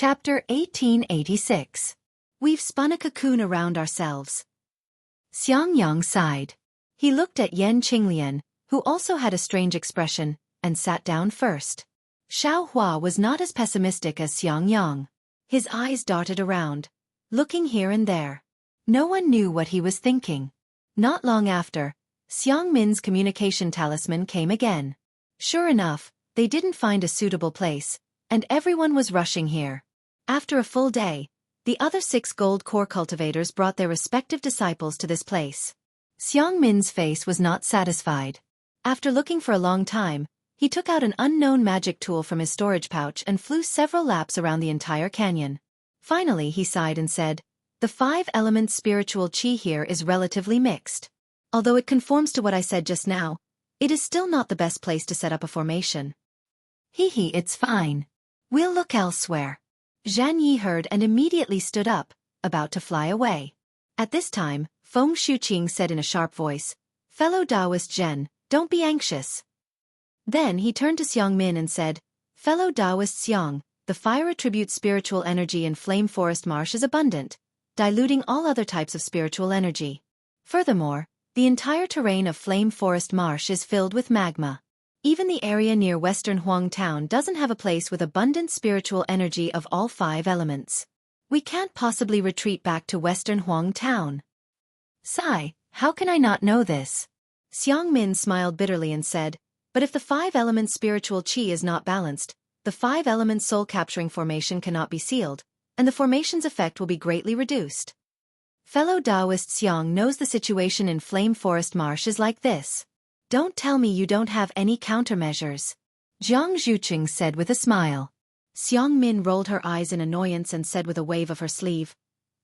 Chapter 1886. We've spun a cocoon around ourselves. Xianxia sighed. He looked at Yan Qinglian, who also had a strange expression, and sat down first. Xiao Hua was not as pessimistic as Xianxia. His eyes darted around, looking here and there. No one knew what he was thinking. Not long after, Xiang Min's communication talisman came again. Sure enough, they didn't find a suitable place, and everyone was rushing here. After a full day, the other 6 gold core cultivators brought their respective disciples to this place. Xiang Min's face was not satisfied. After looking for a long time, he took out an unknown magic tool from his storage pouch and flew several laps around the entire canyon. Finally he sighed and said, "The 5-element spiritual chi here is relatively mixed. Although it conforms to what I said just now, it is still not the best place to set up a formation." It's fine. We'll look elsewhere." Zhan Yi heard and immediately stood up, about to fly away. At this time, Feng Shuqing said in a sharp voice, "Fellow Taoist Zhen, don't be anxious." Then he turned to Xiang Min and said, "Fellow Taoist Xiang, the fire attribute spiritual energy in Flame Forest Marsh is abundant, diluting all other types of spiritual energy. Furthermore, the entire terrain of Flame Forest Marsh is filled with magma. Even the area near Western Huang Town doesn't have a place with abundant spiritual energy of all 5 elements. We can't possibly retreat back to Western Huang Town." "Sigh, how can I not know this?" Xiang Min smiled bitterly and said, "But if the 5-element spiritual chi is not balanced, the 5-element soul-capturing formation cannot be sealed, and the formation's effect will be greatly reduced. Fellow Taoist Xiang knows the situation in Flame Forest Marsh is like this. Don't tell me you don't have any countermeasures," Jiang Zhuqing said with a smile. Xiang Min rolled her eyes in annoyance and said with a wave of her sleeve,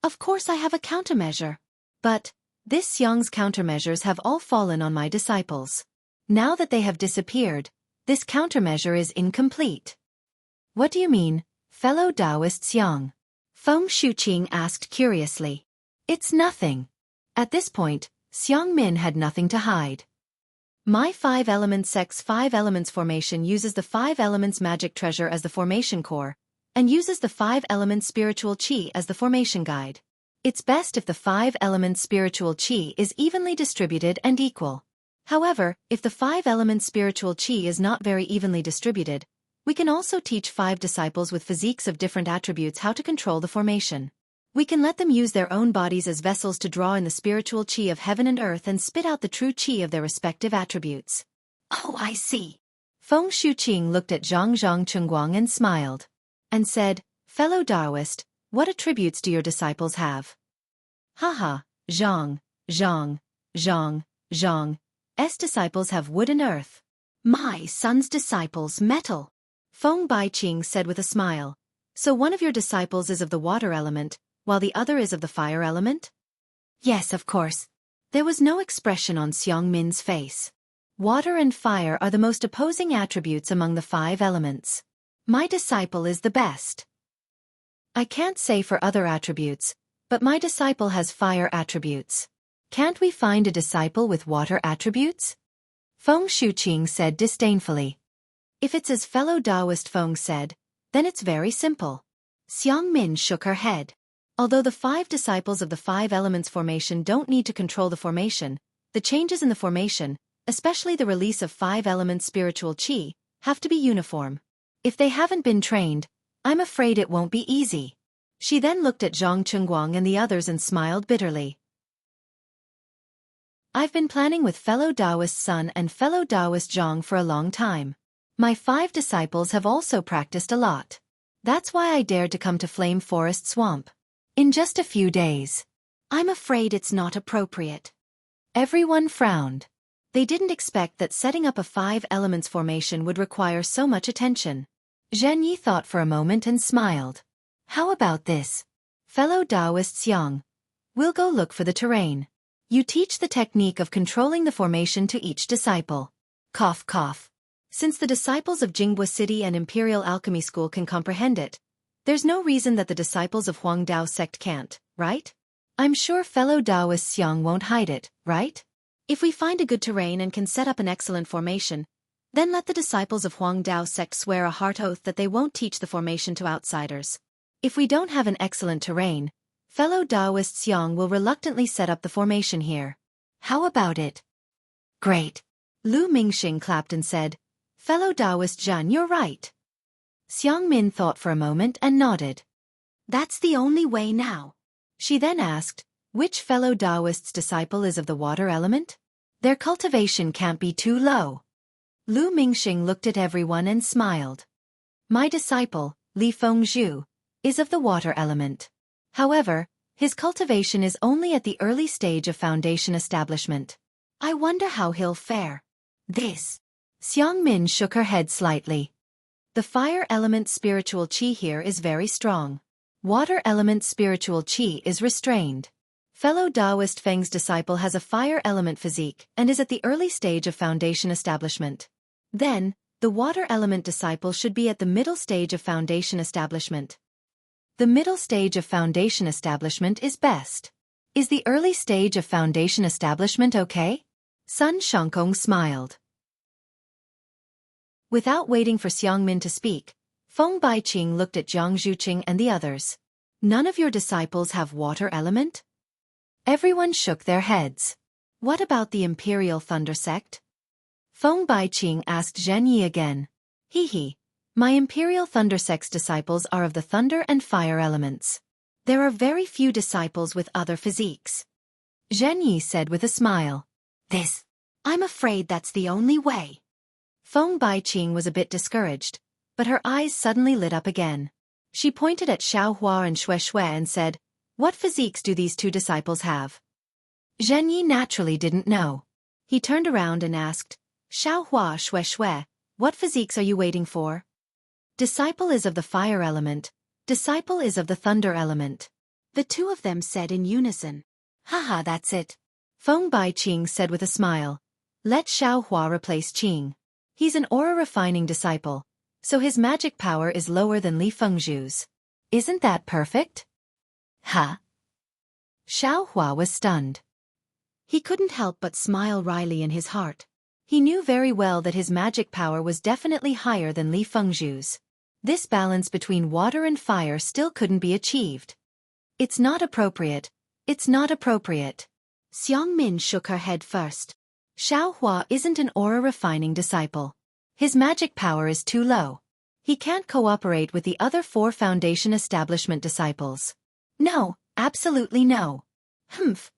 "Of course I have a countermeasure. But this Xiang's countermeasures have all fallen on my disciples. Now that they have disappeared, this countermeasure is incomplete." "What do you mean, fellow Taoist Xiang?" Feng Shuqing asked curiously. "It's nothing." At this point, Xiang Min had nothing to hide. "My 5-element sect's 5 elements formation uses the 5 elements magic treasure as the formation core, and uses the 5-element spiritual chi as the formation guide. It's best if the 5-element spiritual chi is evenly distributed and equal. However, if the 5-element spiritual chi is not very evenly distributed, we can also teach 5 disciples with physiques of different attributes how to control the formation. We can let them use their own bodies as vessels to draw in the spiritual chi of heaven and earth and spit out the true chi of their respective attributes." "Oh, I see." Feng Shuqing looked at Zhang Chengguang and smiled, and said, "Fellow Taoist, what attributes do your disciples have?" "Haha, Zhang's disciples have wood and earth. My son's disciples metal." Feng Baiqing said with a smile, "So one of your disciples is of the water element, while the other is of the fire element?" "Yes, of course." There was no expression on Xiang Min's face. "Water and fire are the most opposing attributes among the 5 elements. My disciple is the best. I can't say for other attributes, but my disciple has fire attributes. Can't we find a disciple with water attributes?" Feng Shuqing said disdainfully. "If it's as fellow Taoist Feng said, then it's very simple." Xiang Min shook her head. Although the 5 disciples of the 5 elements formation don't need to control the formation, the changes in the formation, especially the release of 5 elements spiritual chi, have to be uniform. If they haven't been trained, I'm afraid it won't be easy. She then looked at Zhang Chengguang and the others and smiled bitterly. "I've been planning with fellow Taoist Sun and fellow Taoist Zhang for a long time. My 5 disciples have also practiced a lot. That's why I dared to come to Flame Forest Swamp. In just a few days. I'm afraid it's not appropriate." Everyone frowned. They didn't expect that setting up a 5 elements formation would require so much attention. Zhan Yi thought for a moment and smiled. "How about this? Fellow Taoist Xiang, we'll go look for the terrain. You teach the technique of controlling the formation to each disciple." Cough cough. Since the disciples of Jingbo City and Imperial Alchemy School can comprehend it, there's no reason that the disciples of Huang Dao sect can't, right? I'm sure fellow Taoist Xiang won't hide it, right? If we find a good terrain and can set up an excellent formation, then let the disciples of Huang Dao sect swear a heart oath that they won't teach the formation to outsiders. If we don't have an excellent terrain, fellow Taoist Xiang will reluctantly set up the formation here. How about it? Great. Lu Mingxing clapped and said, fellow Taoist Zhan, you're right. Xiang Min thought for a moment and nodded. That's the only way now. She then asked, which fellow Taoist's disciple is of the water element? Their cultivation can't be too low. Lu Mingxing looked at everyone and smiled. My disciple, Li Fengzhu, is of the water element. However, his cultivation is only at the early stage of foundation establishment. I wonder how he'll fare. This. Xiang Min shook her head slightly. The fire element spiritual qi here is very strong. Water element spiritual qi is restrained. Fellow Taoist Feng's disciple has a fire element physique and is at the early stage of foundation establishment. Then, the water element disciple should be at the middle stage of foundation establishment. The middle stage of foundation establishment is best. Is the early stage of foundation establishment okay? Sun Shangkong smiled. Without waiting for Xiang Min to speak, Feng Baiqing looked at Jiang Zhuqing and the others. None of your disciples have water element? Everyone shook their heads. What about the Imperial Thunder Sect? Feng Baiqing asked Zhen Yi again. He. My Imperial Thunder Sect's disciples are of the thunder and fire elements. There are very few disciples with other physiques. Zhen Yi said with a smile. I'm afraid that's the only way. Feng Baiqing was a bit discouraged, but her eyes suddenly lit up again. She pointed at Xiaohua and Xue and said, what physiques do these two disciples have? Zhen Yi naturally didn't know. He turned around and asked, Xiaohua, Xue, what physiques are you waiting for? Disciple is of the fire element, disciple is of the thunder element. The two of them said in unison. Haha, that's it. Feng Baiqing said with a smile. Let Xiaohua replace Qing. He's an aura-refining disciple, so his magic power is lower than Li Fengzhu's. Isn't that perfect? Huh? Xiaohua was stunned. He couldn't help but smile wryly in his heart. He knew very well that his magic power was definitely higher than Li Fengzhu's. This balance between water and fire still couldn't be achieved. It's not appropriate. It's not appropriate. Xiang Min shook her head first. Xiaohua isn't an aura-refining disciple. His magic power is too low. He can't cooperate with the other 4 foundation establishment disciples. No, absolutely no.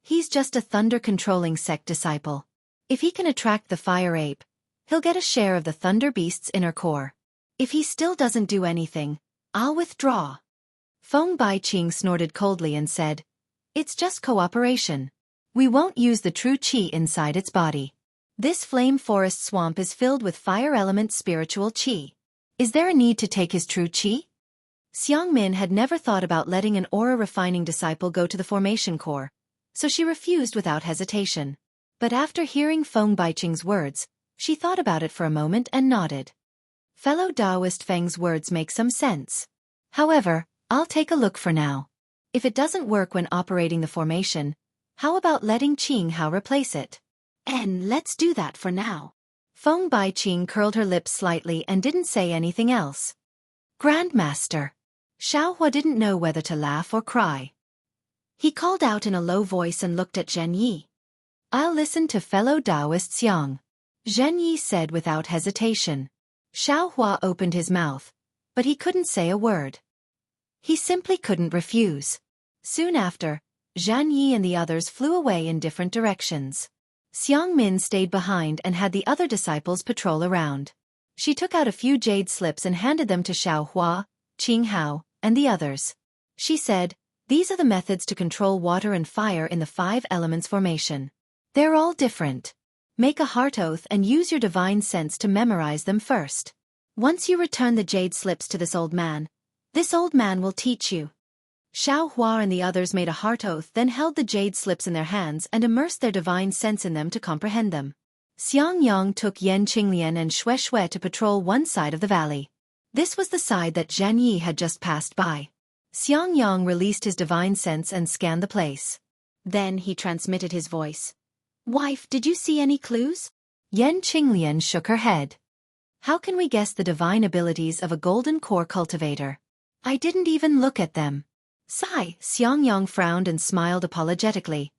He's just a thunder-controlling sect disciple. If he can attract the fire ape, he'll get a share of the thunder beast's inner core. If he still doesn't do anything, I'll withdraw. Feng Baiqing snorted coldly and said, it's just cooperation. We won't use the true qi inside its body. This flame forest swamp is filled with fire element spiritual qi. Is there a need to take his true qi? Xiang Min had never thought about letting an aura-refining disciple go to the formation core, so she refused without hesitation. But after hearing Feng Baiqing's words, she thought about it for a moment and nodded. Fellow Taoist Feng's words make some sense. However, I'll take a look for now. If it doesn't work when operating the formation, how about letting Qing Hao replace it? And let's do that for now. Feng Baiqing curled her lips slightly and didn't say anything else. Grandmaster. Xiaohua didn't know whether to laugh or cry. He called out in a low voice and looked at Zhen Yi. I'll listen to fellow Taoist Xiang. Zhen Yi said without hesitation. Xiaohua opened his mouth, but he couldn't say a word. He simply couldn't refuse. Soon after, Zhen Yi and the others flew away in different directions. Xiang Min stayed behind and had the other disciples patrol around. She took out a few jade slips and handed them to Xiaohua, Qing Hao, and the others. She said, these are the methods to control water and fire in the 5 elements formation. They're all different. Make a heart oath and use your divine sense to memorize them first. Once you return the jade slips to this old man will teach you. Xiaohua and the others made a heart oath, then held the jade slips in their hands and immersed their divine sense in them to comprehend them. Xiangyang took Yan Qinglian and Xue to patrol one side of the valley. This was the side that Zhen Yi had just passed by. Xiangyang released his divine sense and scanned the place. Then he transmitted his voice. Wife, did you see any clues? Yan Qinglian shook her head. How can we guess the divine abilities of a golden core cultivator? I didn't even look at them. Sigh, Xiangyang frowned and smiled apologetically.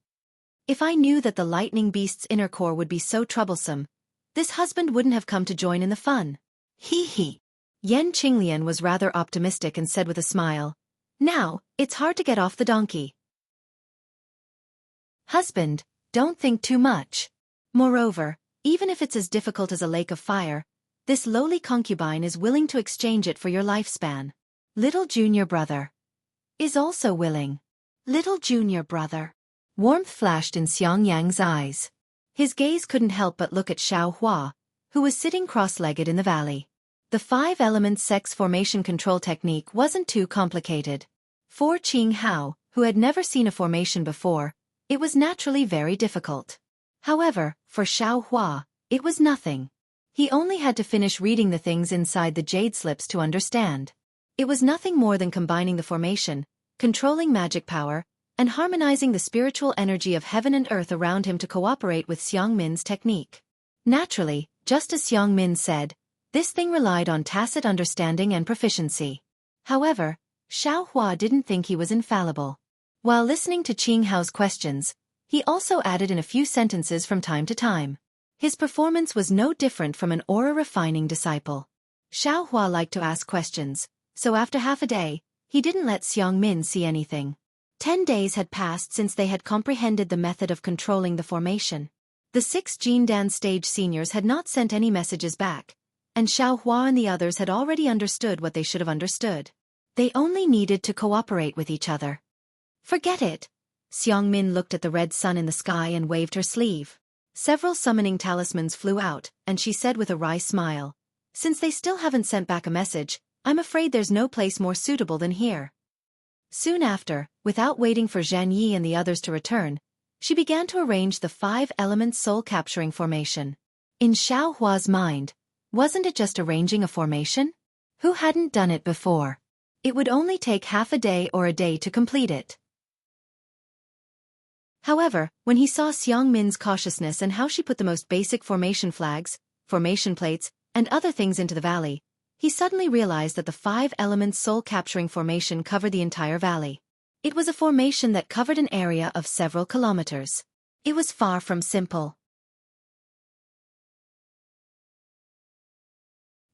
If I knew that the lightning beast's inner core would be so troublesome, this husband wouldn't have come to join in the fun. Hee hee. Yan Qinglian was rather optimistic and said with a smile, now, it's hard to get off the donkey. Husband, don't think too much. Moreover, even if it's as difficult as a lake of fire, this lowly concubine is willing to exchange it for your lifespan. Little junior brother is also willing. Little junior brother. Warmth flashed in Xiangyang's eyes. His gaze couldn't help but look at Xiaohua, who was sitting cross-legged in the valley. The 5-element sex formation control technique wasn't too complicated. For Qing Hao, who had never seen a formation before, it was naturally very difficult. However, for Xiaohua, it was nothing. He only had to finish reading the things inside the jade slips to understand. It was nothing more than combining the formation, controlling magic power, and harmonizing the spiritual energy of heaven and earth around him to cooperate with Xiang Min's technique. Naturally, just as Xiang Min said, this thing relied on tacit understanding and proficiency. However, Xiaohua didn't think he was infallible. While listening to Qing Hao's questions, he also added in a few sentences from time to time. His performance was no different from an aura-refining disciple. Xiaohua liked to ask questions, so after half a day, he didn't let Xiang Min see anything. 10 days had passed since they had comprehended the method of controlling the formation. The 6 Jindan stage seniors had not sent any messages back, and Xiaohua and the others had already understood what they should have understood. They only needed to cooperate with each other. Forget it. Xiang Min looked at the red sun in the sky and waved her sleeve. Several summoning talismans flew out, and she said with a wry smile, since they still haven't sent back a message, I'm afraid there's no place more suitable than here. Soon after, without waiting for Zhan Yi and the others to return, she began to arrange the 5-element soul-capturing formation. In Xiaohua's mind, wasn't it just arranging a formation? Who hadn't done it before? It would only take half a day or a day to complete it. However, when he saw Xiang Min's cautiousness and how she put the most basic formation flags, formation plates, and other things into the valley, he suddenly realized that the 5-element soul-capturing formation covered the entire valley. It was a formation that covered an area of several kilometers. It was far from simple.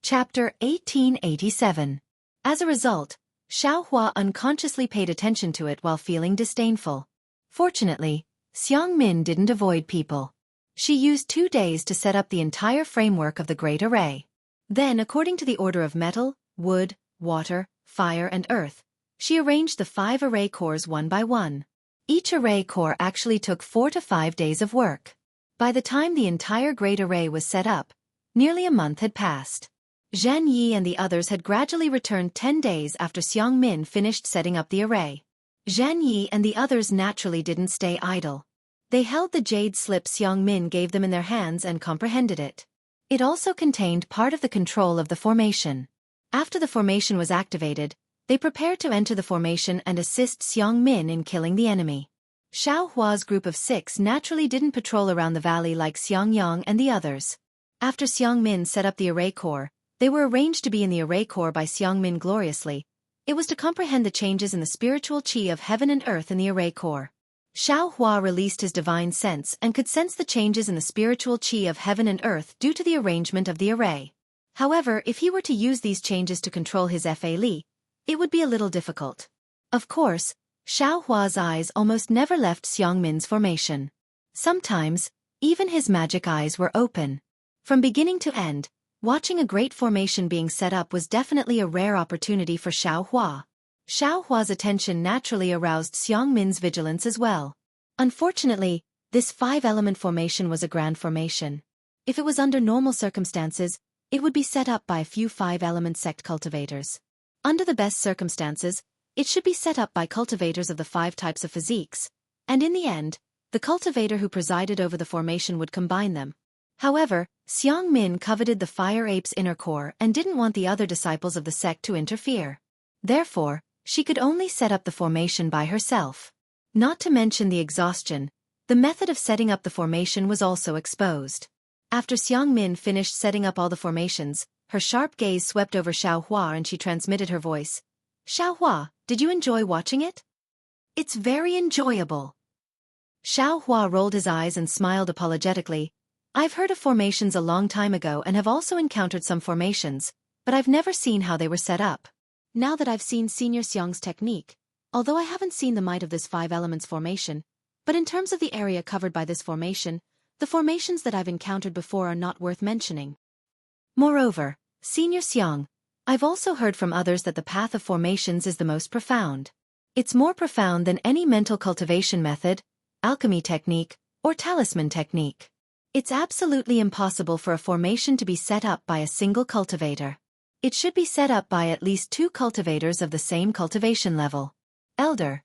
Chapter 1887. As a result, Xiaohua unconsciously paid attention to it while feeling disdainful. Fortunately, Xiang Min didn't avoid people. She used 2 days to set up the entire framework of the Great Array. Then, according to the order of metal, wood, water, fire and earth, she arranged the 5 array cores one by one. Each array core actually took 4 to 5 days of work. By the time the entire Great Array was set up, nearly a month had passed. Zhan Yi and the others had gradually returned 10 days after Xiang Min finished setting up the array. Zhan Yi and the others naturally didn't stay idle. They held the jade slip Xiang Min gave them in their hands and comprehended it. It also contained part of the control of the formation. After the formation was activated, they prepared to enter the formation and assist Xiang Min in killing the enemy. Xiaohua's group of 6 naturally didn't patrol around the valley like Xiangyang and the others. After Xiang Min set up the array core, they were arranged to be in the array core by Xiang Min gloriously. It was to comprehend the changes in the spiritual qi of heaven and earth in the array core. Xiaohua released his divine sense and could sense the changes in the spiritual qi of heaven and earth due to the arrangement of the array. However, if he were to use these changes to control his Fa Li, it would be a little difficult. Of course, Xiaohua's eyes almost never left Xiang Min's formation. Sometimes, even his magic eyes were open. From beginning to end, watching a great formation being set up was definitely a rare opportunity for Xiaohua. Xiaohua's attention naturally aroused Xiang Min's vigilance as well. Unfortunately, this 5-element formation was a grand formation. If it was under normal circumstances, it would be set up by a few 5-element sect cultivators. Under the best circumstances, it should be set up by cultivators of the 5 types of physiques, and in the end, the cultivator who presided over the formation would combine them. However, Xiang Min coveted the fire ape's inner core and didn't want the other disciples of the sect to interfere. Therefore, she could only set up the formation by herself. Not to mention the exhaustion, the method of setting up the formation was also exposed. After Xiang Min finished setting up all the formations, her sharp gaze swept over Xiaohua and she transmitted her voice. Xiaohua, did you enjoy watching it? It's very enjoyable. Xiaohua rolled his eyes and smiled apologetically. I've heard of formations a long time ago and have also encountered some formations, but I've never seen how they were set up. Now that I've seen Senior Xiang's technique, although I haven't seen the might of this 5 elements formation, but in terms of the area covered by this formation, the formations that I've encountered before are not worth mentioning. Moreover, Senior Xiang, I've also heard from others that the path of formations is the most profound. It's more profound than any mental cultivation method, alchemy technique, or talisman technique. It's absolutely impossible for a formation to be set up by a single cultivator. It should be set up by at least 2 cultivators of the same cultivation level. Elder,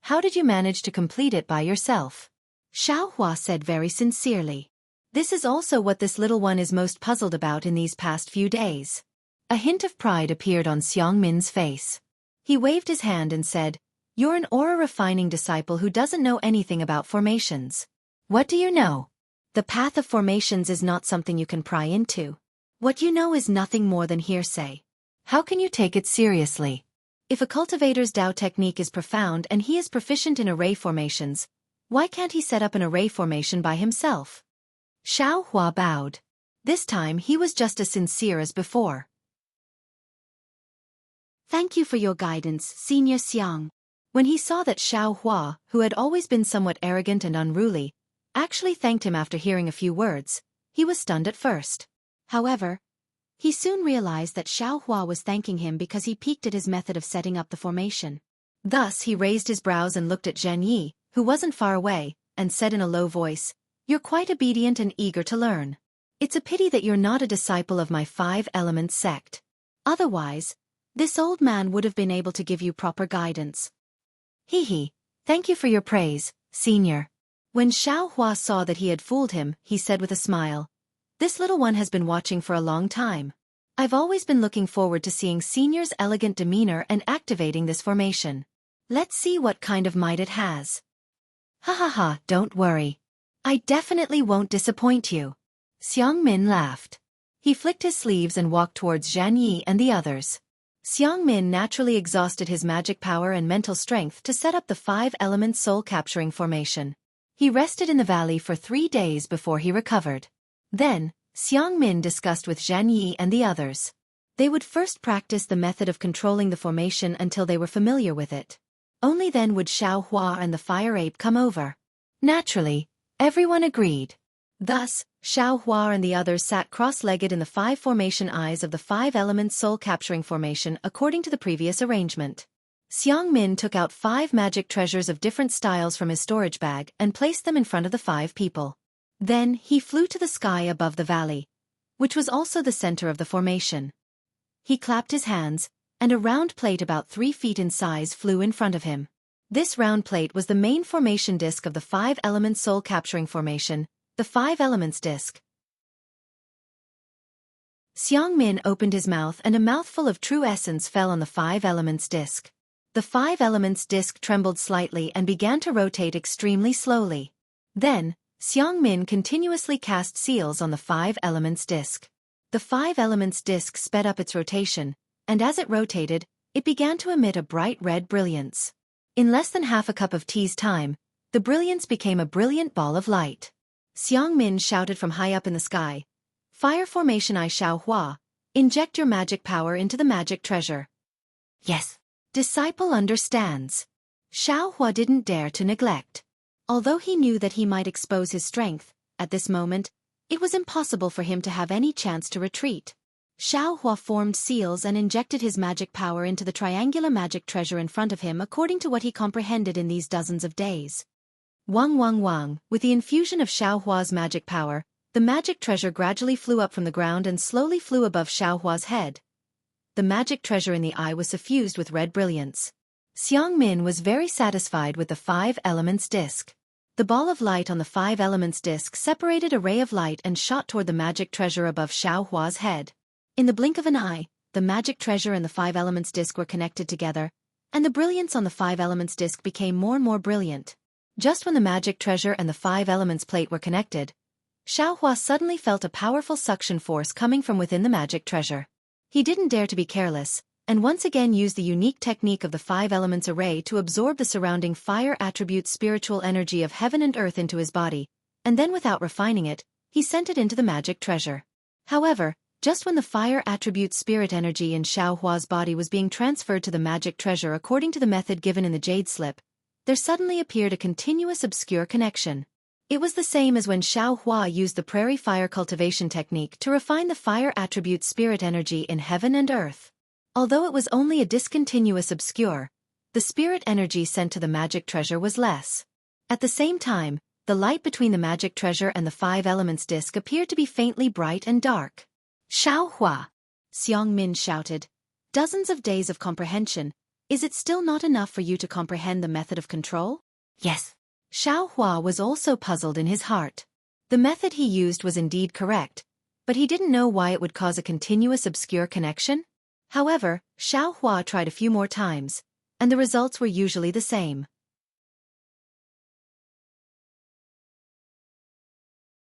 how did you manage to complete it by yourself? Xiaohua said very sincerely. This is also what this little one is most puzzled about in these past few days. A hint of pride appeared on Xiangmin's face. He waved his hand and said, You're an aura-refining disciple who doesn't know anything about formations. What do you know? The path of formations is not something you can pry into. What you know is nothing more than hearsay. How can you take it seriously? If a cultivator's Dao technique is profound and he is proficient in array formations, why can't he set up an array formation by himself? Xiaohua bowed. This time he was just as sincere as before. Thank you for your guidance, Senior Xiang. When he saw that Xiaohua, who had always been somewhat arrogant and unruly, actually thanked him after hearing a few words, he was stunned at first. However, he soon realized that Xiaohua was thanking him because he peeked at his method of setting up the formation. Thus he raised his brows and looked at Jianghu, who wasn't far away, and said in a low voice, You're quite obedient and eager to learn. It's a pity that you're not a disciple of my 5 elements sect. Otherwise, this old man would have been able to give you proper guidance. Thank you for your praise, Senior. When Xiaohua saw that he had fooled him, he said with a smile, This little one has been watching for a long time. I've always been looking forward to seeing Senior's elegant demeanor and activating this formation. Let's see what kind of might it has. Don't worry. I definitely won't disappoint you. Xiangmin laughed. He flicked his sleeves and walked towards Jianghu and the others. Xiangmin naturally exhausted his magic power and mental strength to set up the 5-element soul-capturing formation. He rested in the valley for 3 days before he recovered. Then, Xiangmin discussed with Jianghu and the others. They would first practice the method of controlling the formation until they were familiar with it. Only then would Xiaohua and the fire ape come over. Naturally, everyone agreed. Thus, Xiaohua and the others sat cross-legged in the 5 formation eyes of the 5-element soul-capturing formation according to the previous arrangement. Xiangmin took out 5 magic treasures of different styles from his storage bag and placed them in front of the 5 people. Then he flew to the sky above the valley, which was also the center of the formation. He clapped his hands, and a round plate about 3 feet in size flew in front of him. This round plate was the main formation disc of the 5-element soul-capturing formation, the 5 elements disc. Xiangmin opened his mouth and a mouthful of true essence fell on the 5 elements disc. The 5 elements disc trembled slightly and began to rotate extremely slowly. Then, Xiangmin continuously cast seals on the 5 elements disc. The 5 elements disc sped up its rotation, and as it rotated, it began to emit a bright red brilliance. In less than half a cup of tea's time, the brilliance became a brilliant ball of light. Xiangmin shouted from high up in the sky, Fire Formation I Xiaohua, inject your magic power into the magic treasure. Yes. Disciple understands. Xiaohua didn't dare to neglect. Although he knew that he might expose his strength, at this moment, it was impossible for him to have any chance to retreat. Xiaohua formed seals and injected his magic power into the triangular magic treasure in front of him according to what he comprehended in these dozens of days. Wang. With the infusion of Xiaohua's magic power, the magic treasure gradually flew up from the ground and slowly flew above Xiaohua's head. The magic treasure in the eye was suffused with red brilliance. Xiangmin was very satisfied with the 5 elements disc. The ball of light on the 5 elements disc separated a ray of light and shot toward the magic treasure above Xiaohua's head. In the blink of an eye, the magic treasure and the 5 elements disc were connected together, and the brilliance on the 5 elements disc became more and more brilliant. Just when the magic treasure and the 5 elements plate were connected, Xiaohua suddenly felt a powerful suction force coming from within the magic treasure. He didn't dare to be careless, and once again used the unique technique of the 5 elements array to absorb the surrounding fire attribute spiritual energy of heaven and earth into his body, and then without refining it, he sent it into the magic treasure. However, just when the fire attribute spirit energy in Xiaohua's body was being transferred to the magic treasure according to the method given in the jade slip, there suddenly appeared a continuous obscure connection. It was the same as when Xiaohua used the prairie fire cultivation technique to refine the fire attribute spirit energy in heaven and earth. Although it was only a discontinuous obscure, the spirit energy sent to the magic treasure was less. At the same time, the light between the magic treasure and the 5 elements disc appeared to be faintly bright and dark. Xiaohua! Xiangmin shouted. Dozens of days of comprehension, is it still not enough for you to comprehend the method of control? Yes. Xiaohua was also puzzled in his heart. The method he used was indeed correct, but he didn't know why it would cause a continuous obscure connection. However, Xiaohua tried a few more times, and the results were usually the same.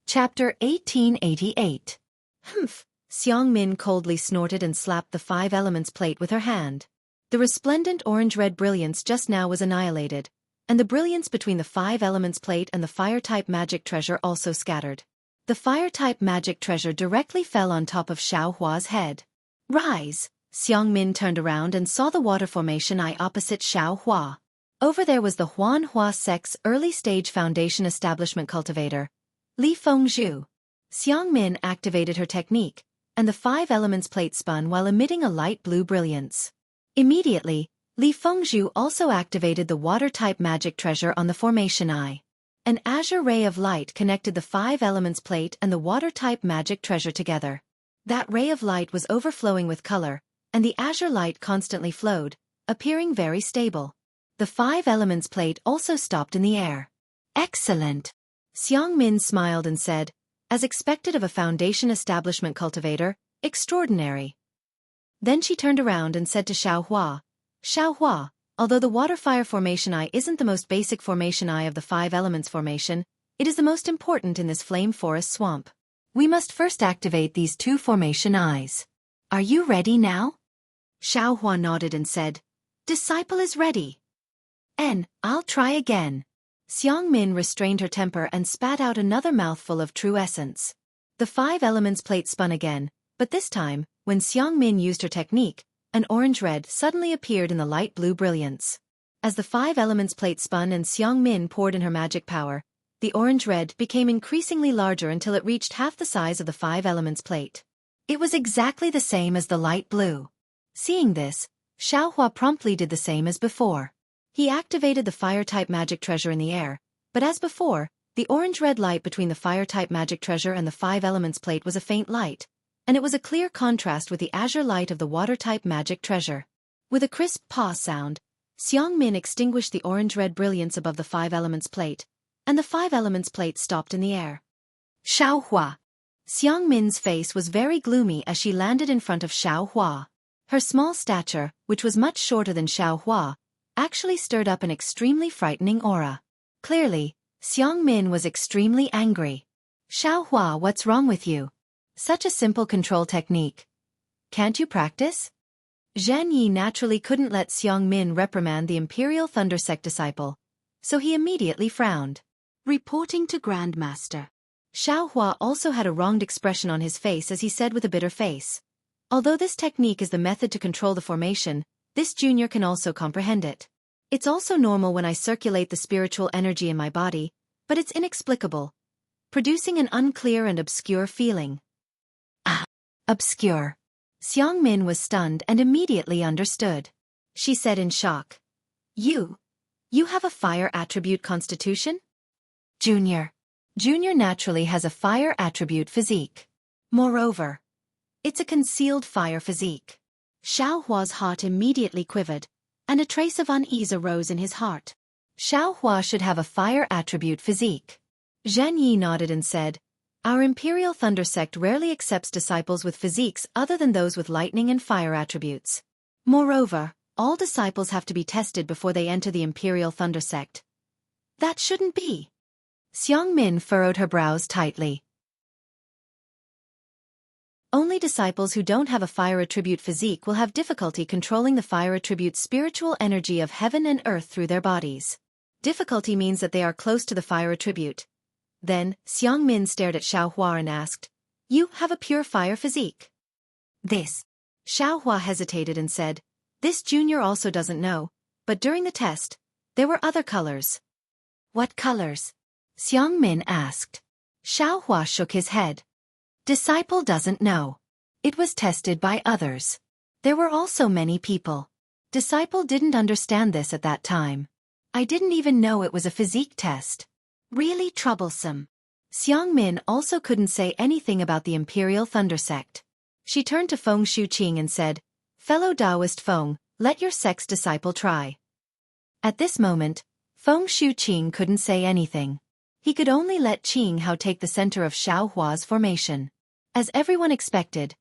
Chapter 1888. Humph! Xiangmin coldly snorted and slapped the 5 elements plate with her hand. The resplendent orange-red brilliance just now was annihilated, and the brilliance between the 5 elements plate and the fire-type magic treasure also scattered. The fire-type magic treasure directly fell on top of Xiaohua's head. Rise! Xiangmin turned around and saw the water formation eye opposite Xiaohua. Over there was the Huanhua sect's early-stage foundation establishment cultivator, Li Fengzhu. Xiangmin activated her technique, and the 5 elements plate spun while emitting a light blue brilliance. Immediately, Li Fengzhu also activated the water-type magic treasure on the formation eye. An azure ray of light connected the 5 elements plate and the water-type magic treasure together. That ray of light was overflowing with color, and the azure light constantly flowed, appearing very stable. The 5 elements plate also stopped in the air. Excellent! Xiangmin smiled and said, as expected of a foundation establishment cultivator, extraordinary. Then she turned around and said to Xiaohua, Xiaohua, although the water-fire formation eye isn't the most basic formation eye of the 5 elements formation, it is the most important in this flame forest swamp. We must first activate these 2 formation eyes. Are you ready now? Xiaohua nodded and said, Disciple is ready. I'll try again. Xiangmin restrained her temper and spat out another mouthful of true essence. The 5 elements plate spun again, but this time, when Xiangmin used her technique, an orange-red suddenly appeared in the light blue brilliance. As the 5 elements plate spun and Xiangmin poured in her magic power, the orange-red became increasingly larger until it reached half the size of the 5 elements plate. It was exactly the same as the light blue. Seeing this, Xiaohua promptly did the same as before. He activated the fire-type magic treasure in the air, but as before, the orange-red light between the fire-type magic treasure and the 5 elements plate was a faint light, and it was a clear contrast with the azure light of the water-type magic treasure. With a crisp "pa" sound, Xiangmin extinguished the orange-red brilliance above the 5 elements plate, and the 5 elements plate stopped in the air. Xiaohua! Xiangmin's face was very gloomy as she landed in front of Xiaohua. Her small stature, which was much shorter than Xiaohua, actually stirred up an extremely frightening aura. Clearly, Xiangmin was extremely angry. Xiaohua, what's wrong with you? Such a simple control technique. Can't you practice? Jianghu naturally couldn't let Xiangmin reprimand the Imperial Thunder Sect disciple, so he immediately frowned. Reporting to Grandmaster. Xiaohua also had a wronged expression on his face as he said with a bitter face. Although this technique is the method to control the formation, this junior can also comprehend it. It's also normal when I circulate the spiritual energy in my body, but it's inexplicable, producing an unclear and obscure feeling. Ah, obscure. Xiangmin was stunned and immediately understood. She said in shock. You have a fire attribute constitution? Junior naturally has a fire attribute physique. Moreover, it's a concealed fire physique. Xiaohua's heart immediately quivered, and a trace of unease arose in his heart. Xiaohua should have a fire attribute physique. Jianghu nodded and said, Our Imperial Thunder Sect rarely accepts disciples with physiques other than those with lightning and fire attributes. Moreover, all disciples have to be tested before they enter the Imperial Thunder Sect. That shouldn't be. Xiangmin furrowed her brows tightly. Only disciples who don't have a fire attribute physique will have difficulty controlling the fire attribute's spiritual energy of heaven and earth through their bodies. Difficulty means that they are close to the fire attribute. Then, Xiangmin stared at Xiaohua and asked, "You have a pure fire physique?" "This." Xiaohua hesitated and said, "This junior also doesn't know, but during the test, there were other colors." "What colors?" Xiangmin asked. Xiaohua shook his head. "Disciple doesn't know. It was tested by others. There were also many people. Disciple didn't understand this at that time. I didn't even know it was a physique test. Really troublesome." Xiangmin also couldn't say anything about the Imperial Thunder Sect. She turned to Feng Shuqing and said, "Fellow Taoist Feng, let your sect's disciple try." At this moment, Feng Shuqing couldn't say anything. He could only let Jianghu take the center of Xiaohua's formation. As everyone expected,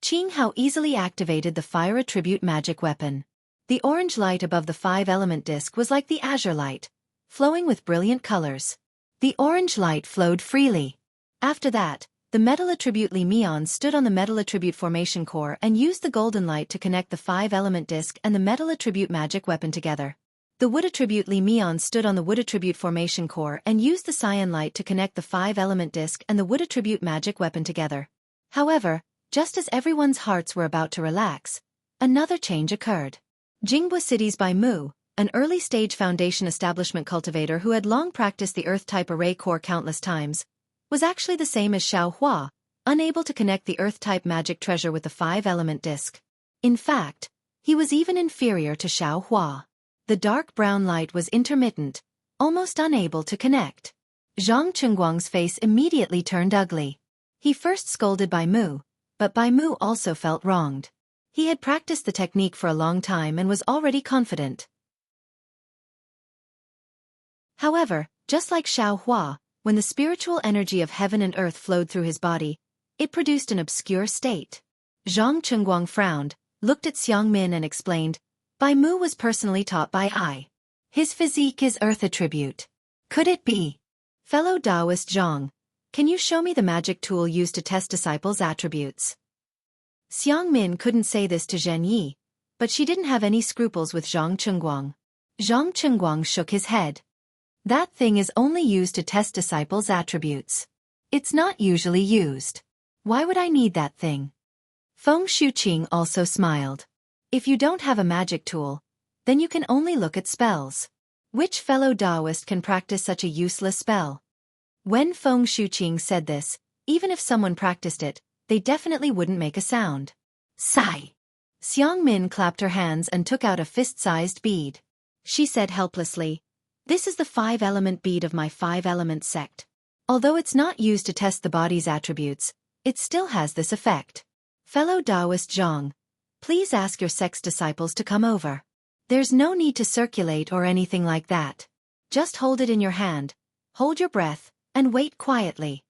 Jianghu easily activated the fire attribute magic weapon. The orange light above the five-element disc was like the azure light, flowing with brilliant colors. The orange light flowed freely. After that, the metal attribute Li Mian stood on the metal attribute formation core and used the golden light to connect the five-element disc and the metal attribute magic weapon together. The wood attribute Li Mian stood on the wood attribute formation core and used the cyan light to connect the five-element disc and the wood attribute magic weapon together. However, just as everyone's hearts were about to relax, another change occurred. Jingbu City's Bai Mu, an early-stage foundation establishment cultivator who had long practiced the Earth-type array core countless times, was actually the same as Xiaohua, unable to connect the Earth-type magic treasure with the five-element disc. In fact, he was even inferior to Xiaohua. The dark brown light was intermittent, almost unable to connect. Zhang Chengguang's face immediately turned ugly. He first scolded Bai Mu, but Bai Mu also felt wronged. He had practiced the technique for a long time and was already confident. However, just like Xiaohua, when the spiritual energy of heaven and earth flowed through his body, it produced an obscure state. Zhang Chengguang frowned, looked at Xiangmin and explained, "Bai Mu was personally taught by I. His physique is earth attribute. Could it be?" "Fellow Taoist Zhang, can you show me the magic tool used to test disciples' attributes?" Xiangmin couldn't say this to Zhen Yi, but she didn't have any scruples with Zhang Chengguang. Zhang Chengguang shook his head. "That thing is only used to test disciples' attributes. It's not usually used. Why would I need that thing?" Feng Shuqing also smiled. "If you don't have a magic tool, then you can only look at spells. Which fellow Taoist can practice such a useless spell?" When Feng Shuqing said this, even if someone practiced it, they definitely wouldn't make a sound. Sigh. Xiangmin clapped her hands and took out a fist-sized bead. She said helplessly, "This is the five-element bead of my five-element sect. Although it's not used to test the body's attributes, it still has this effect. Fellow Taoist Zhang, please ask your sect's disciples to come over. There's no need to circulate or anything like that. Just hold it in your hand, hold your breath, and wait quietly."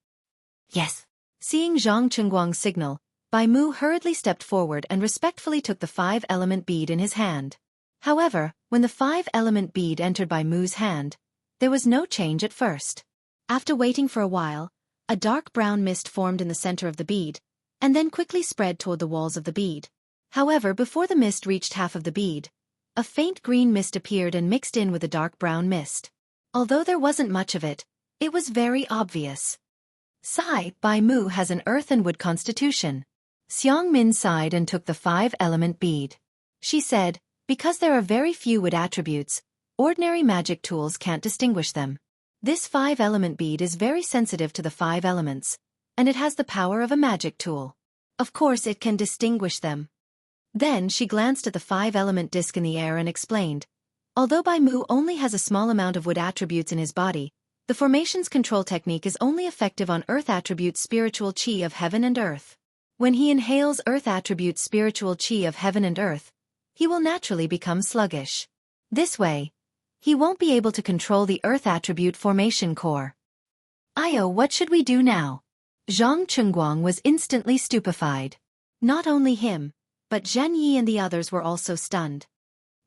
"Yes." Seeing Zhang Chengguang's signal, Bai Mu hurriedly stepped forward and respectfully took the five-element bead in his hand. However, when the five-element bead entered Bai Mu's hand, there was no change at first. After waiting for a while, a dark brown mist formed in the center of the bead, and then quickly spread toward the walls of the bead. However, before the mist reached half of the bead, a faint green mist appeared and mixed in with the dark brown mist. Although there wasn't much of it, it was very obvious. Sigh, Bai Mu has an earth and wood constitution. Xiangmin sighed and took the five-element bead. She said, "Because there are very few wood attributes, ordinary magic tools can't distinguish them. This five-element bead is very sensitive to the five elements, and it has the power of a magic tool. Of course it can distinguish them." Then she glanced at the five-element disc in the air and explained, "Although Bai Mu only has a small amount of wood attributes in his body, the formation's control technique is only effective on earth attribute spiritual chi of heaven and earth. When he inhales earth attribute spiritual chi of heaven and earth, he will naturally become sluggish. This way, he won't be able to control the earth attribute formation core." "Io, what should we do now?" Zhang Chengguang was instantly stupefied. Not only him, but Zhen Yi and the others were also stunned.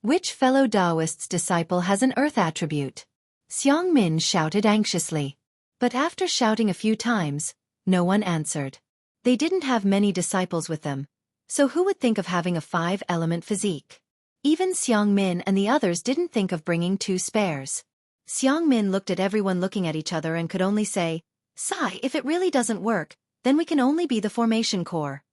"Which fellow Taoist's disciple has an earth attribute?" Xiangmin shouted anxiously. But after shouting a few times, no one answered. They didn't have many disciples with them, so who would think of having a 5-element physique? Even Xiang Min and the others didn't think of bringing 2 spares. Xiang Min looked at everyone looking at each other and could only say, "Sigh, if it really doesn't work, then we can only be the formation corps."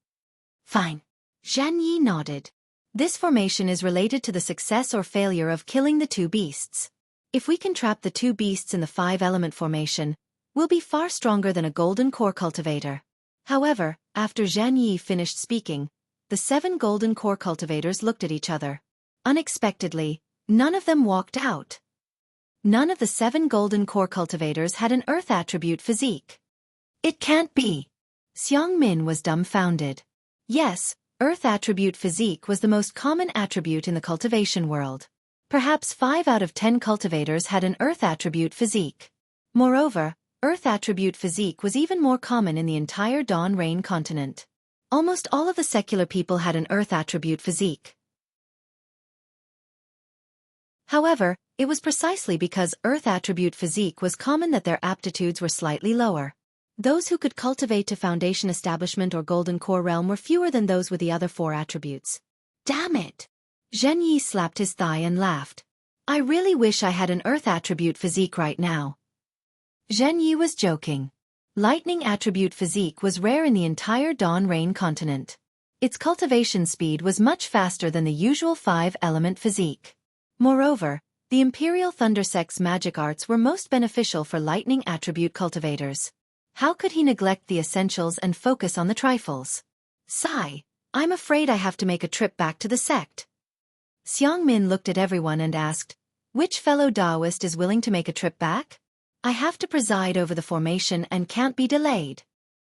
Fine. Zhan Yi nodded. This formation is related to the success or failure of killing the 2 beasts. If we can trap the 2 beasts in the 5-element formation, we'll be far stronger than a golden core cultivator. However, after Zhan Yi finished speaking, the 7 golden core cultivators looked at each other. Unexpectedly, none of them walked out. None of the 7 golden core cultivators had an earth attribute physique. It can't be. Xiang Min was dumbfounded. Yes, earth attribute physique was the most common attribute in the cultivation world. Perhaps 5 out of 10 cultivators had an earth attribute physique. Moreover, earth attribute physique was even more common in the entire Dawn Rain continent. Almost all of the secular people had an earth attribute physique. However, it was precisely because earth attribute physique was common that their aptitudes were slightly lower. Those who could cultivate to foundation establishment or golden core realm were fewer than those with the other 4 attributes. Damn it! Zhen Yi slapped his thigh and laughed. I really wish I had an earth attribute physique right now. Zhen Yi was joking. Lightning attribute physique was rare in the entire Dawn Rain continent. Its cultivation speed was much faster than the usual 5-element physique. Moreover, the Imperial Thundersect's magic arts were most beneficial for lightning attribute cultivators. How could he neglect the essentials and focus on the trifles? Sigh, I'm afraid I have to make a trip back to the sect. Xiang Min looked at everyone and asked, which fellow Taoist is willing to make a trip back? I have to preside over the formation and can't be delayed.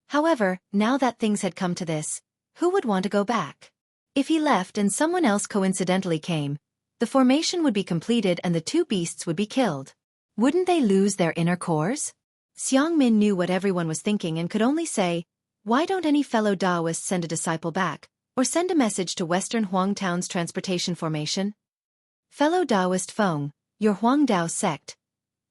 However, now that things had come to this, who would want to go back? If he left and someone else coincidentally came, the formation would be completed and the 2 beasts would be killed. Wouldn't they lose their inner cores? Xiang Min knew what everyone was thinking and could only say, why don't any fellow Taoists send a disciple back, or send a message to Western Huang Town's transportation formation? Fellow Taoist Feng, your Huang Dao sect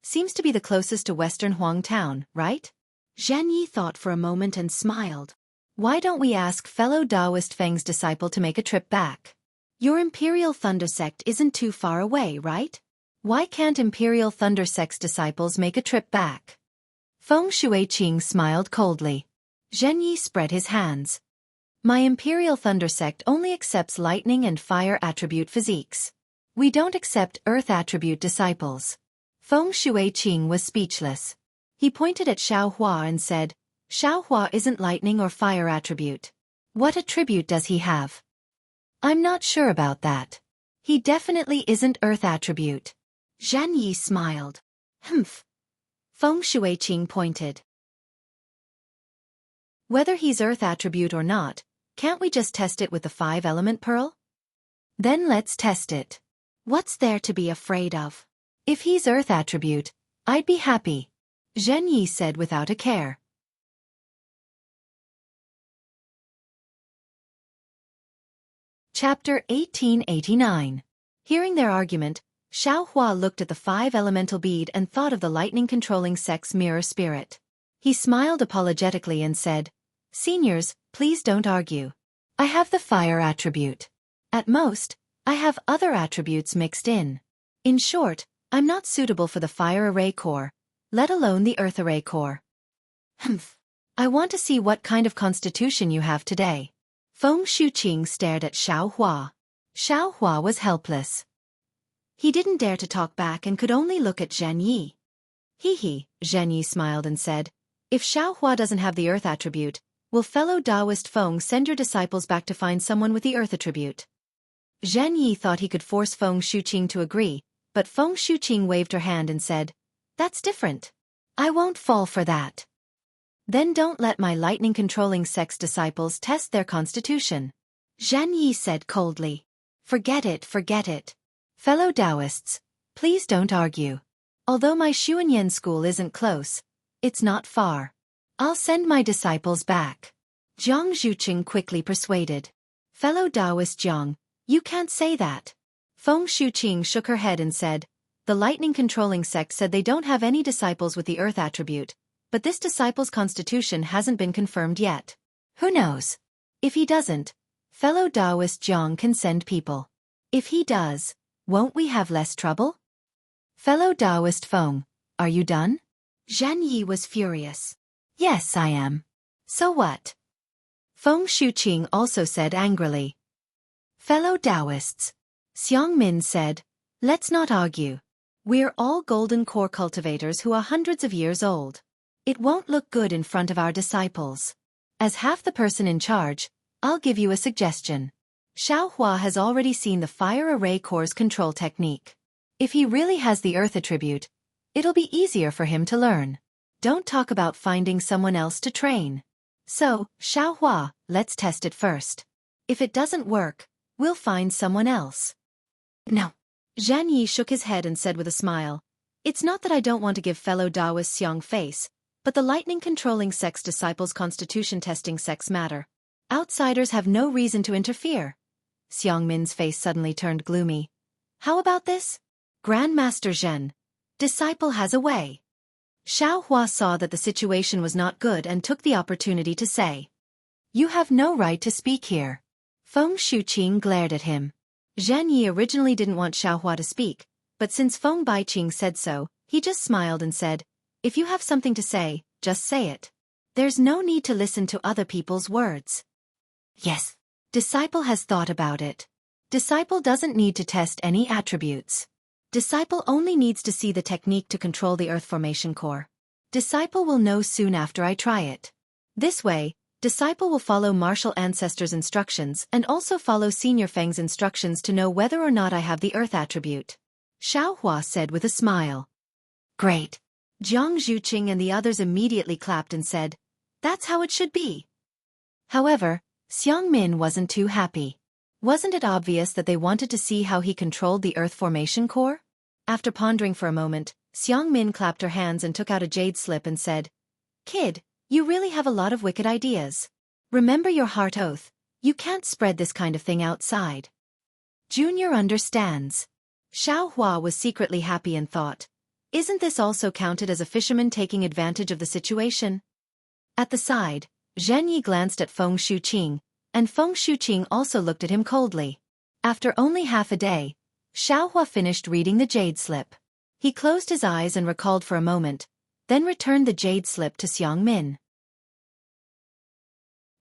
seems to be the closest to Western Huang Town, right? Zhan Yi thought for a moment and smiled. Why don't we ask fellow Taoist Feng's disciple to make a trip back? Your Imperial Thunder sect isn't too far away, right? Why can't Imperial Thunder sect's disciples make a trip back? Feng Shuiqing smiled coldly. Zhen Yi spread his hands. My Imperial Thunder sect only accepts lightning and fire attribute physiques. We don't accept earth attribute disciples. Feng Shuiqing was speechless. He pointed at Xiaohua and said, Xiaohua isn't lightning or fire attribute. What attribute does he have? I'm not sure about that. He definitely isn't earth attribute. Zhan Yi smiled. Humph. Feng Shuiqing pointed. Whether he's earth attribute or not, can't we just test it with the 5-element pearl? Then let's test it. What's there to be afraid of? If he's earth attribute, I'd be happy. Zhen Yi said without a care. Chapter 1889. Hearing their argument, Xiaohua looked at the 5-elemental bead and thought of the lightning-controlling sect's mirror spirit. He smiled apologetically and said, Seniors, please don't argue. I have the fire attribute. At most, I have other attributes mixed in. In short, I'm not suitable for the fire array core, let alone the earth array core. Humph. I want to see what kind of constitution you have today. Feng Shuiqing stared at Xiaohua. Xiaohua was helpless. He didn't dare to talk back and could only look at Zhen Yi. Hee, Zhen Yi smiled and said, if Xiaohua doesn't have the earth attribute, will fellow Taoist Feng send your disciples back to find someone with the earth attribute? Zhen Yi thought he could force Feng Shuiqing to agree, but Feng Shuiqing waved her hand and said, that's different. I won't fall for that. Then don't let my lightning-controlling sect's disciples test their constitution. Zhen Yi said coldly. Forget it. Fellow Taoists, please don't argue. Although my Xuanyan school isn't close, it's not far. I'll send my disciples back. Jiang Zhucheng quickly persuaded. Fellow Taoist Jiang, you can't say that. Feng Shuiqing shook her head and said, the lightning-controlling sect said they don't have any disciples with the earth attribute, but this disciple's constitution hasn't been confirmed yet. Who knows? If he doesn't, fellow Taoist Jiang can send people. If he does, won't we have less trouble? Fellow Taoist Feng, are you done? Zhen Yi was furious. Yes, I am. So what? Feng Shuqing also said angrily. Fellow Taoists, Xiang Min said, let's not argue. We're all golden core cultivators who are hundreds of years old. It won't look good in front of our disciples. As half the person in charge, I'll give you a suggestion. Xiao Hua has already seen the fire array core's control technique. If he really has the earth attribute, it'll be easier for him to learn. Don't talk about finding someone else to train. So, Xiao Hua, let's test it first. If it doesn't work, we'll find someone else. No. Zhen Yi shook his head and said with a smile, it's not that I don't want to give fellow Taoist Xiang face, but the lightning-controlling sex disciples' constitution testing sex matter. Outsiders have no reason to interfere. Xiang Min's face suddenly turned gloomy. How about this? Grandmaster Zhen. Disciple has a way. Xiao Hua saw that the situation was not good and took the opportunity to say, you have no right to speak here. Feng Shuqing glared at him. Zhen Yi originally didn't want Xiao Hua to speak, but since Feng Baiqing said so, he just smiled and said, if you have something to say, just say it. There's no need to listen to other people's words. Yes. Disciple has thought about it. Disciple doesn't need to test any attributes. Disciple only needs to see the technique to control the earth formation core. Disciple will know soon after I try it. This way, Disciple will follow martial ancestors' instructions and also follow Senior Feng's instructions to know whether or not I have the earth attribute. Xiao Hua said with a smile. Great. Jiang Zhuqing and the others immediately clapped and said, that's how it should be. However, Xiang Min wasn't too happy. Wasn't it obvious that they wanted to see how he controlled the earth formation core? After pondering for a moment, Xiang Min clapped her hands and took out a jade slip and said, Kid, you really have a lot of wicked ideas. Remember your heart oath, you can't spread this kind of thing outside. Junior understands. Xiao Hua was secretly happy and thought, isn't this also counted as a fisherman taking advantage of the situation? At the side, Zhen Yi glanced at Feng Shuqing, and Feng Shuqing also looked at him coldly. After only half a day, Xiao Hua finished reading the jade slip. He closed his eyes and recalled for a moment, then returned the jade slip to Xiang Min.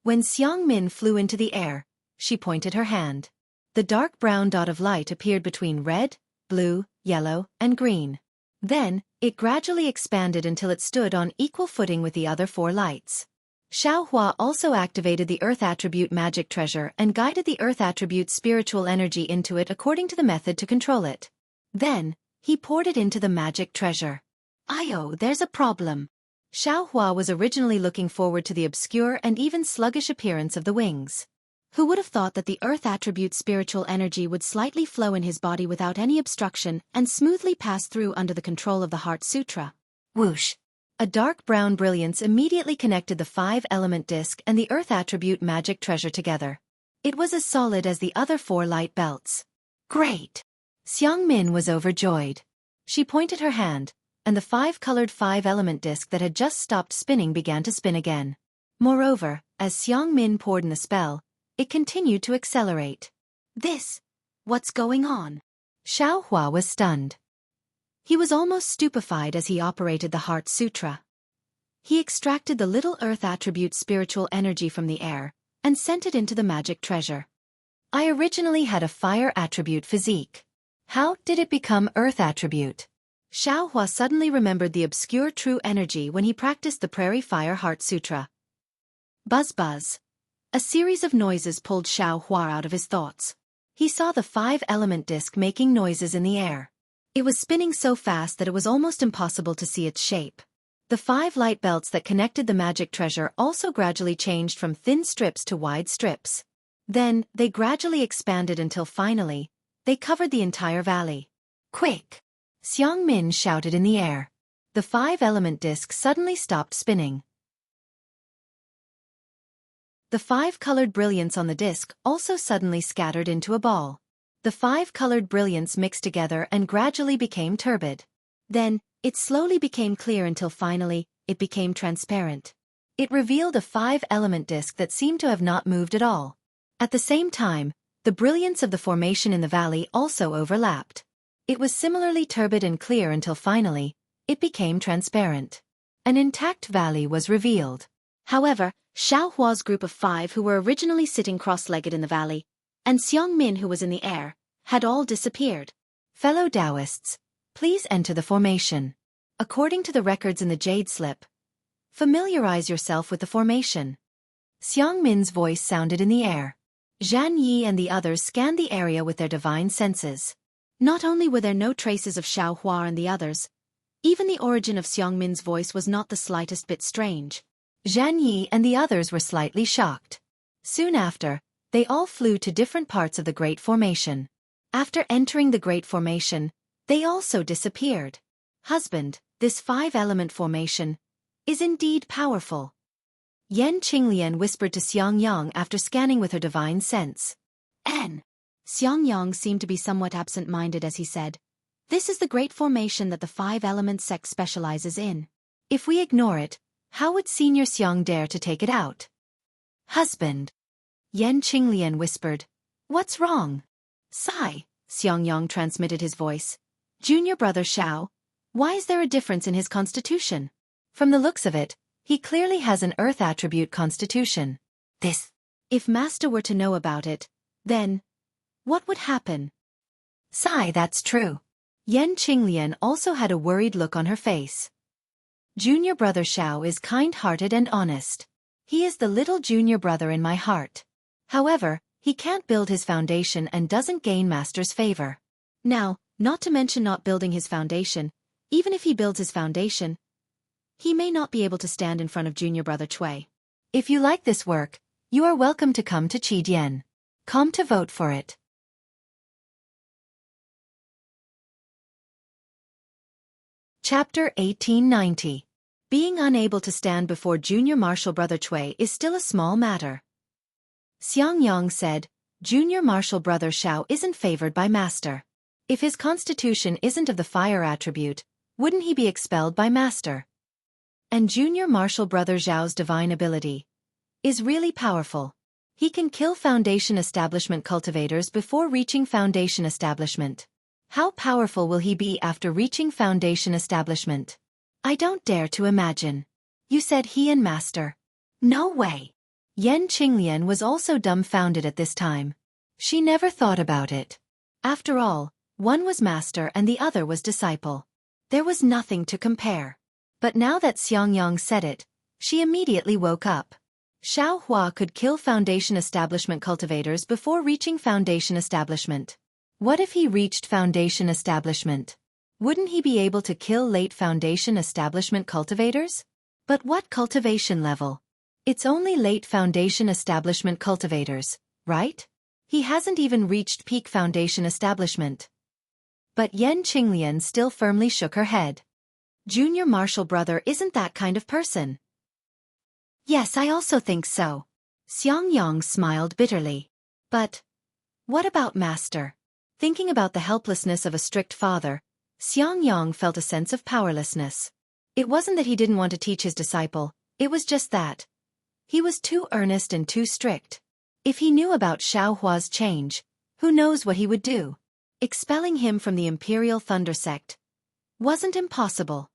When Xiang Min flew into the air, she pointed her hand. The dark brown dot of light appeared between red, blue, yellow, and green. Then, it gradually expanded until it stood on equal footing with the other four lights. Xiao Hua also activated the Earth Attribute Magic Treasure and guided the Earth Attribute spiritual energy into it according to the method to control it. Then, he poured it into the Magic Treasure. Ayo, there's a problem. Xiao Hua was originally looking forward to the obscure and even sluggish appearance of the wings. Who would have thought that the Earth Attribute spiritual energy would slightly flow in his body without any obstruction and smoothly pass through under the control of the Heart Sutra? Whoosh! A dark brown brilliance immediately connected the 5-element disc and the Earth Attribute Magic Treasure together. It was as solid as the other 4 light belts. Great! Xiang Min was overjoyed. She pointed her hand, and the 5-colored 5-element disc that had just stopped spinning began to spin again. Moreover, as Xiang Min poured in the spell, it continued to accelerate. What's going on? Xiao Hua was stunned. He was almost stupefied as he operated the Heart Sutra. He extracted the little Earth Attribute spiritual energy from the air and sent it into the Magic Treasure. I originally had a Fire Attribute physique. How did it become Earth Attribute? Xiao Hua suddenly remembered the obscure true energy when he practiced the Prairie Fire Heart Sutra. Buzz buzz. A series of noises pulled Xiao Hua out of his thoughts. He saw the 5-element disc making noises in the air. It was spinning so fast that it was almost impossible to see its shape. The 5 light belts that connected the Magic Treasure also gradually changed from thin strips to wide strips. Then, they gradually expanded until finally, they covered the entire valley. Quick! Xiang Min shouted in the air. The 5-element disc suddenly stopped spinning. The 5-colored brilliance on the disc also suddenly scattered into a ball. The 5-colored brilliance mixed together and gradually became turbid. Then, it slowly became clear until finally, it became transparent. It revealed a 5-element disc that seemed to have not moved at all. At the same time, the brilliance of the formation in the valley also overlapped. It was similarly turbid and clear until finally, it became transparent. An intact valley was revealed. However, Xiao Hua's group of 5 who were originally sitting cross-legged in the valley, and Xiang Min who was in the air, had all disappeared. Fellow Taoists, please enter the formation. According to the records in the Jade Slip, familiarize yourself with the formation. Xiang Min's voice sounded in the air. Zhan Yi and the others scanned the area with their divine senses. Not only were there no traces of Xiao Hua and the others, even the origin of Xiang Min's voice was not the slightest bit strange. Zhan Yi and the others were slightly shocked. Soon after, they all flew to different parts of the Great Formation. After entering the Great Formation, they also disappeared. Husband, this 5-element formation is indeed powerful. Yan Qinglian whispered to Xiangyang after scanning with her divine sense. Xiangyang seemed to be somewhat absent-minded as he said, "This is the Great Formation that the 5-element sect specializes in. If we ignore it, how would Senior Xiang dare to take it out?" Husband, Yan Qinglian whispered. "What's wrong?" Sigh, Xiangyang transmitted his voice. "Junior brother Xiao, why is there a difference in his constitution? From the looks of it, he clearly has an earth attribute constitution. If Master were to know about it, then what would happen?" Sigh, that's true. Yan Qinglian also had a worried look on her face. Junior brother Xiao is kind-hearted and honest. He is the little junior brother in my heart. However, he can't build his foundation and doesn't gain Master's favor. Now, not to mention not building his foundation, even if he builds his foundation, he may not be able to stand in front of junior brother Cui. If you like this work, you are welcome to come to Qi.com to vote for it. Chapter 1890. Being unable to stand before junior martial brother Cui is still a small matter. Xiangyang said, "Junior martial brother Xiao isn't favored by Master. If his constitution isn't of the fire attribute, wouldn't he be expelled by Master? And junior martial brother Zhao's divine ability is really powerful. He can kill Foundation Establishment cultivators before reaching Foundation Establishment. How powerful will he be after reaching Foundation Establishment? I don't dare to imagine." "You said he and Master." "No way." Yan Qinglian was also dumbfounded at this time. She never thought about it. After all, one was Master and the other was disciple. There was nothing to compare. But now that Xiangyang said it, she immediately woke up. Xiao Hua could kill Foundation Establishment cultivators before reaching Foundation Establishment. What if he reached Foundation Establishment? Wouldn't he be able to kill late Foundation Establishment cultivators? But what cultivation level? It's only late Foundation Establishment cultivators, right? He hasn't even reached peak Foundation Establishment. But Yan Qinglian still firmly shook her head. Junior martial brother isn't that kind of person. Yes, I also think so. Xiangyang smiled bitterly. But what about Master? Thinking about the helplessness of a strict father, Xiangyang felt a sense of powerlessness. It wasn't that he didn't want to teach his disciple, it was just that he was too earnest and too strict. If he knew about Xiao Hua's change, who knows what he would do? Expelling him from the Imperial Thunder Sect wasn't impossible.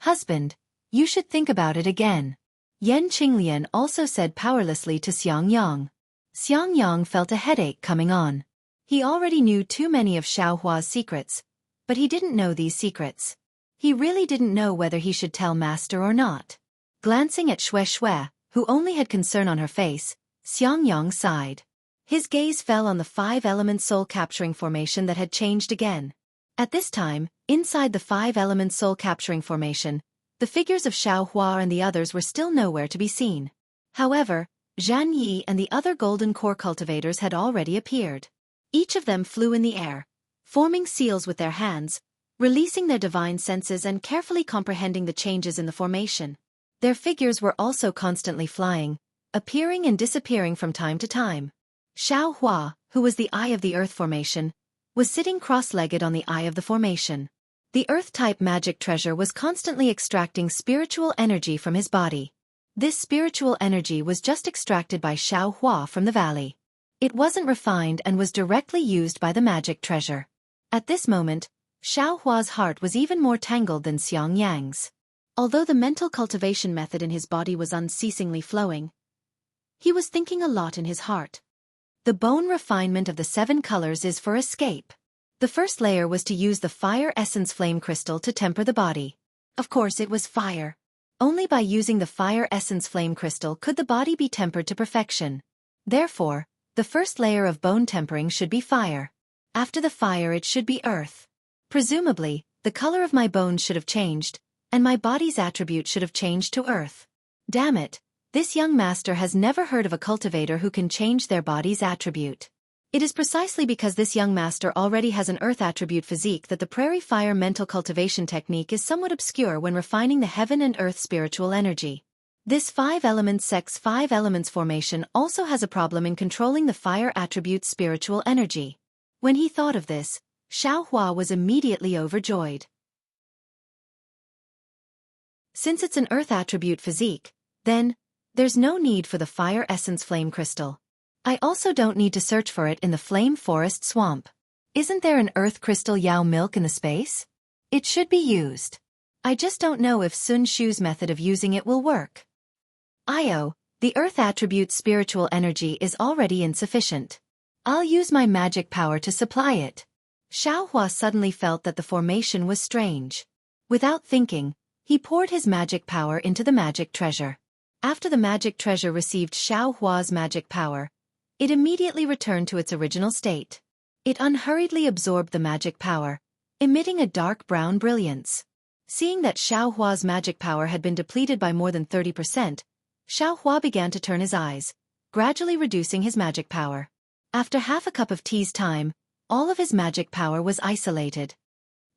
Husband, you should think about it again. Yan Qinglian also said powerlessly to Xiangyang. Xiangyang felt a headache coming on. He already knew too many of Xiao Hua's secrets, but he didn't know these secrets. He really didn't know whether he should tell Master or not. Glancing at Shui, who only had concern on her face, Xiangyang sighed. His gaze fell on the 5-element soul-capturing formation that had changed again. At this time, inside the 5-element soul-capturing formation, the figures of Xiao Hua and the others were still nowhere to be seen. However, Zhan Yi and the other golden core cultivators had already appeared. Each of them flew in the air, forming seals with their hands, releasing their divine senses and carefully comprehending the changes in the formation. Their figures were also constantly flying, appearing and disappearing from time to time. Xiao Hua, who was the Eye of the Earth formation, was sitting cross-legged on the Eye of the formation. The Earth-type magic treasure was constantly extracting spiritual energy from his body. This spiritual energy was just extracted by Xiaohua from the valley. It wasn't refined and was directly used by the magic treasure. At this moment, Xiaohua's heart was even more tangled than Xiangyang's. Although the mental cultivation method in his body was unceasingly flowing, he was thinking a lot in his heart. The bone refinement of the 7 colors is for escape. The first layer was to use the fire essence flame crystal to temper the body. Of course it was fire. Only by using the fire essence flame crystal could the body be tempered to perfection. Therefore, the first layer of bone tempering should be fire. After the fire it should be earth. Presumably, the color of my bones should have changed, and my body's attribute should have changed to earth. Damn it, this young master has never heard of a cultivator who can change their body's attribute. It is precisely because this young master already has an earth attribute physique that the prairie fire mental cultivation technique is somewhat obscure when refining the heaven and earth spiritual energy. This 5 elements sect's 5 elements formation also has a problem in controlling the fire attribute's spiritual energy. When he thought of this, Xiaohua was immediately overjoyed. Since it's an earth attribute physique, then, there's no need for the fire essence flame crystal. I also don't need to search for it in the flame forest swamp. Isn't there an earth crystal Yao milk in the space? It should be used. I just don't know if Sun Shu's method of using it will work. The earth attribute's spiritual energy is already insufficient. I'll use my magic power to supply it. Xiaohua suddenly felt that the formation was strange. Without thinking, he poured his magic power into the magic treasure. After the magic treasure received Xiaohua's magic power, it immediately returned to its original state. It unhurriedly absorbed the magic power, emitting a dark brown brilliance. Seeing that Xiaohua's magic power had been depleted by more than 30%, Xiaohua began to turn his eyes, gradually reducing his magic power. After half a cup of tea's time, all of his magic power was isolated.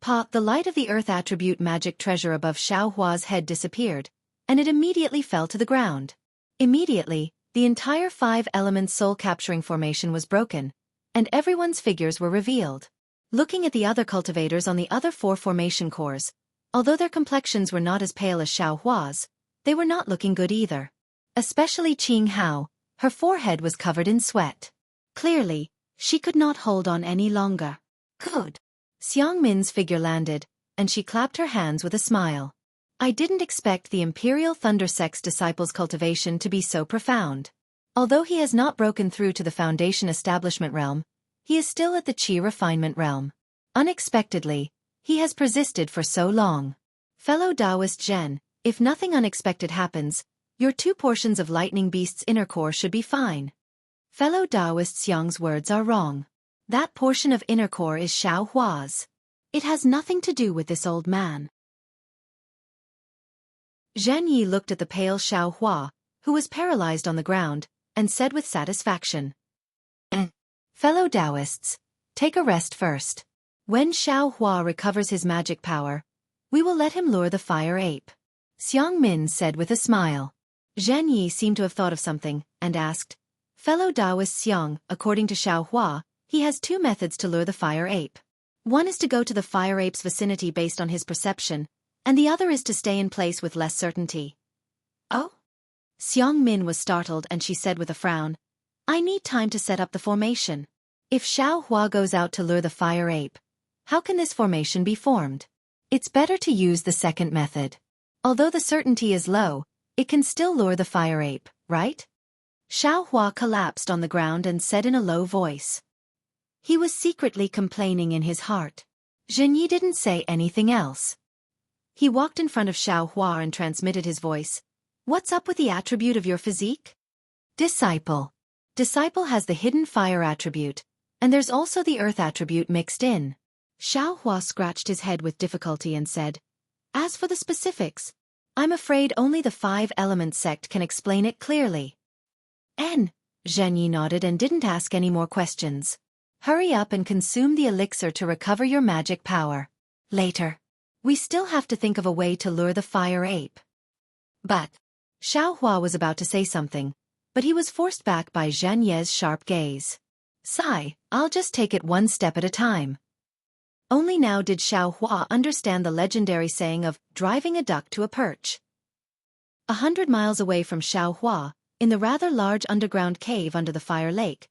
The light of the earth attribute magic treasure above Xiaohua's head disappeared, and it immediately fell to the ground. Immediately, the entire 5 elements soul-capturing formation was broken, and everyone's figures were revealed. Looking at the other cultivators on the other 4 formation cores, although their complexions were not as pale as Xiaohua's, they were not looking good either. Especially Jianghu, her forehead was covered in sweat. Clearly, she could not hold on any longer. Good. Xiangmin's figure landed, and she clapped her hands with a smile. I didn't expect the Imperial Thunder Sect's disciples' cultivation to be so profound. Although he has not broken through to the Foundation Establishment realm, he is still at the Qi Refinement realm. Unexpectedly, he has persisted for so long. Fellow Taoist Zhen, if nothing unexpected happens, your 2 portions of Lightning Beast's inner core should be fine. Fellow Taoist Xiang's words are wrong. That portion of inner core is Xiaohua's. It has nothing to do with this old man. Zhen Yi looked at the pale Xiaohua, who was paralyzed on the ground, and said with satisfaction, Fellow Taoists, take a rest first. When Xiaohua recovers his magic power, we will let him lure the fire ape. Xiangmin said with a smile. Zhen Yi seemed to have thought of something, and asked, Fellow Taoist Xiang, according to Xiaohua, he has 2 methods to lure the fire ape. One is to go to the fire ape's vicinity based on his perception, and the other is to stay in place with less certainty. Oh? Xiangmin was startled and she said with a frown, I need time to set up the formation. If Xiaohua goes out to lure the fire ape, how can this formation be formed? It's better to use the second method. Although the certainty is low, it can still lure the fire ape, right? Xiaohua collapsed on the ground and said in a low voice. He was secretly complaining in his heart. Zhen Yi didn't say anything else. He walked in front of Xiaohua and transmitted his voice. What's up with the attribute of your physique? Disciple. Disciple has the hidden fire attribute, and there's also the earth attribute mixed in. Xiaohua scratched his head with difficulty and said, As for the specifics, I'm afraid only the 5 elements sect can explain it clearly. Zhen Yi nodded and didn't ask any more questions. Hurry up and consume the elixir to recover your magic power. Later. We still have to think of a way to lure the fire ape. But Xiaohua was about to say something, but he was forced back by Zhen Ye's sharp gaze. Sigh, I'll just take it one step at a time. Only now did Xiaohua understand the legendary saying of driving a duck to a perch. 100 miles away from Xiaohua, in the rather large underground cave under the fire lake,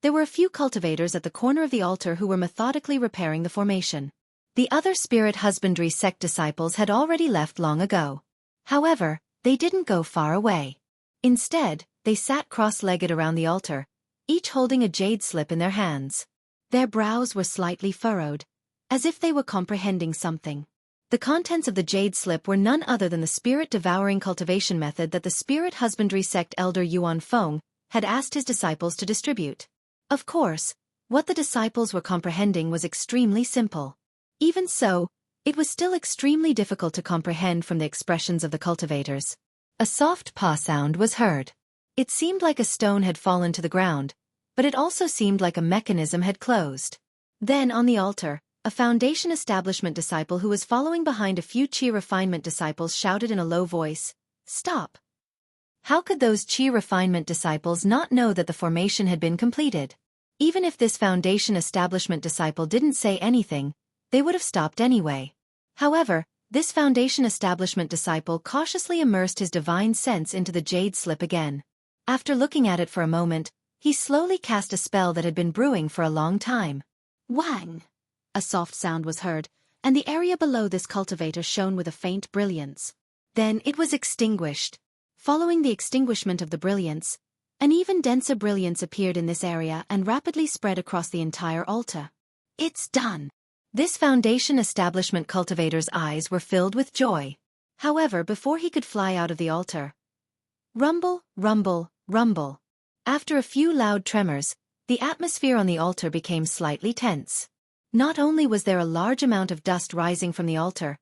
there were a few cultivators at the corner of the altar who were methodically repairing the formation. The other spirit husbandry sect disciples had already left long ago. However, they didn't go far away. Instead, they sat cross-legged around the altar, each holding a jade slip in their hands. Their brows were slightly furrowed, as if they were comprehending something. The contents of the jade slip were none other than the spirit-devouring cultivation method that the spirit husbandry sect elder Yuan Feng had asked his disciples to distribute. Of course, what the disciples were comprehending was extremely simple. Even so, it was still extremely difficult to comprehend from the expressions of the cultivators. A soft paw sound was heard. It seemed like a stone had fallen to the ground, but it also seemed like a mechanism had closed. Then on the altar, a foundation establishment disciple who was following behind a few Qi refinement disciples shouted in a low voice, "Stop!" How could those Qi refinement disciples not know that the formation had been completed? Even if this foundation establishment disciple didn't say anything, they would have stopped anyway. However, this foundation establishment disciple cautiously immersed his divine sense into the jade slip again. After looking at it for a moment, he slowly cast a spell that had been brewing for a long time. Wang! A soft sound was heard, and the area below this cultivator shone with a faint brilliance. Then it was extinguished. Following the extinguishment of the brilliance, an even denser brilliance appeared in this area and rapidly spread across the entire altar. It's done! This foundation establishment cultivator's eyes were filled with joy. However, before he could fly out of the altar, rumble, rumble, rumble. After a few loud tremors, the atmosphere on the altar became slightly tense. Not only was there a large amount of dust rising from the altar,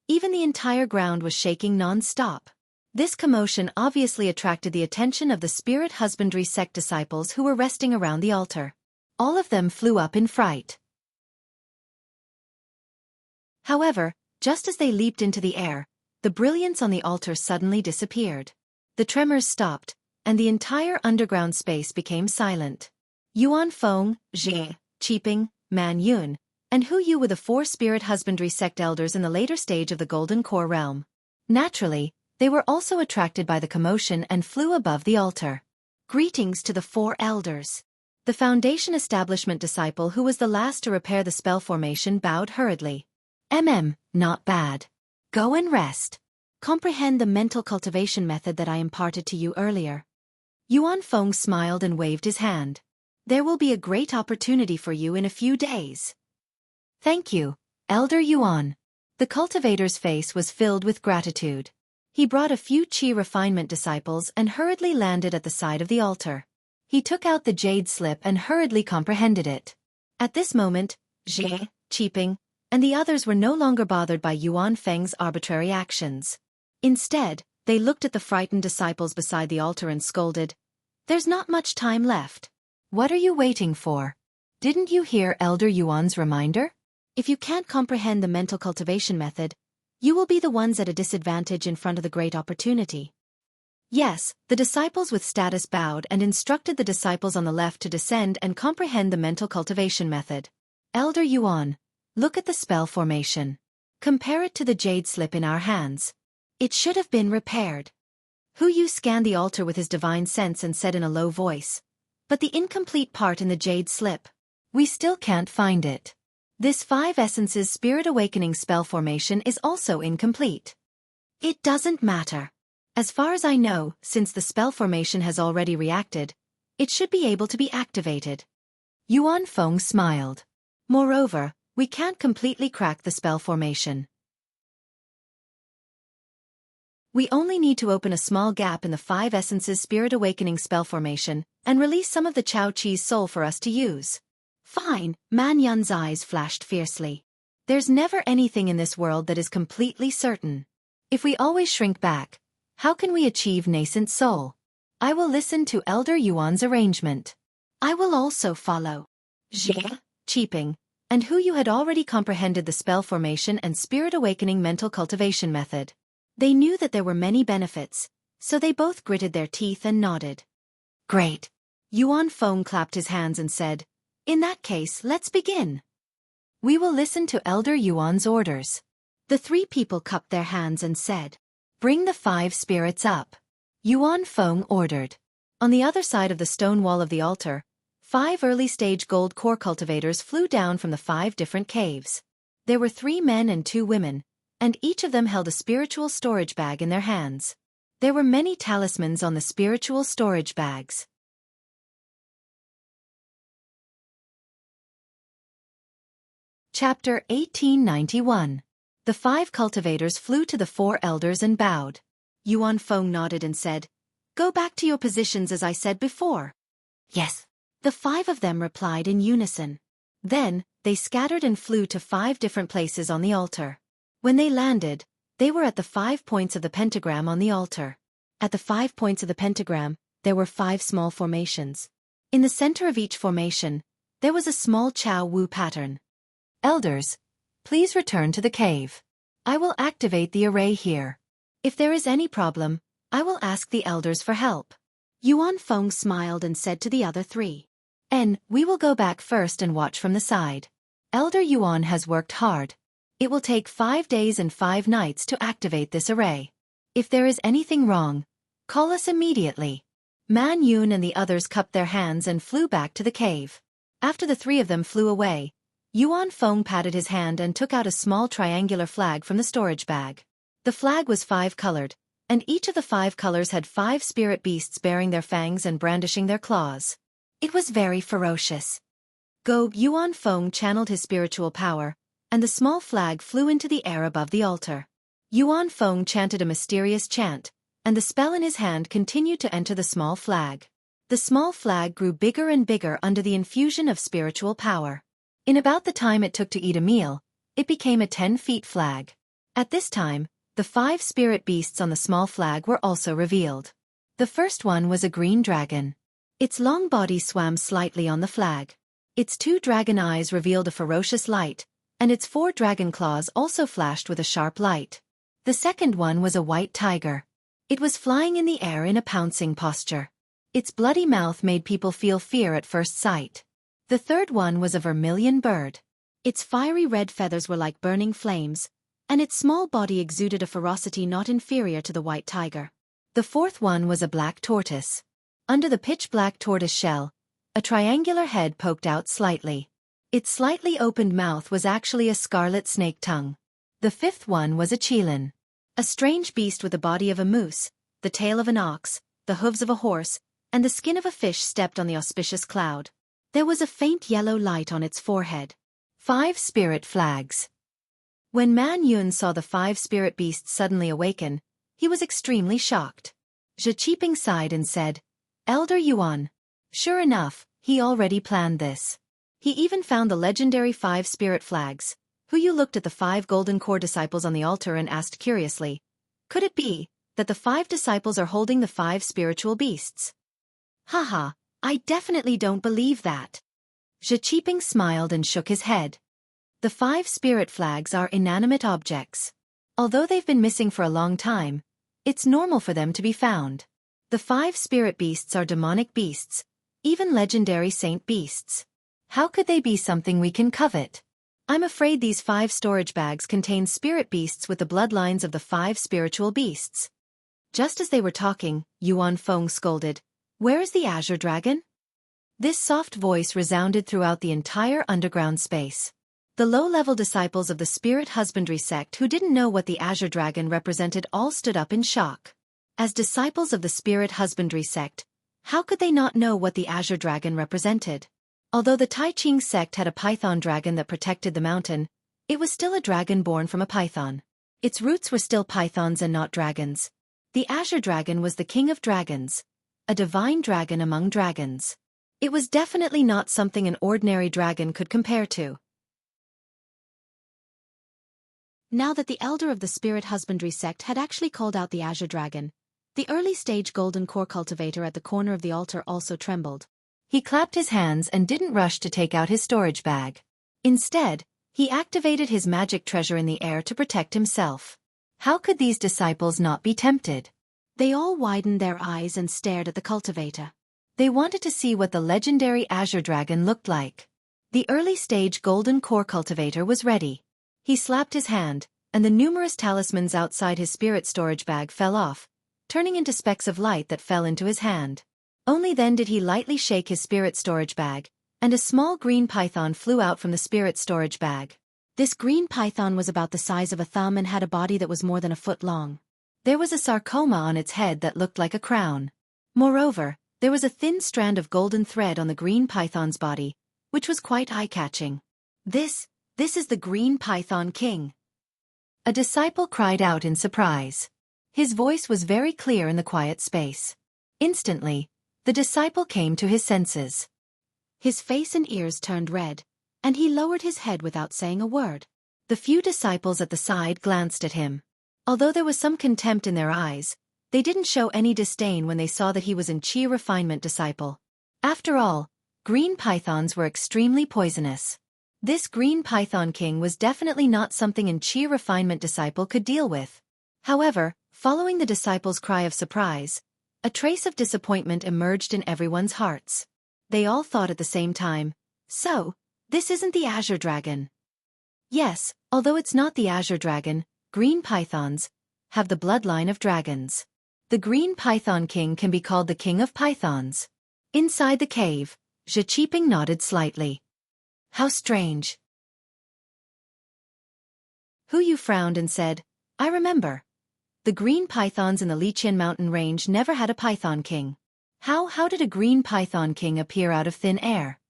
even the entire ground was shaking non-stop. This commotion obviously attracted the attention of the spirit husbandry sect disciples who were resting around the altar. All of them flew up in fright. However, just as they leaped into the air, the brilliance on the altar suddenly disappeared. The tremors stopped, and the entire underground space became silent. Yuan Feng, Zhe, Qiping, Man Yun, and Hu Yu were the 4 spirit husbandry sect elders in the later stage of the Golden Core realm. Naturally, they were also attracted by the commotion and flew above the altar. Greetings to the 4 elders. The foundation establishment disciple who was the last to repair the spell formation bowed hurriedly. Not bad. Go and rest. Comprehend the mental cultivation method that I imparted to you earlier. Yuan Feng smiled and waved his hand. There will be a great opportunity for you in a few days. Thank you, Elder Yuan. The cultivator's face was filled with gratitude. He brought a few Qi refinement disciples and hurriedly landed at the side of the altar. He took out the jade slip and hurriedly comprehended it. At this moment, Zhe, Qiping, and the others were no longer bothered by Yuan Feng's arbitrary actions. Instead, they looked at the frightened disciples beside the altar and scolded, "There's not much time left. What are you waiting for? Didn't you hear Elder Yuan's reminder? If you can't comprehend the mental cultivation method, you will be the ones at a disadvantage in front of the great opportunity." Yes, the disciples with status bowed and instructed the disciples on the left to descend and comprehend the mental cultivation method. Elder Yuan, look at the spell formation. Compare it to the jade slip in our hands. It should have been repaired. Hu Yu scanned the altar with his divine sense and said in a low voice, "But the incomplete part in the jade slip. We still can't find it. This 5 essences spirit awakening spell formation is also incomplete." "It doesn't matter. As far as I know, since the spell formation has already reacted, it should be able to be activated." Yuan Feng smiled. "Moreover, we can't completely crack the spell formation. We only need to open a small gap in the 5 essences spirit awakening spell formation and release some of the Chao Chi's soul for us to use." "Fine," Man Yun's eyes flashed fiercely. "There's never anything in this world that is completely certain. If we always shrink back, how can we achieve nascent soul? I will listen to Elder Yuan's arrangement. I will also follow." Zhe, Qiping, and Hu Yu had already comprehended the spell formation and spirit awakening mental cultivation method. They knew that there were many benefits, so they both gritted their teeth and nodded. "Great." Yuan Feng clapped his hands and said, "In that case, let's begin. We will listen to Elder Yuan's orders." The 3 people cupped their hands and said, Bring the 5 spirits up. Yuan Feng ordered. On the other side of the stone wall of the altar, 5 early-stage gold core cultivators flew down from the 5 different caves. There were 3 men and 2 women, and each of them held a spiritual storage bag in their hands. There were many talismans on the spiritual storage bags. Chapter 1891. The 5 cultivators flew to the 4 elders and bowed. Yuan Feng nodded and said, "Go back to your positions as I said before." "Yes." The 5 of them replied in unison. Then, they scattered and flew to 5 different places on the altar. When they landed, they were at the 5 points of the pentagram on the altar. At the 5 points of the pentagram, there were 5 small formations. In the center of each formation, there was a small Chao Wu pattern. "Elders, please return to the cave. I will activate the array here. If there is any problem, I will ask the elders for help." Yuan Feng smiled and said to the other 3. We will go back first and watch from the side. Elder Yuan has worked hard. It will take 5 days and 5 nights to activate this array. If there is anything wrong, call us immediately." Man Yun and the others cupped their hands and flew back to the cave. After the 3 of them flew away, Yuan Feng patted his hand and took out a small triangular flag from the storage bag. The flag was 5-colored, and each of the 5 colors had 5 spirit beasts bearing their fangs and brandishing their claws. It was very ferocious. Yuan Feng channeled his spiritual power, and the small flag flew into the air above the altar. Yuan Feng chanted a mysterious chant, and the spell in his hand continued to enter the small flag. The small flag grew bigger and bigger under the infusion of spiritual power. In about the time it took to eat a meal, it became a 10-feet flag. At this time, the 5 spirit beasts on the small flag were also revealed. The first one was a green dragon. Its long body swam slightly on the flag. Its 2 dragon eyes revealed a ferocious light, and its 4 dragon claws also flashed with a sharp light. The second one was a white tiger. It was flying in the air in a pouncing posture. Its bloody mouth made people feel fear at first sight. The third one was a vermilion bird. Its fiery red feathers were like burning flames, and its small body exuded a ferocity not inferior to the white tiger. The fourth one was a black tortoise. Under the pitch-black tortoise shell, a triangular head poked out slightly. Its slightly opened mouth was actually a scarlet snake tongue. The fifth one was a qilin. A strange beast with the body of a moose, the tail of an ox, the hooves of a horse, and the skin of a fish stepped on the auspicious cloud. There was a faint yellow light on its forehead. 5 spirit flags. When Man Yun saw the 5 spirit beasts suddenly awaken, he was extremely shocked. Zhe Qiping sighed and said, "Elder Yuan." Sure enough, he already planned this. He even found the legendary 5 spirit flags. Yu looked at the 5 golden core disciples on the altar and asked curiously, "Could it be that the 5 disciples are holding the 5 spiritual beasts?" "Haha, I definitely don't believe that." Zhe Qiping smiled and shook his head. The 5 spirit flags are inanimate objects. Although they've been missing for a long time, it's normal for them to be found. The 5 spirit beasts are demonic beasts, even legendary saint beasts. How could they be something we can covet? I'm afraid these 5 storage bags contain spirit beasts with the bloodlines of the 5 spiritual beasts. Just as they were talking, Yuan Feng scolded, "Where is the Azure Dragon?" This soft voice resounded throughout the entire underground space. The low-level disciples of the Spirit Husbandry sect who didn't know what the Azure Dragon represented all stood up in shock. As disciples of the Spirit Husbandry sect, how could they not know what the Azure Dragon represented? Although the Tai Ching sect had a python dragon that protected the mountain, it was still a dragon born from a python. Its roots were still pythons and not dragons. The Azure Dragon was the king of dragons, a divine dragon among dragons. It was definitely not something an ordinary dragon could compare to. Now that the elder of the Spirit Husbandry sect had actually called out the Azure Dragon, the early-stage golden core cultivator at the corner of the altar also trembled. He clapped his hands and didn't rush to take out his storage bag. Instead, he activated his magic treasure in the air to protect himself. How could these disciples not be tempted? They all widened their eyes and stared at the cultivator. They wanted to see what the legendary Azure Dragon looked like. The early-stage golden core cultivator was ready. He slapped his hand, and the numerous talismans outside his spirit storage bag fell off, turning into specks of light that fell into his hand. Only then did he lightly shake his spirit storage bag, and a small green python flew out from the spirit storage bag. This green python was about the size of a thumb and had a body that was more than a foot long. There was a sarcoma on its head that looked like a crown. Moreover, there was a thin strand of golden thread on the green python's body, which was quite eye-catching. This is the Green Python King. A disciple cried out in surprise. His voice was very clear in the quiet space. Instantly, the disciple came to his senses. His face and ears turned red, and he lowered his head without saying a word. The few disciples at the side glanced at him. Although there was some contempt in their eyes, they didn't show any disdain when they saw that he was an Qi refinement disciple. After all, green pythons were extremely poisonous. This Green Python King was definitely not something an Qi refinement disciple could deal with. However, following the disciples' cry of surprise, a trace of disappointment emerged in everyone's hearts. They all thought at the same time, "So, this isn't the Azure Dragon." Yes, although it's not the Azure Dragon, green pythons have the bloodline of dragons. The Green Python King can be called the King of Pythons. Inside the cave, Zhiqiping nodded slightly. How strange. Hu Yu frowned and said, I remember. The green pythons in the Liqian mountain range never had a python king. How did a green python king appear out of thin air?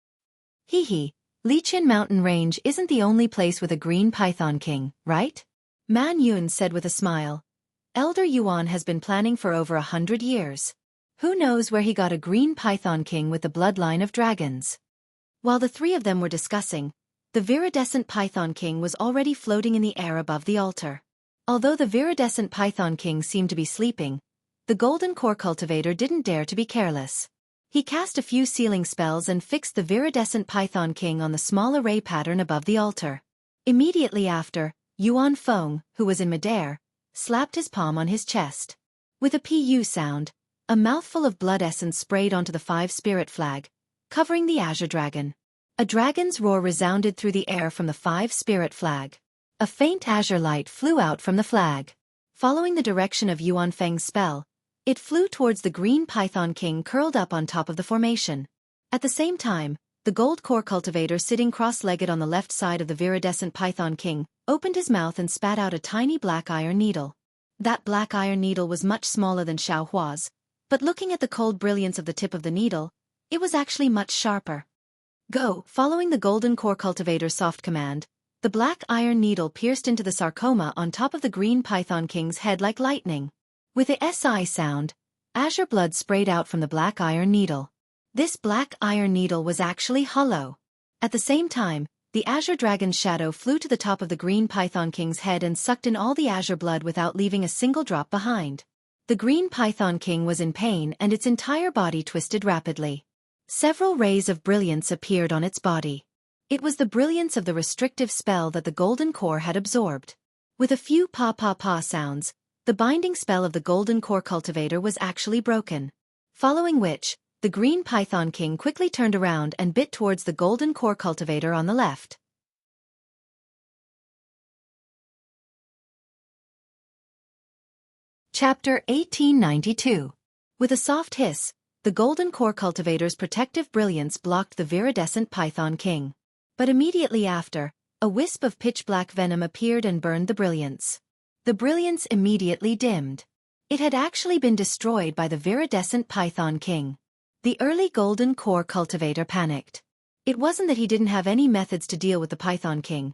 Liqian mountain range isn't the only place with a green python king, right? Man Yun said with a smile. Elder Yuan has been planning for over 100 years. Who knows where he got a green python king with the bloodline of dragons? While the three of them were discussing, the viridescent python king was already floating in the air above the altar. Although the viridescent python king seemed to be sleeping, the golden core cultivator didn't dare to be careless. He cast a few sealing spells and fixed the viridescent python king on the small array pattern above the altar. Immediately after, Yuan Feng, who was in midair, slapped his palm on his chest. With a pu sound, a mouthful of blood essence sprayed onto the 5-spirit flag, covering the Azure Dragon. A dragon's roar resounded through the air from the 5-spirit flag. A faint azure light flew out from the flag. Following the direction of Yuan Feng's spell, it flew towards the green python king curled up on top of the formation. At the same time, the gold core cultivator sitting cross-legged on the left side of the viridescent python king opened his mouth and spat out a tiny black iron needle. That black iron needle was much smaller than Xiaohua's, but looking at the cold brilliance of the tip of the needle, it was actually much sharper. Go! Following the golden core cultivator's soft command, the black iron needle pierced into the sarcoma on top of the green python king's head like lightning. With a SI sound, azure blood sprayed out from the black iron needle. This black iron needle was actually hollow. At the same time, the Azure Dragon's shadow flew to the top of the Green Python King's head and sucked in all the azure blood without leaving a single drop behind. The Green Python King was in pain and its entire body twisted rapidly. Several rays of brilliance appeared on its body. It was the brilliance of the restrictive spell that the Golden Core had absorbed. With a few pa-pa-pa sounds, the binding spell of the Golden Core cultivator was actually broken. Following which, the Green Python King quickly turned around and bit towards the Golden Core cultivator on the left. Chapter 1892. With a soft hiss, the Golden Core cultivator's protective brilliance blocked the viridescent Python King. But immediately after, a wisp of pitch-black venom appeared and burned the brilliance. The brilliance immediately dimmed. It had actually been destroyed by the viridescent Python King. The early Golden Core cultivator panicked. It wasn't that he didn't have any methods to deal with the Python King,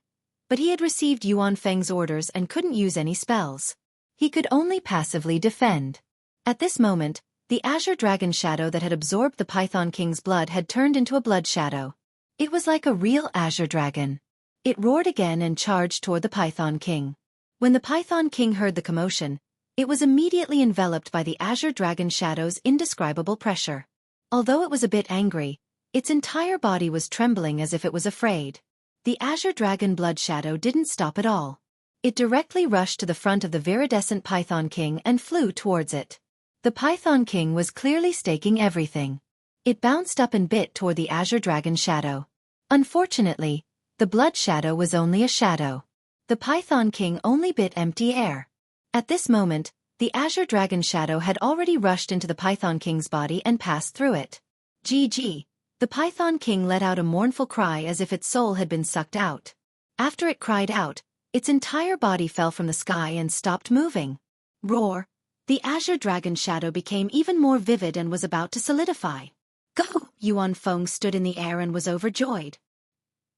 but he had received Yuan Feng's orders and couldn't use any spells. He could only passively defend. At this moment, the Azure Dragon shadow that had absorbed the Python King's blood had turned into a blood shadow. It was like a real Azure Dragon. It roared again and charged toward the Python King. When the Python King heard the commotion, it was immediately enveloped by the Azure Dragon shadow's indescribable pressure. Although it was a bit angry, its entire body was trembling as if it was afraid. The Azure Dragon blood shadow didn't stop at all. It directly rushed to the front of the viridescent Python King and flew towards it. The Python King was clearly staking everything. It bounced up and bit toward the Azure Dragon shadow. Unfortunately, the blood shadow was only a shadow. The Python King only bit empty air. At this moment, the Azure Dragon shadow had already rushed into the Python King's body and passed through it. GG. The Python King let out a mournful cry as if its soul had been sucked out. After it cried out, its entire body fell from the sky and stopped moving. Roar! The Azure Dragon shadow became even more vivid and was about to solidify. Go! Yuan Feng stood in the air and was overjoyed.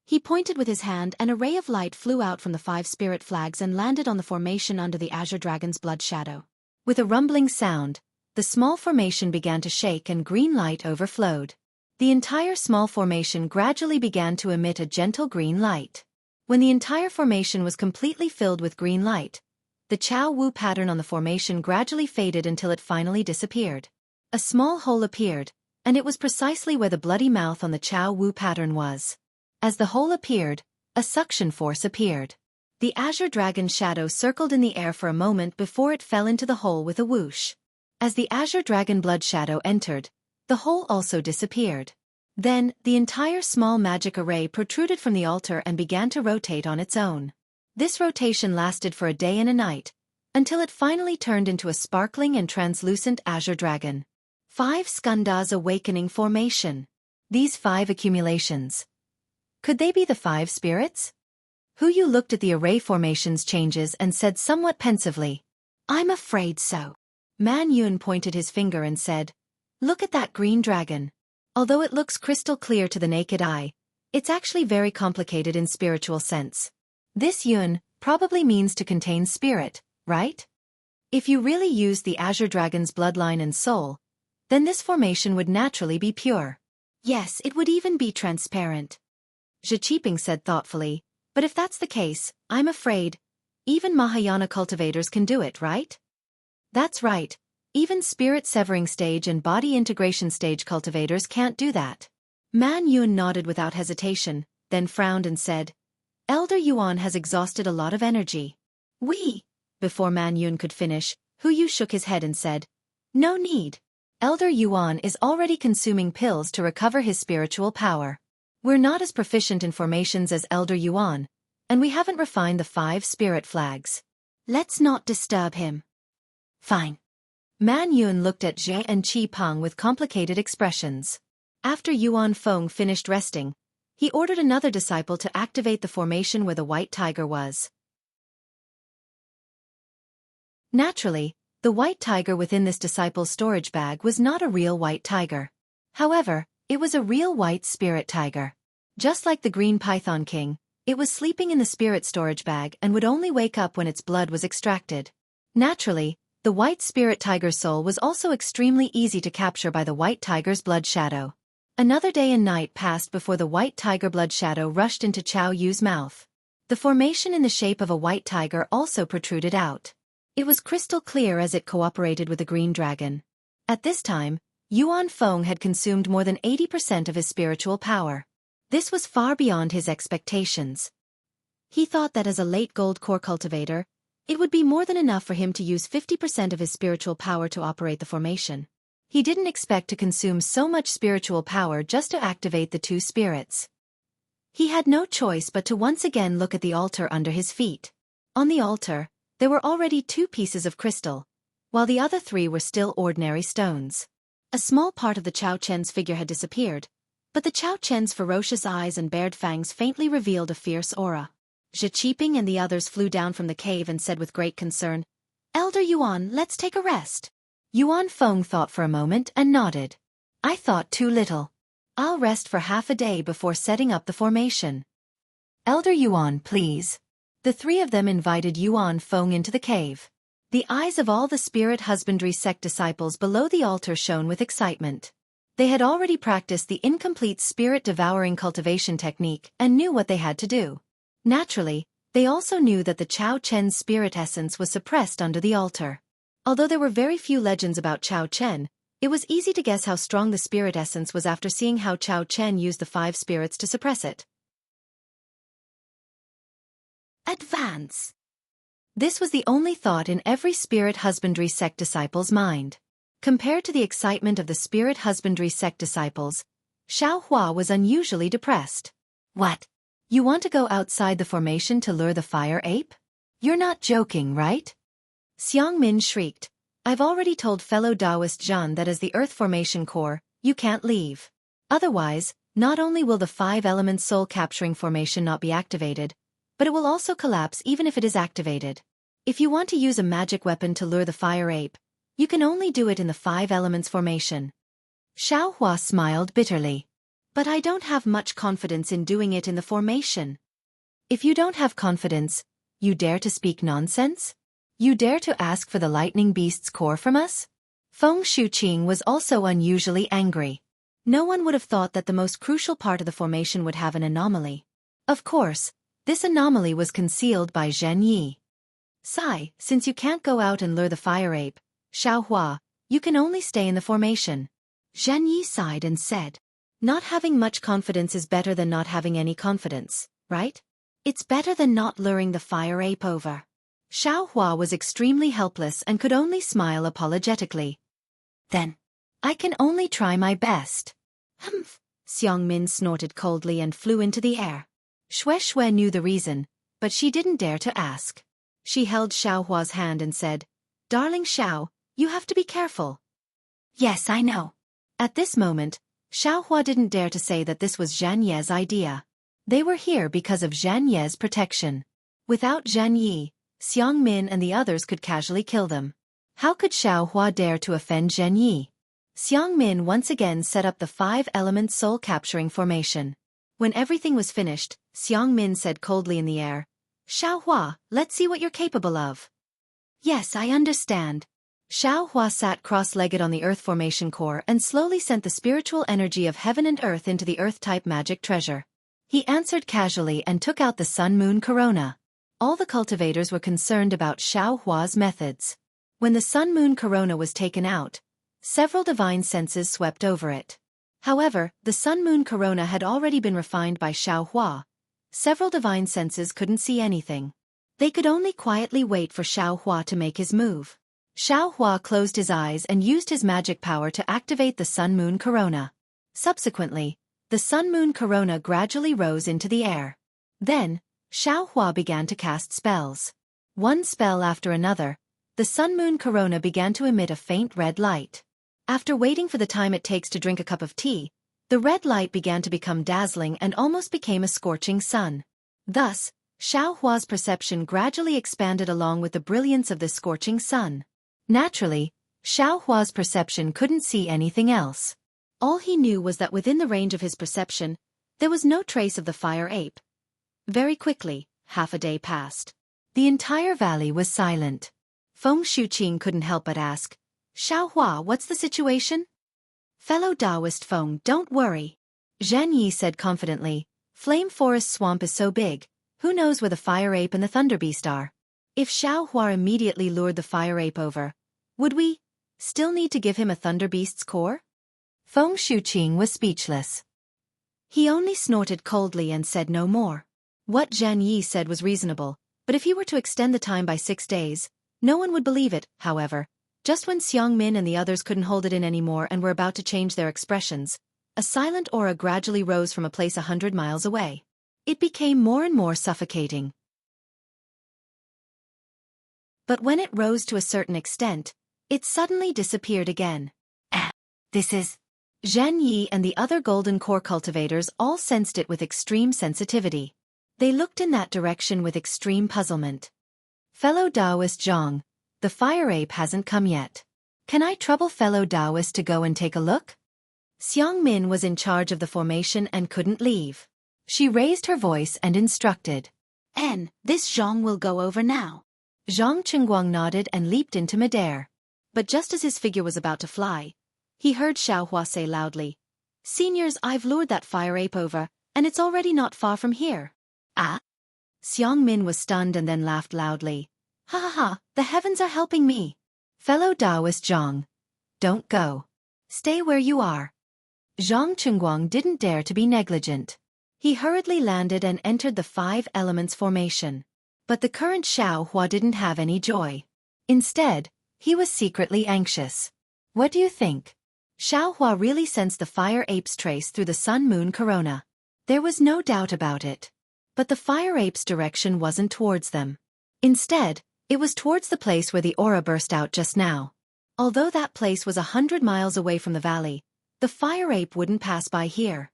He pointed with his hand and a ray of light flew out from the 5 spirit flags and landed on the formation under the Azure Dragon's blood shadow. With a rumbling sound, the small formation began to shake and green light overflowed. The entire small formation gradually began to emit a gentle green light. When the entire formation was completely filled with green light, the Chao Wu pattern on the formation gradually faded until it finally disappeared. A small hole appeared, and it was precisely where the bloody mouth on the Chao Wu pattern was. As the hole appeared, a suction force appeared. The Azure Dragon shadow circled in the air for a moment before it fell into the hole with a whoosh. As the Azure Dragon blood shadow entered, the hole also disappeared. Then, the entire small magic array protruded from the altar and began to rotate on its own. This rotation lasted for a day and a night, until it finally turned into a sparkling and translucent Azure Dragon. 5 Skanda's Awakening Formation. These 5 accumulations. Could they be the 5 spirits? Hu Yu looked at the array formations changes and said somewhat pensively, "I'm afraid so." Man Yun pointed his finger and said, "Look at that green dragon. Although it looks crystal clear to the naked eye, it's actually very complicated in spiritual sense. This Yun probably means to contain spirit, right? If you really used the Azure Dragon's bloodline and soul, then this formation would naturally be pure. Yes, it would even be transparent." Zhe Qiping said thoughtfully, "But if that's the case, I'm afraid, even Mahayana cultivators can do it, right?" "That's right. Even spirit-severing stage and body integration stage cultivators can't do that." Man Yun nodded without hesitation, then frowned and said, "Elder Yuan has exhausted a lot of energy." Before Man Yun could finish, Hu Yu shook his head and said, "No need. Elder Yuan is already consuming pills to recover his spiritual power. We're not as proficient in formations as Elder Yuan, and we haven't refined the 5 spirit flags. Let's not disturb him." "Fine." Man Yun looked at Zhe and Qi Peng with complicated expressions. After Yuan Feng finished resting, he ordered another disciple to activate the formation where the white tiger was. Naturally, the white tiger within this disciple's storage bag was not a real white tiger. However, it was a real white spirit tiger. Just like the green Python King, it was sleeping in the spirit storage bag and would only wake up when its blood was extracted. Naturally, the white spirit tiger's soul was also extremely easy to capture by the white tiger's blood shadow. Another day and night passed before the white tiger blood shadow rushed into Chao Yu's mouth. The formation in the shape of a white tiger also protruded out. It was crystal clear as it cooperated with the green dragon. At this time, Yuan Feng had consumed more than 80% of his spiritual power. This was far beyond his expectations. He thought that as a late gold core cultivator, it would be more than enough for him to use 50% of his spiritual power to operate the formation. He didn't expect to consume so much spiritual power just to activate the 2 spirits. He had no choice but to once again look at the altar under his feet. On the altar, there were already 2 pieces of crystal, while the other 3 were still ordinary stones. A small part of the Chao Chen's figure had disappeared, but the Chao Chen's ferocious eyes and bared fangs faintly revealed a fierce aura. Zhe Qiping and the others flew down from the cave and said with great concern, "Elder Yuan, let's take a rest." Yuan Feng thought for a moment and nodded. "I thought too little. I'll rest for half a day before setting up the formation." "Elder Yuan, please." The 3 of them invited Yuan Feng into the cave. The eyes of all the spirit husbandry sect disciples below the altar shone with excitement. They had already practiced the incomplete spirit-devouring cultivation technique and knew what they had to do. Naturally, they also knew that the Chao Chen's spirit essence was suppressed under the altar. Although there were very few legends about Chao Chen, it was easy to guess how strong the spirit essence was after seeing how Chao Chen used the 5 spirits to suppress it. Advance. This was the only thought in every spirit husbandry sect disciple's mind. Compared to the excitement of the spirit husbandry sect disciples, Xiao Hua was unusually depressed. "What? You want to go outside the formation to lure the fire ape? You're not joking, right? Xiangmin shrieked. I've already told fellow Taoist Zhan that as the Earth Formation Core, you can't leave. Otherwise, not only will the 5-element soul-capturing formation not be activated, but it will also collapse even if it is activated. If you want to use a magic weapon to lure the fire ape, you can only do it in the 5 elements formation. Xiaohua smiled bitterly. But I don't have much confidence in doing it in the formation. If you don't have confidence, you dare to speak nonsense? You dare to ask for the lightning beast's core from us? Feng Shuqing was also unusually angry. No one would have thought that the most crucial part of the formation would have an anomaly. Of course, this anomaly was concealed by Zhen Yi. Sai, since you can't go out and lure the fire ape, Xiaohua, you can only stay in the formation. Zhen Yi sighed and said, not having much confidence is better than not having any confidence, right? It's better than not luring the fire ape over. Xiaohua was extremely helpless and could only smile apologetically. Then, I can only try my best. Humph! Xiangmin snorted coldly and flew into the air. Xue knew the reason, but she didn't dare to ask. She held Xiaohua's hand and said, Darling Xiao, you have to be careful. Yes, I know. At this moment, Xiaohua didn't dare to say that this was Zhen Ye's idea. They were here because of Zhen Ye's protection. Without Zhen Yi, Xiangmin and the others could casually kill them. How could Xiaohua dare to offend Zhen Yi? Xiangmin once again set up the 5-element soul-capturing formation. When everything was finished, Xiangmin said coldly in the air, Xiaohua, let's see what you're capable of. Yes, I understand. Xiaohua sat cross-legged on the Earth Formation Core and slowly sent the spiritual energy of heaven and earth into the Earth-type magic treasure. He answered casually and took out the Sun-Moon Corona. All the cultivators were concerned about Xiaohua's methods. When the Sun-Moon Corona was taken out, several divine senses swept over it. However, the Sun-Moon Corona had already been refined by Xiaohua. Several divine senses couldn't see anything. They could only quietly wait for Xiaohua to make his move. Xiaohua closed his eyes and used his magic power to activate the Sun-Moon Corona. Subsequently, the Sun-Moon Corona gradually rose into the air. Then, Xiaohua began to cast spells. One spell after another, the Sun-Moon Corona began to emit a faint red light. After waiting for the time it takes to drink a cup of tea, the red light began to become dazzling and almost became a scorching sun. Thus, Xiaohua's perception gradually expanded along with the brilliance of this scorching sun. Naturally, Xiaohua's perception couldn't see anything else. All he knew was that within the range of his perception, there was no trace of the fire ape. Very quickly, half a day passed. The entire valley was silent. Feng Shuqing couldn't help but ask, Xiaohua, what's the situation? Fellow Taoist Feng, don't worry. Zhen Yi said confidently, Flame Forest Swamp is so big, who knows where the fire ape and the thunder beast are? If Xiaohua immediately lured the fire ape over, would we still need to give him a thunder beast's core? Feng Shuqing was speechless. He only snorted coldly and said no more. What Zhen Yi said was reasonable, but if he were to extend the time by 6 days, no one would believe it. However, just when Xiangmin and the others couldn't hold it in anymore and were about to change their expressions, a silent aura gradually rose from a place 100 miles away. It became more and more suffocating. But when it rose to a certain extent, it suddenly disappeared again. This is... Zhen Yi and the other golden core cultivators all sensed it with extreme sensitivity. They looked in that direction with extreme puzzlement. Fellow Taoist Zhang, the fire ape hasn't come yet. Can I trouble fellow Taoist to go and take a look? Xiangmin was in charge of the formation and couldn't leave. She raised her voice and instructed. This Zhang will go over now. Zhang Chengguang nodded and leaped into midair. But just as his figure was about to fly, he heard Xiaohua say loudly, Seniors, I've lured that fire ape over, and it's already not far from here. Ah? Xiangmin was stunned and then laughed loudly. Ha ha ha, the heavens are helping me. Fellow Taoist Zhang, don't go. Stay where you are. Zhang Chengguang didn't dare to be negligent. He hurriedly landed and entered the 5 elements formation. But the current Xiaohua didn't have any joy. Instead, he was secretly anxious. What do you think? Xiaohua really sensed the fire ape's trace through the Sun-Moon Corona. There was no doubt about it. But the fire ape's direction wasn't towards them. Instead, it was towards the place where the aura burst out just now. Although that place was 100 miles away from the valley, the fire ape wouldn't pass by here.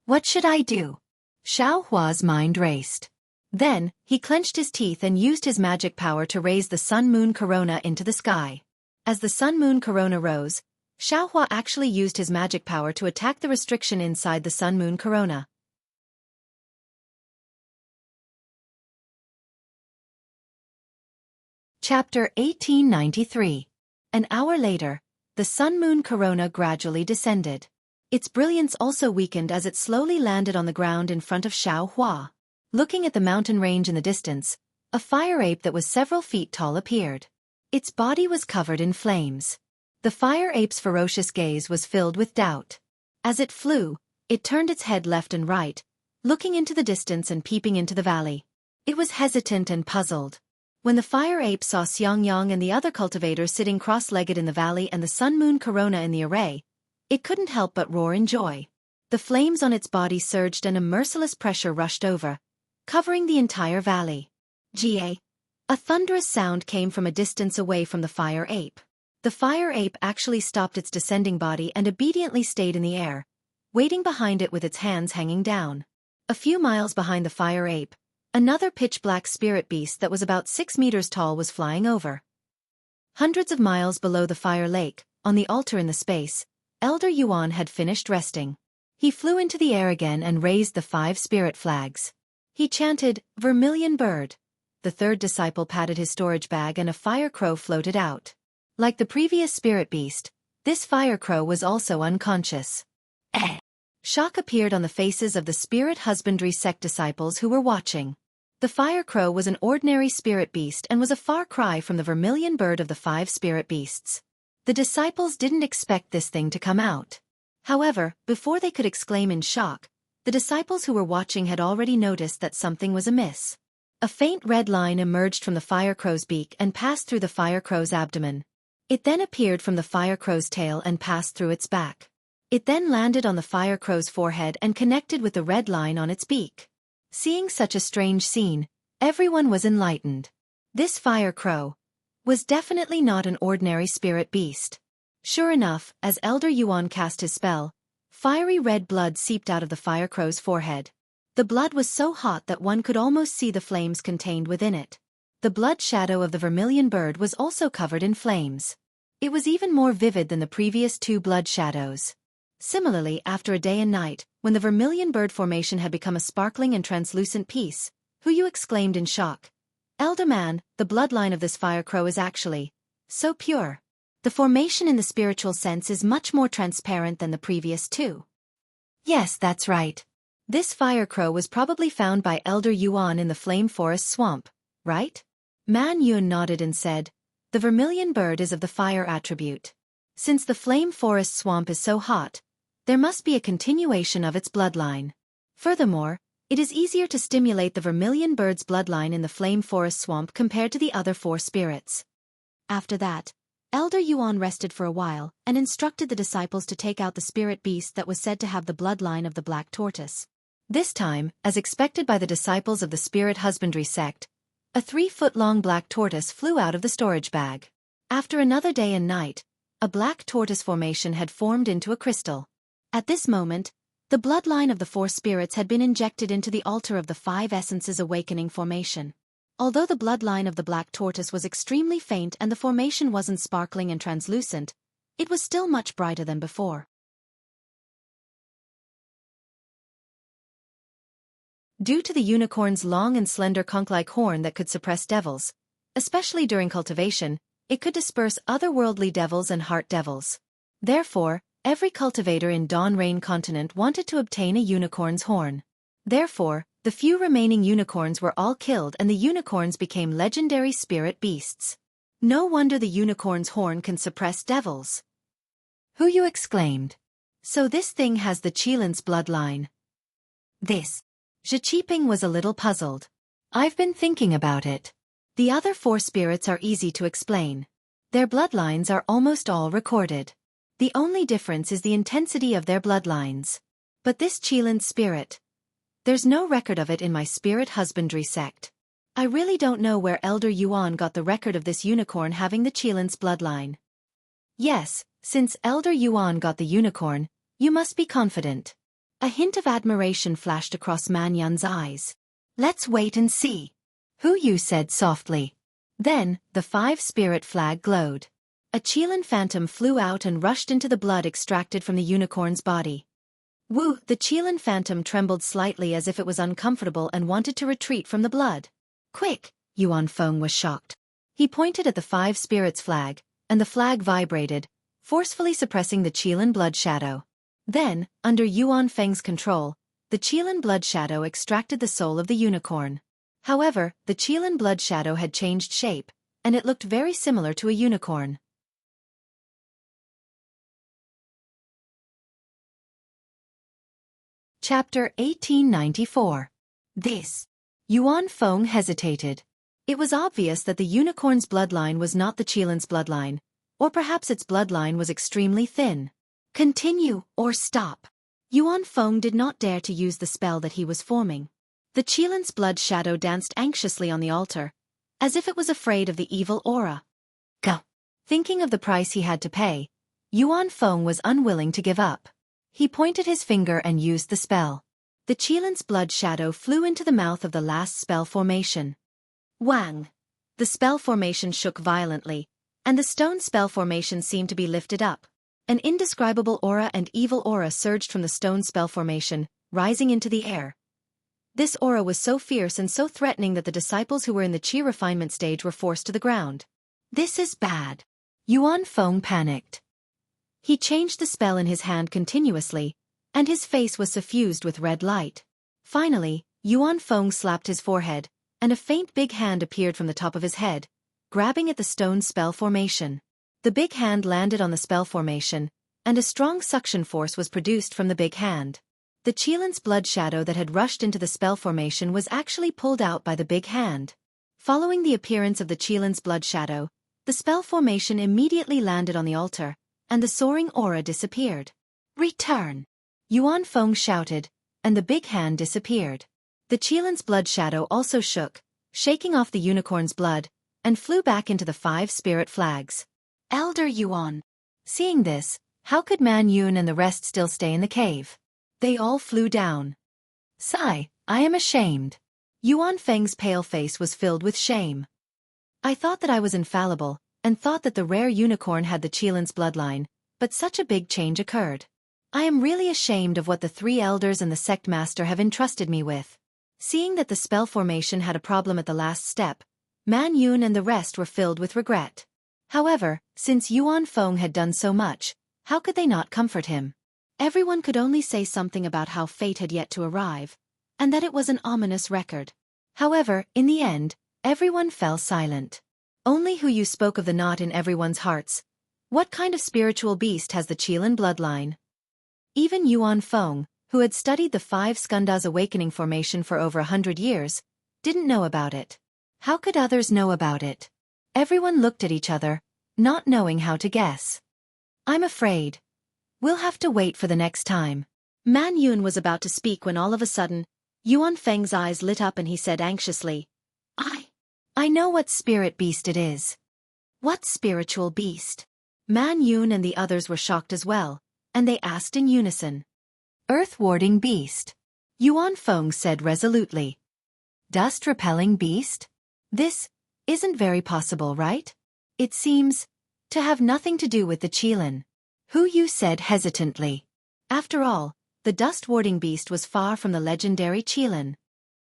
What should I do? Xiaohua's mind raced. Then, he clenched his teeth and used his magic power to raise the sun-moon corona into the sky. As the sun-moon corona rose, Xiaohua actually used his magic power to attack the restriction inside the sun-moon corona. Chapter 1893. An hour later, the sun-moon corona gradually descended. Its brilliance also weakened as it slowly landed on the ground in front of Xiaohua. Looking at the mountain range in the distance, a fire ape that was several feet tall appeared. Its body was covered in flames. The fire ape's ferocious gaze was filled with doubt. As it flew, it turned its head left and right, looking into the distance and peeping into the valley. It was hesitant and puzzled. When the fire ape saw Xianxia and the other cultivators sitting cross-legged in the valley and the sun-moon corona in the array, it couldn't help but roar in joy. The flames on its body surged and a merciless pressure rushed over, covering the entire valley. Ga. A thunderous sound came from a distance away from the fire ape. The fire ape actually stopped its descending body and obediently stayed in the air, waiting behind it with its hands hanging down. A few miles behind the fire ape, another pitch-black spirit beast that was about 6 meters tall was flying over. Hundreds of miles below the fire lake, on the altar in the space, Elder Yuan had finished resting. He flew into the air again and raised the 5 spirit flags. He chanted, "Vermilion bird." The third disciple patted his storage bag and a fire crow floated out. Like the previous spirit beast, this fire crow was also unconscious. Shock appeared on the faces of the spirit husbandry sect disciples who were watching. The fire crow was an ordinary spirit beast and was a far cry from the vermilion bird of the 5 spirit beasts. The disciples didn't expect this thing to come out. However, before they could exclaim in shock, the disciples who were watching had already noticed that something was amiss. A faint red line emerged from the fire crow's beak and passed through the fire crow's abdomen. It then appeared from the fire crow's tail and passed through its back. It then landed on the fire crow's forehead and connected with the red line on its beak. Seeing such a strange scene, everyone was enlightened. This fire crow was definitely not an ordinary spirit beast. Sure enough, as Elder Yuan cast his spell, fiery red blood seeped out of the fire crow's forehead. The blood was so hot that one could almost see the flames contained within it. The blood shadow of the vermilion bird was also covered in flames. It was even more vivid than the previous 2 blood shadows. Similarly, after a day and night, when the vermilion bird formation had become a sparkling and translucent piece, Huyu exclaimed in shock, "Elder man, the bloodline of this fire crow is actually so pure. The formation in the spiritual sense is much more transparent than the previous 2. Yes, that's right. This fire crow was probably found by Elder Yuan in the Flame Forest Swamp, right?" Man Yun nodded and said, "The vermilion bird is of the fire attribute. Since the Flame Forest Swamp is so hot, there must be a continuation of its bloodline. Furthermore, it is easier to stimulate the vermilion bird's bloodline in the Flame Forest Swamp compared to the other 4 spirits." After that, Elder Yuan rested for a while and instructed the disciples to take out the spirit beast that was said to have the bloodline of the black tortoise. This time, as expected by the disciples of the spirit husbandry sect, a 3-foot-long black tortoise flew out of the storage bag. After another day and night, a black tortoise formation had formed into a crystal. At this moment, the bloodline of the 4 spirits had been injected into the altar of the 5 essences awakening formation. Although the bloodline of the black tortoise was extremely faint and the formation wasn't sparkling and translucent, it was still much brighter than before. Due to the unicorn's long and slender conch-like horn that could suppress devils, especially during cultivation, it could disperse otherworldly devils and heart devils. Therefore, every cultivator in Dawn Rain continent wanted to obtain a unicorn's horn. Therefore, the few remaining unicorns were all killed and the unicorns became legendary spirit beasts. No wonder the unicorn's horn can suppress devils. Huyu exclaimed. So this thing has the Qilin's bloodline. This. Zhi Qiping was a little puzzled. I've been thinking about it. The other 4 spirits are easy to explain. Their bloodlines are almost all recorded. The only difference is the intensity of their bloodlines. But this Qilin's spirit, There's no record of it in my spirit husbandry sect. I really don't know where Elder Yuan got the record of this unicorn having the Qilins bloodline. Yes, since Elder Yuan got the unicorn, you must be confident. A hint of admiration flashed across Man Yun's eyes. Let's wait and see. Hu Yu said softly. Then, the 5-spirit flag glowed. A Qilin phantom flew out and rushed into the blood extracted from the unicorn's body. Wu, the Qilin phantom trembled slightly as if it was uncomfortable and wanted to retreat from the blood. Quick! Yuan Feng was shocked. He pointed at the 5 spirits flag, and the flag vibrated, forcefully suppressing the Qilin blood shadow. Then, under Yuan Feng's control, the Qilin blood shadow extracted the soul of the unicorn. However, the Qilin blood shadow had changed shape, and it looked very similar to a unicorn. Chapter 1894. This. Yuan Feng hesitated. It was obvious that the unicorn's bloodline was not the Qilin's bloodline, or perhaps its bloodline was extremely thin. Continue, or stop. Yuan Feng did not dare to use the spell that he was forming. The Qilin's blood shadow danced anxiously on the altar, as if it was afraid of the evil aura. Go. Thinking of the price he had to pay, Yuan Feng was unwilling to give up. He pointed his finger and used the spell. The Qilin's blood shadow flew into the mouth of the last spell formation. Wang! The spell formation shook violently, and the stone spell formation seemed to be lifted up. An indescribable aura and evil aura surged from the stone spell formation, rising into the air. This aura was so fierce and so threatening that the disciples who were in the Qi refinement stage were forced to the ground. This is bad. Yuan Feng panicked. He changed the spell in his hand continuously, and his face was suffused with red light. Finally, Yuan Feng slapped his forehead, and a faint big hand appeared from the top of his head, grabbing at the stone spell formation. The big hand landed on the spell formation, and a strong suction force was produced from the big hand. The Qilin's blood shadow that had rushed into the spell formation was actually pulled out by the big hand. Following the appearance of the Qilin's blood shadow, the spell formation immediately landed on the altar, and the soaring aura disappeared. Return! Yuan Feng shouted, and the big hand disappeared. The Qilin's blood shadow also shook, shaking off the unicorn's blood, and flew back into the 5 spirit flags. Elder Yuan. Seeing this, how could Man Yun and the rest still stay in the cave? They all flew down. Sigh, I am ashamed. Yuan Feng's pale face was filled with shame. I thought that I was infallible, and thought that the rare unicorn had the Qilin's bloodline, but such a big change occurred. I am really ashamed of what the 3 elders and the sect master have entrusted me with. Seeing that the spell formation had a problem at the last step, Man Yun and the rest were filled with regret. However, since Yuan Feng had done so much, how could they not comfort him? Everyone could only say something about how fate had yet to arrive, and that it was an ominous record. However, in the end, everyone fell silent. Only Hu Yu spoke of the knot in everyone's hearts. What kind of spiritual beast has the Qilin bloodline? Even Yuan Feng, who had studied the 5 Skandha's awakening formation for over 100 years, didn't know about it. How could others know about it? Everyone looked at each other, not knowing how to guess. I'm afraid. We'll have to wait for the next time. Man Yun was about to speak when all of a sudden, Yuan Feng's eyes lit up and he said anxiously, I know what spirit beast it is. What spiritual beast? Man Yun and the others were shocked as well, and they asked in unison. Earth-warding beast. Yuan Feng said resolutely. Dust-repelling beast? This isn't very possible, right? It seems to have nothing to do with the Qilin. Hu Yu said hesitantly. After all, the dust-warding beast was far from the legendary Qilin.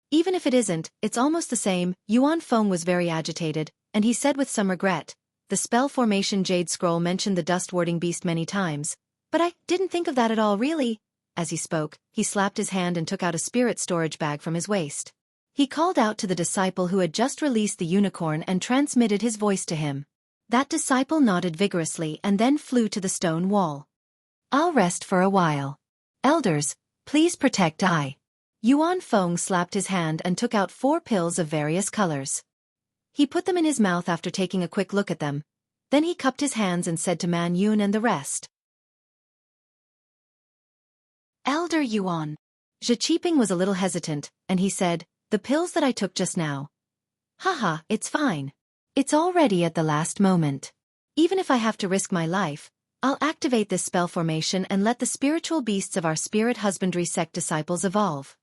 Even if it isn't, it's almost the same. Yuan Feng was very agitated, and he said with some regret, the spell formation Jade Scroll mentioned the dust-warding beast many times, but I didn't think of that at all really. As he spoke, he slapped his hand and took out a spirit storage bag from his waist. He called out to the disciple who had just released the unicorn and transmitted his voice to him. That disciple nodded vigorously and then flew to the stone wall. I'll rest for a while. Elders, please protect I. Yuan Feng slapped his hand and took out 4 pills of various colors. He put them in his mouth after taking a quick look at them. Then he cupped his hands and said to Man Yun and the rest. Elder Yuan, Zhe Qiping was a little hesitant, and he said, "The pills that I took just now." "Haha, it's fine. It's already at the last moment. Even if I have to risk my life, I'll activate this spell formation and let the spiritual beasts of our spirit husbandry sect disciples evolve."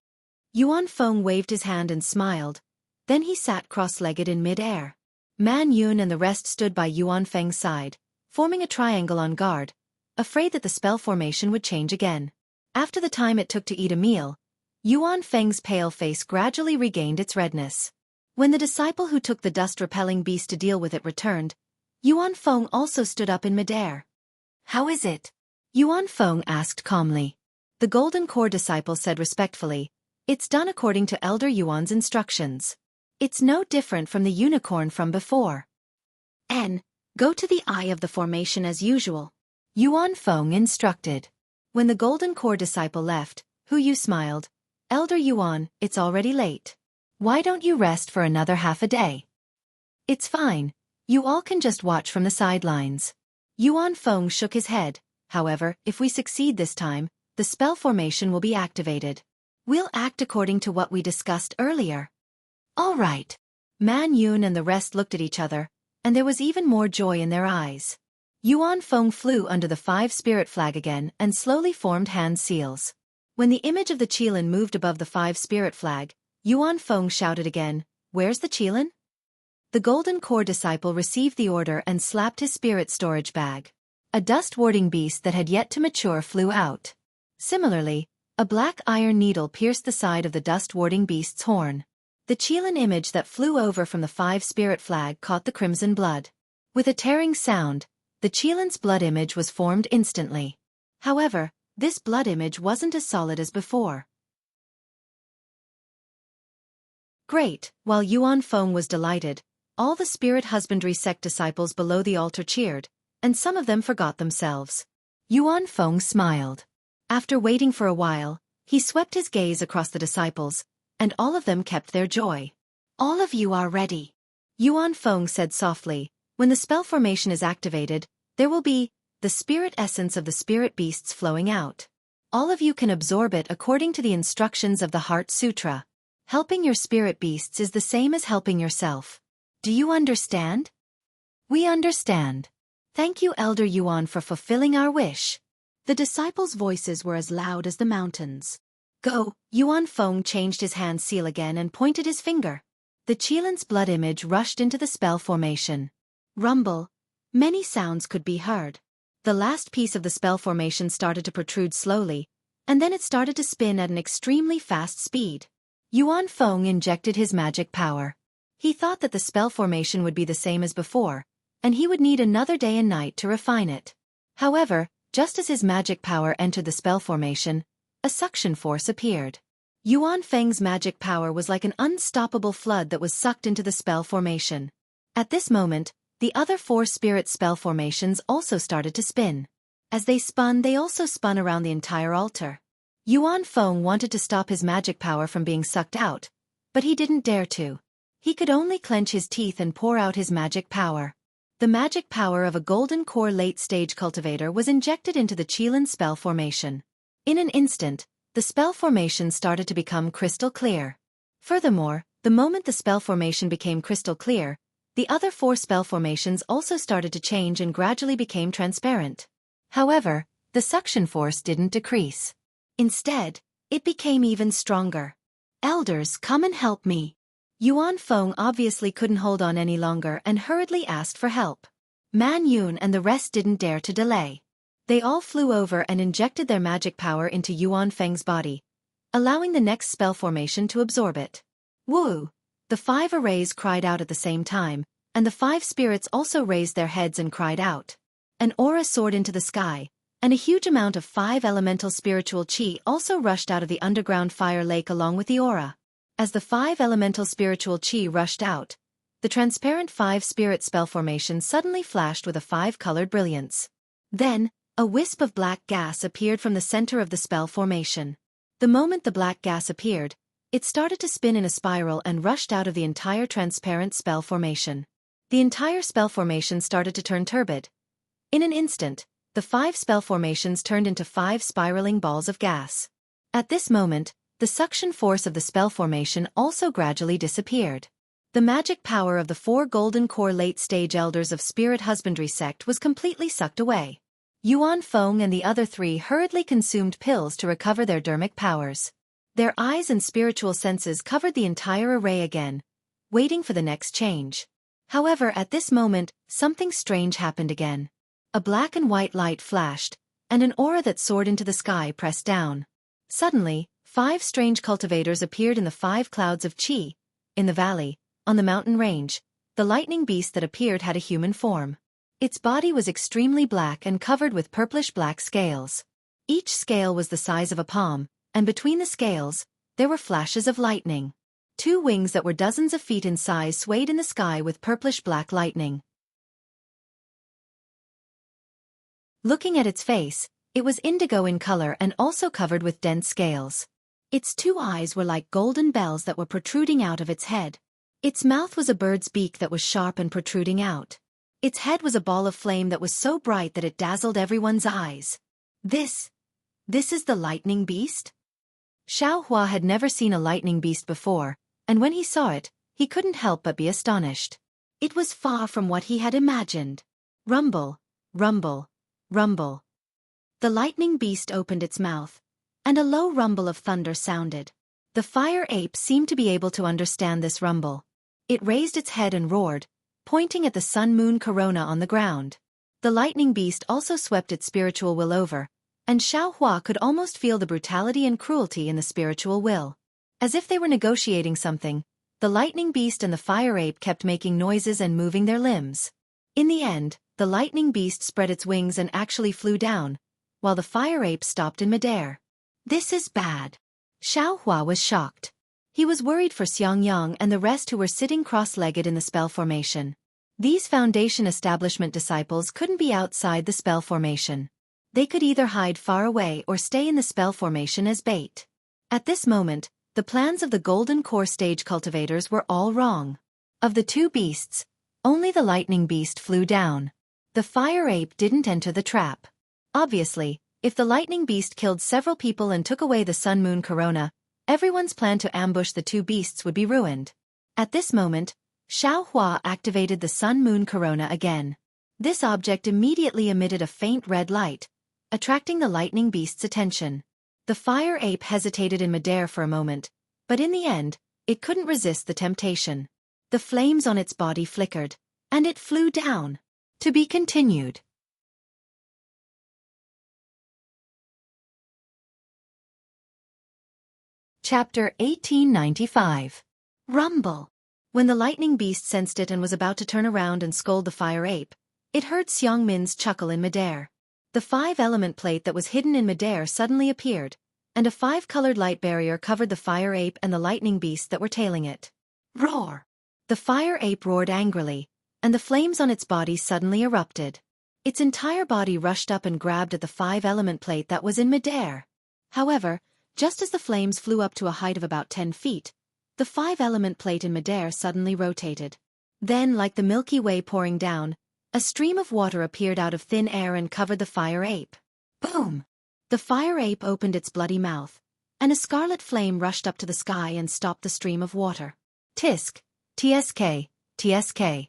Yuan Feng waved his hand and smiled. Then he sat cross-legged in mid-air. Man Yun and the rest stood by Yuan Feng's side, forming a triangle on guard, afraid that the spell formation would change again. After the time it took to eat a meal, Yuan Feng's pale face gradually regained its redness. When the disciple who took the dust-repelling beast to deal with it returned, Yuan Feng also stood up in mid-air. "How is it?" Yuan Feng asked calmly. The Golden Core disciple said respectfully, "It's done according to Elder Yuan's instructions. It's no different from the unicorn from before." Go to the eye of the formation as usual," Yuan Feng instructed. When the Golden Core disciple left, Hu Yu smiled. "Elder Yuan, it's already late. Why don't you rest for another half a day?" "It's fine. You all can just watch from the sidelines." Yuan Feng shook his head. "However, if we succeed this time, the spell formation will be activated. We'll act according to what we discussed earlier." "All right." Man Yun and the rest looked at each other, and there was even more joy in their eyes. Yuan Feng flew under the 5-spirit flag again and slowly formed hand seals. When the image of the Qilin moved above the 5-spirit flag, Yuan Feng shouted again, "Where's the Qilin?" The Golden Core disciple received the order and slapped his spirit storage bag. A dust-warding beast that had yet to mature flew out. Similarly, a black iron needle pierced the side of the dust-warding beast's horn. The Qilin image that flew over from the 5-spirit flag caught the crimson blood. With a tearing sound, the Qilin's blood image was formed instantly. However, this blood image wasn't as solid as before. Great! While Yuan Feng was delighted, all the spirit husbandry sect disciples below the altar cheered, and some of them forgot themselves. Yuan Feng smiled. After waiting for a while, he swept his gaze across the disciples, and all of them kept their joy. "All of you are ready," Yuan Feng said softly. "When the spell formation is activated, there will be the spirit essence of the spirit beasts flowing out. All of you can absorb it according to the instructions of the Heart Sutra. Helping your spirit beasts is the same as helping yourself. Do you understand?" "We understand. Thank you, Elder Yuan, for fulfilling our wish." The disciples' voices were as loud as the mountains. "Go!" Yuan Feng changed his hand seal again and pointed his finger. The Qilin's blood image rushed into the spell formation. Rumble. Many sounds could be heard. The last piece of the spell formation started to protrude slowly, and then it started to spin at an extremely fast speed. Yuan Feng injected his magic power. He thought that the spell formation would be the same as before, and he would need another day and night to refine it. However, just as his magic power entered the spell formation, a suction force appeared. Yuan Feng's magic power was like an unstoppable flood that was sucked into the spell formation. At this moment, the other 4 spirit spell formations also started to spin. As they spun, they also spun around the entire altar. Yuan Feng wanted to stop his magic power from being sucked out, but he didn't dare to. He could only clench his teeth and pour out his magic power. The magic power of a Golden Core late-stage cultivator was injected into the Qilin spell formation. In an instant, the spell formation started to become crystal clear. Furthermore, the moment the spell formation became crystal clear, the other 4 spell formations also started to change and gradually became transparent. However, the suction force didn't decrease. Instead, it became even stronger. "Elders, come and help me." Yuan Feng obviously couldn't hold on any longer and hurriedly asked for help. Man Yun and the rest didn't dare to delay. They all flew over and injected their magic power into Yuan Feng's body, allowing the next spell formation to absorb it. Woo! The 5 arrays cried out at the same time, and the 5 spirits also raised their heads and cried out. An aura soared into the sky, and a huge amount of 5 elemental spiritual qi also rushed out of the underground fire lake along with the aura. As the 5 elemental spiritual qi rushed out, the transparent 5 spirit spell formation suddenly flashed with a 5-colored brilliance. Then, a wisp of black gas appeared from the center of the spell formation. The moment the black gas appeared, it started to spin in a spiral and rushed out of the entire transparent spell formation. The entire spell formation started to turn turbid. In an instant, the 5 spell formations turned into 5 spiraling balls of gas. At this moment, the suction force of the spell formation also gradually disappeared. The magic power of the 4 golden core late-stage elders of Spirit Husbandry sect was completely sucked away. Yuan Feng and the other 3 hurriedly consumed pills to recover their dermic powers. Their eyes and spiritual senses covered the entire array again, waiting for the next change. However, at this moment, something strange happened again. A black and white light flashed, and an aura that soared into the sky pressed down. Suddenly, 5 strange cultivators appeared in the 5 clouds of Qi. In the valley, on the mountain range, the lightning beast that appeared had a human form. Its body was extremely black and covered with purplish-black scales. Each scale was the size of a palm, and between the scales, there were flashes of lightning. 2 wings that were dozens of feet in size swayed in the sky with purplish-black lightning. Looking at its face, it was indigo in color and also covered with dense scales. Its 2 eyes were like golden bells that were protruding out of its head. Its mouth was a bird's beak that was sharp and protruding out. Its head was a ball of flame that was so bright that it dazzled everyone's eyes. This is the lightning beast? Xiaohua had never seen a lightning beast before, and when he saw it, he couldn't help but be astonished. It was far from what he had imagined. Rumble, rumble, rumble. The lightning beast opened its mouth, and a low rumble of thunder sounded. The fire ape seemed to be able to understand this rumble. It raised its head and roared, pointing at the sun-moon corona on the ground. The lightning beast also swept its spiritual will over, and Xiaohua could almost feel the brutality and cruelty in the spiritual will. As if they were negotiating something, the lightning beast and the fire ape kept making noises and moving their limbs. In the end, the lightning beast spread its wings and actually flew down, while the fire ape stopped in midair. This is bad. Xiaohua was shocked. He was worried for Xianxia and the rest who were sitting cross-legged in the spell formation. These Foundation establishment disciples couldn't be outside the spell formation. They could either hide far away or stay in the spell formation as bait. At this moment, the plans of the Golden Core stage cultivators were all wrong. Of the 2 beasts, only the lightning beast flew down. The fire ape didn't enter the trap. Obviously, if the lightning beast killed several people and took away the sun-moon corona, everyone's plan to ambush the 2 beasts would be ruined. At this moment, Xiaohua activated the sun-moon corona again. This object immediately emitted a faint red light, attracting the lightning beast's attention. The fire ape hesitated in midair for a moment, but in the end, it couldn't resist the temptation. The flames on its body flickered, and it flew down. To be continued. Chapter 1895. Rumble. When the lightning beast sensed it and was about to turn around and scold the fire ape, it heard Xiangmin's chuckle in midair. The 5-element plate that was hidden in midair suddenly appeared, and a 5-colored light barrier covered the fire ape and the lightning beast that were tailing it. Roar! The fire ape roared angrily, and the flames on its body suddenly erupted. Its entire body rushed up and grabbed at the 5-element plate that was in midair. However, just as the flames flew up to a height of about 10 feet, the 5-element plate in midair suddenly rotated. Then, like the Milky Way pouring down, a stream of water appeared out of thin air and covered the fire ape. Boom! The fire ape opened its bloody mouth, and a scarlet flame rushed up to the sky and stopped the stream of water. Tisk, tsk, tsk.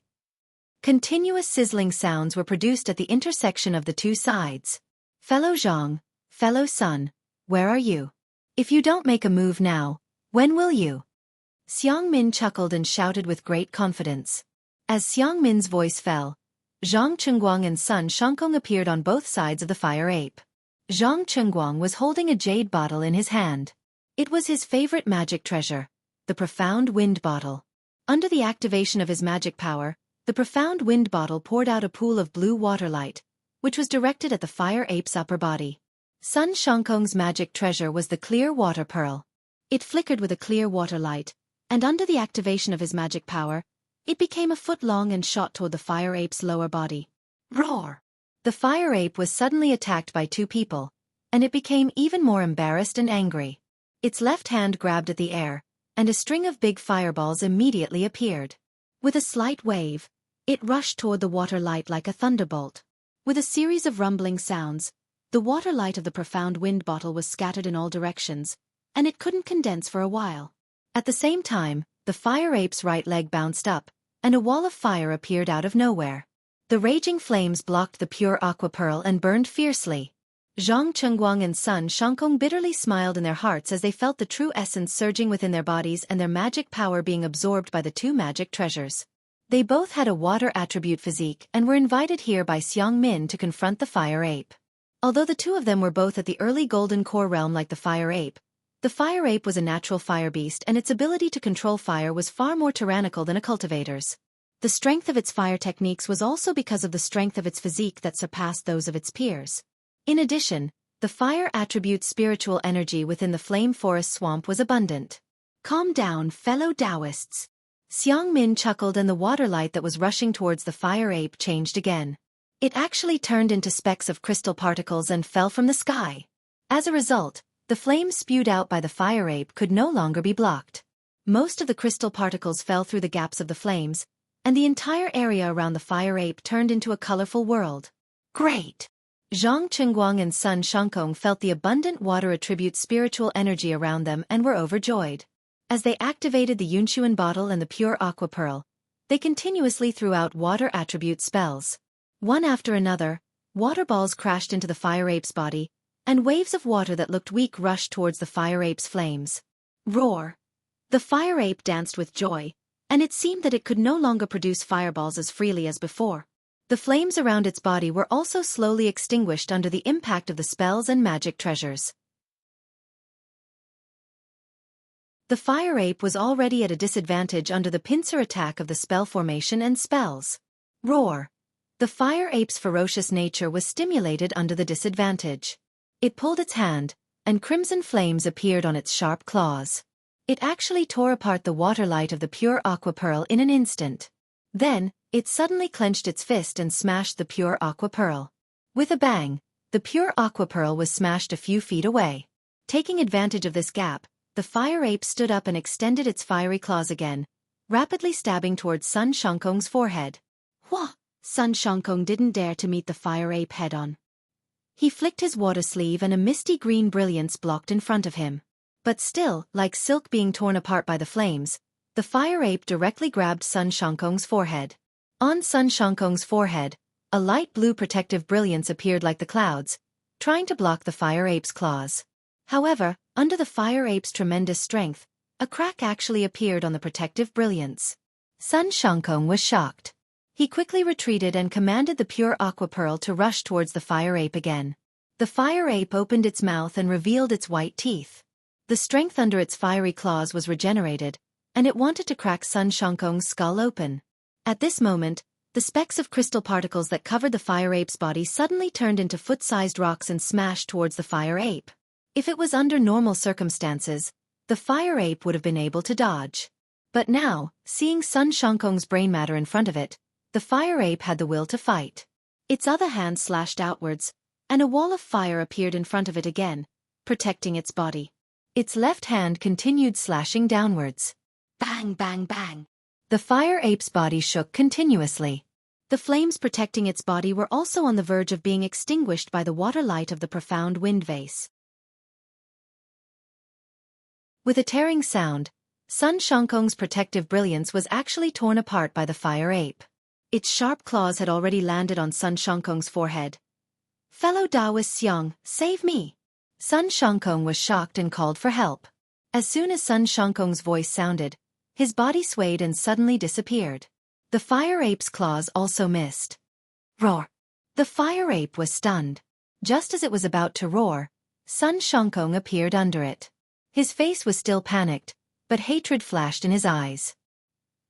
Continuous sizzling sounds were produced at the intersection of the 2 sides. Fellow Zhang, fellow Sun, where are you? If you don't make a move now, when will you? Xiangmin chuckled and shouted with great confidence. As Xiangmin's voice fell, Zhang Chengguang and Sun Shangkong appeared on both sides of the fire ape. Zhang Chengguang was holding a jade bottle in his hand. It was his favorite magic treasure, the profound wind bottle. Under the activation of his magic power, the profound wind bottle poured out a pool of blue water light, which was directed at the fire ape's upper body. Sun Shangkong's magic treasure was the clear water pearl. It flickered with a clear water light, and under the activation of his magic power, it became a foot long and shot toward the fire ape's lower body. Roar! The fire ape was suddenly attacked by 2 people, and it became even more embarrassed and angry. Its left hand grabbed at the air, and a string of big fireballs immediately appeared. With a slight wave, it rushed toward the water light like a thunderbolt. With a series of rumbling sounds, the water light of the profound wind bottle was scattered in all directions, and it couldn't condense for a while. At the same time, the fire ape's right leg bounced up, and a wall of fire appeared out of nowhere. The raging flames blocked the pure aqua pearl and burned fiercely. Zhang Chengguang and Sun Shangkong bitterly smiled in their hearts as they felt the true essence surging within their bodies and their magic power being absorbed by the two magic treasures. They both had a water attribute physique and were invited here by Xiang Min to confront the fire ape. Although the two of them were both at the early golden core realm like the fire ape was a natural fire beast and its ability to control fire was far more tyrannical than a cultivator's. The strength of its fire techniques was also because of the strength of its physique that surpassed those of its peers. In addition, the fire attribute's spiritual energy within the flame forest swamp was abundant. Calm down, fellow Taoists. Xiang Min chuckled and the water light that was rushing towards the fire ape changed again. It actually turned into specks of crystal particles and fell from the sky. As a result, the flames spewed out by the fire ape could no longer be blocked. Most of the crystal particles fell through the gaps of the flames, and the entire area around the fire ape turned into a colorful world. Great! Zhang Chengguang and Sun Shangkong felt the abundant water attribute spiritual energy around them and were overjoyed. As they activated the Yunshuan bottle and the pure aqua pearl, they continuously threw out water attribute spells. One after another, water balls crashed into the fire ape's body, and waves of water that looked weak rushed towards the fire ape's flames. Roar! The fire ape danced with joy, and it seemed that it could no longer produce fireballs as freely as before. The flames around its body were also slowly extinguished under the impact of the spells and magic treasures. The fire ape was already at a disadvantage under the pincer attack of the spell formation and spells. Roar! The fire ape's ferocious nature was stimulated under the disadvantage. It pulled its hand, and crimson flames appeared on its sharp claws. It actually tore apart the water light of the pure aqua pearl in an instant. Then, it suddenly clenched its fist and smashed the pure aqua pearl. With a bang, the pure aqua pearl was smashed a few feet away. Taking advantage of this gap, the fire ape stood up and extended its fiery claws again, rapidly stabbing towards Sun Shangkong's forehead. Wha! Sun Shangkong didn't dare to meet the fire ape head-on. He flicked his water sleeve and a misty green brilliance blocked in front of him. But still, like silk being torn apart by the flames, the fire ape directly grabbed Sun Shangkong's forehead. On Sun Shangkong's forehead, a light blue protective brilliance appeared like the clouds, trying to block the fire ape's claws. However, under the fire ape's tremendous strength, a crack actually appeared on the protective brilliance. Sun Shangkong was shocked. He quickly retreated and commanded the pure aqua pearl to rush towards the fire ape again. The fire ape opened its mouth and revealed its white teeth. The strength under its fiery claws was regenerated, and it wanted to crack Sun Shangkong's skull open. At this moment, the specks of crystal particles that covered the fire ape's body suddenly turned into foot-sized rocks and smashed towards the fire ape. If it was under normal circumstances, the fire ape would have been able to dodge. But now, seeing Sun Shangkong's brain matter in front of it, the fire ape had the will to fight. Its other hand slashed outwards, and a wall of fire appeared in front of it again, protecting its body. Its left hand continued slashing downwards. Bang, bang, bang. The fire ape's body shook continuously. The flames protecting its body were also on the verge of being extinguished by the water light of the profound wind vase. With a tearing sound, Sun Shangkong's protective brilliance was actually torn apart by the fire ape. Its sharp claws had already landed on Sun Shangkong's forehead. Fellow Taoist Xiang, save me! Sun Shangkong was shocked and called for help. As soon as Sun Shangkong's voice sounded, his body swayed and suddenly disappeared. The fire ape's claws also missed. Roar! The fire ape was stunned. Just as it was about to roar, Sun Shangkong appeared under it. His face was still panicked, but hatred flashed in his eyes.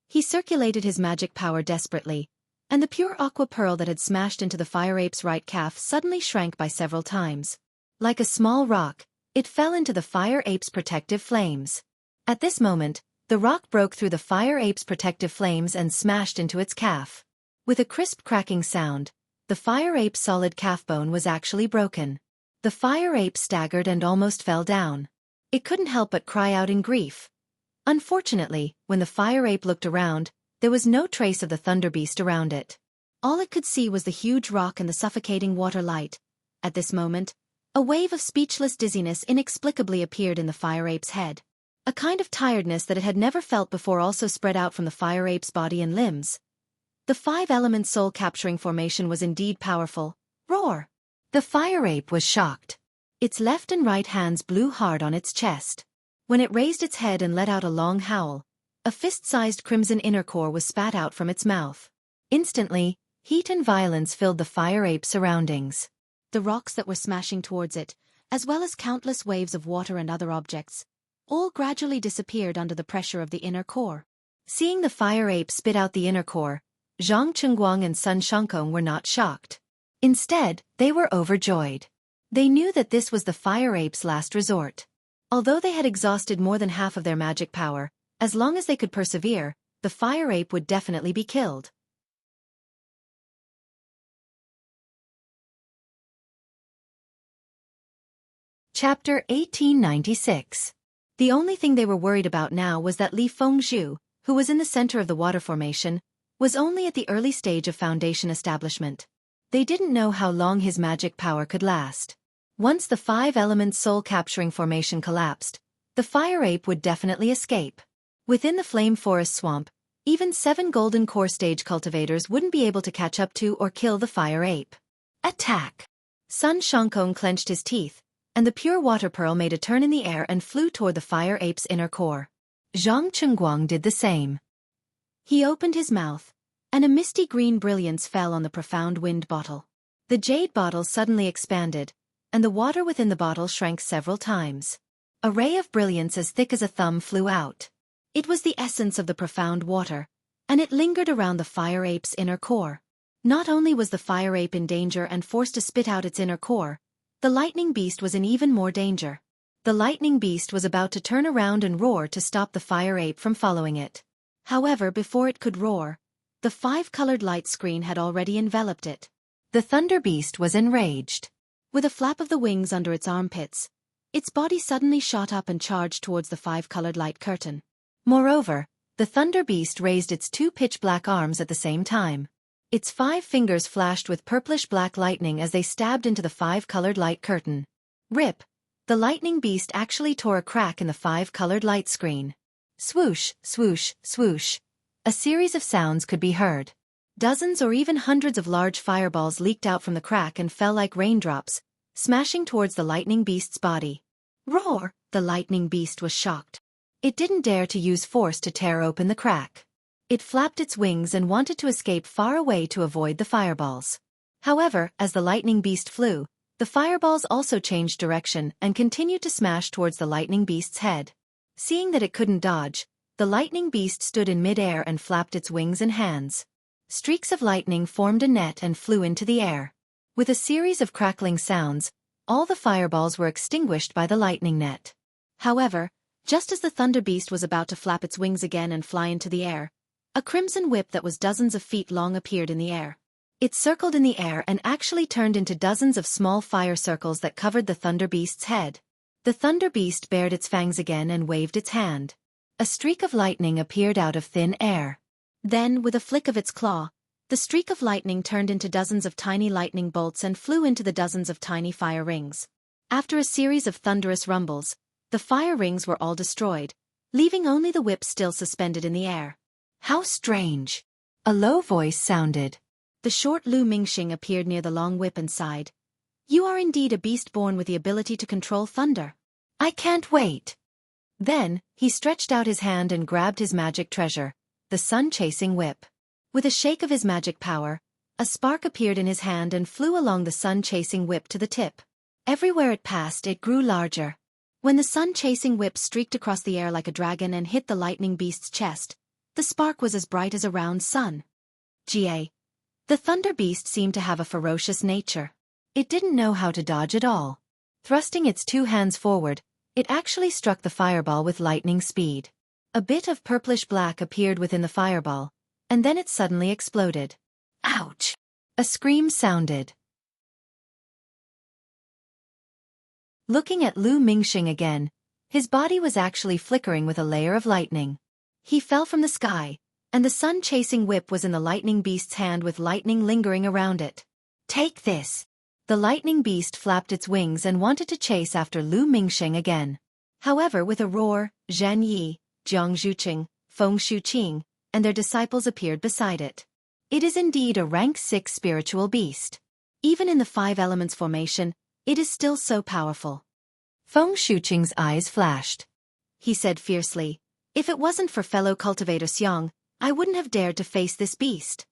He circulated his magic power desperately, and the pure aqua pearl that had smashed into the fire ape's right calf suddenly shrank by several times. Like a small rock, it fell into the fire ape's protective flames. At this moment, the rock broke through the fire ape's protective flames and smashed into its calf. With a crisp cracking sound, the fire ape's solid calf bone was actually broken. The fire ape staggered and almost fell down. It couldn't help but cry out in grief. Unfortunately, when the fire ape looked around, there was no trace of the thunder beast around it. All it could see was the huge rock and the suffocating water light. At this moment, A wave of speechless dizziness inexplicably appeared in the fire ape's head. A kind of tiredness that it had never felt before also spread out from the fire ape's body and limbs. The 5-element soul-capturing formation was indeed powerful. Roar! The fire ape was shocked. Its left and right hands blew hard on its chest. When it raised its head and let out a long howl, a fist-sized crimson inner core was spat out from its mouth. Instantly, heat and violence filled the fire ape's surroundings. The rocks that were smashing towards it, as well as countless waves of water and other objects, all gradually disappeared under the pressure of the inner core. Seeing the fire ape spit out the inner core, Zhang Chengguang and Sun Shangkong were not shocked. Instead, they were overjoyed. They knew that this was the fire ape's last resort. Although they had exhausted more than half of their magic power, as long as they could persevere, the fire ape would definitely be killed. Chapter 1896. The only thing they were worried about now was that Li Fengzhu, who was in the center of the water formation, was only at the early stage of foundation establishment. They didn't know how long his magic power could last. Once the 5-element soul-capturing formation collapsed, the fire ape would definitely escape. Within the flame forest swamp, even 7 golden core stage cultivators wouldn't be able to catch up to or kill the fire ape. Attack! Sun Shangkong clenched his teeth, and the pure water pearl made a turn in the air and flew toward the fire ape's inner core. Zhang Chengguang did the same. He opened his mouth, and a misty green brilliance fell on the profound wind bottle. The jade bottle suddenly expanded, and the water within the bottle shrank several times. A ray of brilliance as thick as a thumb flew out. It was the essence of the profound water, and it lingered around the fire ape's inner core. Not only was the fire ape in danger and forced to spit out its inner core, the lightning beast was in even more danger. The lightning beast was about to turn around and roar to stop the fire ape from following it. However, before it could roar, the 5-colored light screen had already enveloped it. The thunder beast was enraged. With a flap of the wings under its armpits, its body suddenly shot up and charged towards the 5-colored light curtain. Moreover, the thunder beast raised its 2 pitch-black arms at the same time. Its 5 fingers flashed with purplish-black lightning as they stabbed into the 5-colored light curtain. Rip! The lightning beast actually tore a crack in the 5-colored light screen. Swoosh, swoosh, swoosh. A series of sounds could be heard. Dozens or even hundreds of large fireballs leaked out from the crack and fell like raindrops, smashing towards the lightning beast's body. Roar! The lightning beast was shocked. It didn't dare to use force to tear open the crack. It flapped its wings and wanted to escape far away to avoid the fireballs. However, as the lightning beast flew, the fireballs also changed direction and continued to smash towards the lightning beast's head. Seeing that it couldn't dodge, the lightning beast stood in mid-air and flapped its wings and hands. Streaks of lightning formed a net and flew into the air. With a series of crackling sounds, all the fireballs were extinguished by the lightning net. However, just as the thunder beast was about to flap its wings again and fly into the air, a crimson whip that was dozens of feet long appeared in the air. It circled in the air and actually turned into dozens of small fire circles that covered the thunder beast's head. The thunder beast bared its fangs again and waved its hand. A streak of lightning appeared out of thin air. Then, with a flick of its claw, the streak of lightning turned into dozens of tiny lightning bolts and flew into the dozens of tiny fire rings. After a series of thunderous rumbles, the fire rings were all destroyed, leaving only the whip still suspended in the air. How strange! A low voice sounded. The short Lu Mingxing appeared near the long whip and sighed. You are indeed a beast born with the ability to control thunder. I can't wait. Then, he stretched out his hand and grabbed his magic treasure, the sun-chasing whip. With a shake of his magic power, a spark appeared in his hand and flew along the sun-chasing whip to the tip. Everywhere it passed, it grew larger. When the sun-chasing whip streaked across the air like a dragon and hit the lightning beast's chest, the spark was as bright as a round sun. Ga. The thunder beast seemed to have a ferocious nature. It didn't know how to dodge at all. Thrusting its 2 hands forward, it actually struck the fireball with lightning speed. A bit of purplish-black appeared within the fireball, and then it suddenly exploded. Ouch! A scream sounded. Looking at Lu Mingxing again, his body was actually flickering with a layer of lightning. He fell from the sky, and the sun-chasing whip was in the lightning beast's hand with lightning lingering around it. Take this! The lightning beast flapped its wings and wanted to chase after Lu Mingxing again. However, with a roar, Zhan Yi, Jiang Zhuqing, Feng Shuqing, and their disciples appeared beside it. It is indeed a rank 6 spiritual beast. Even in the 5 elements formation, it is still so powerful. Feng Shuqing's eyes flashed. He said fiercely, "If it wasn't for fellow cultivator Xiang, I wouldn't have dared to face this beast.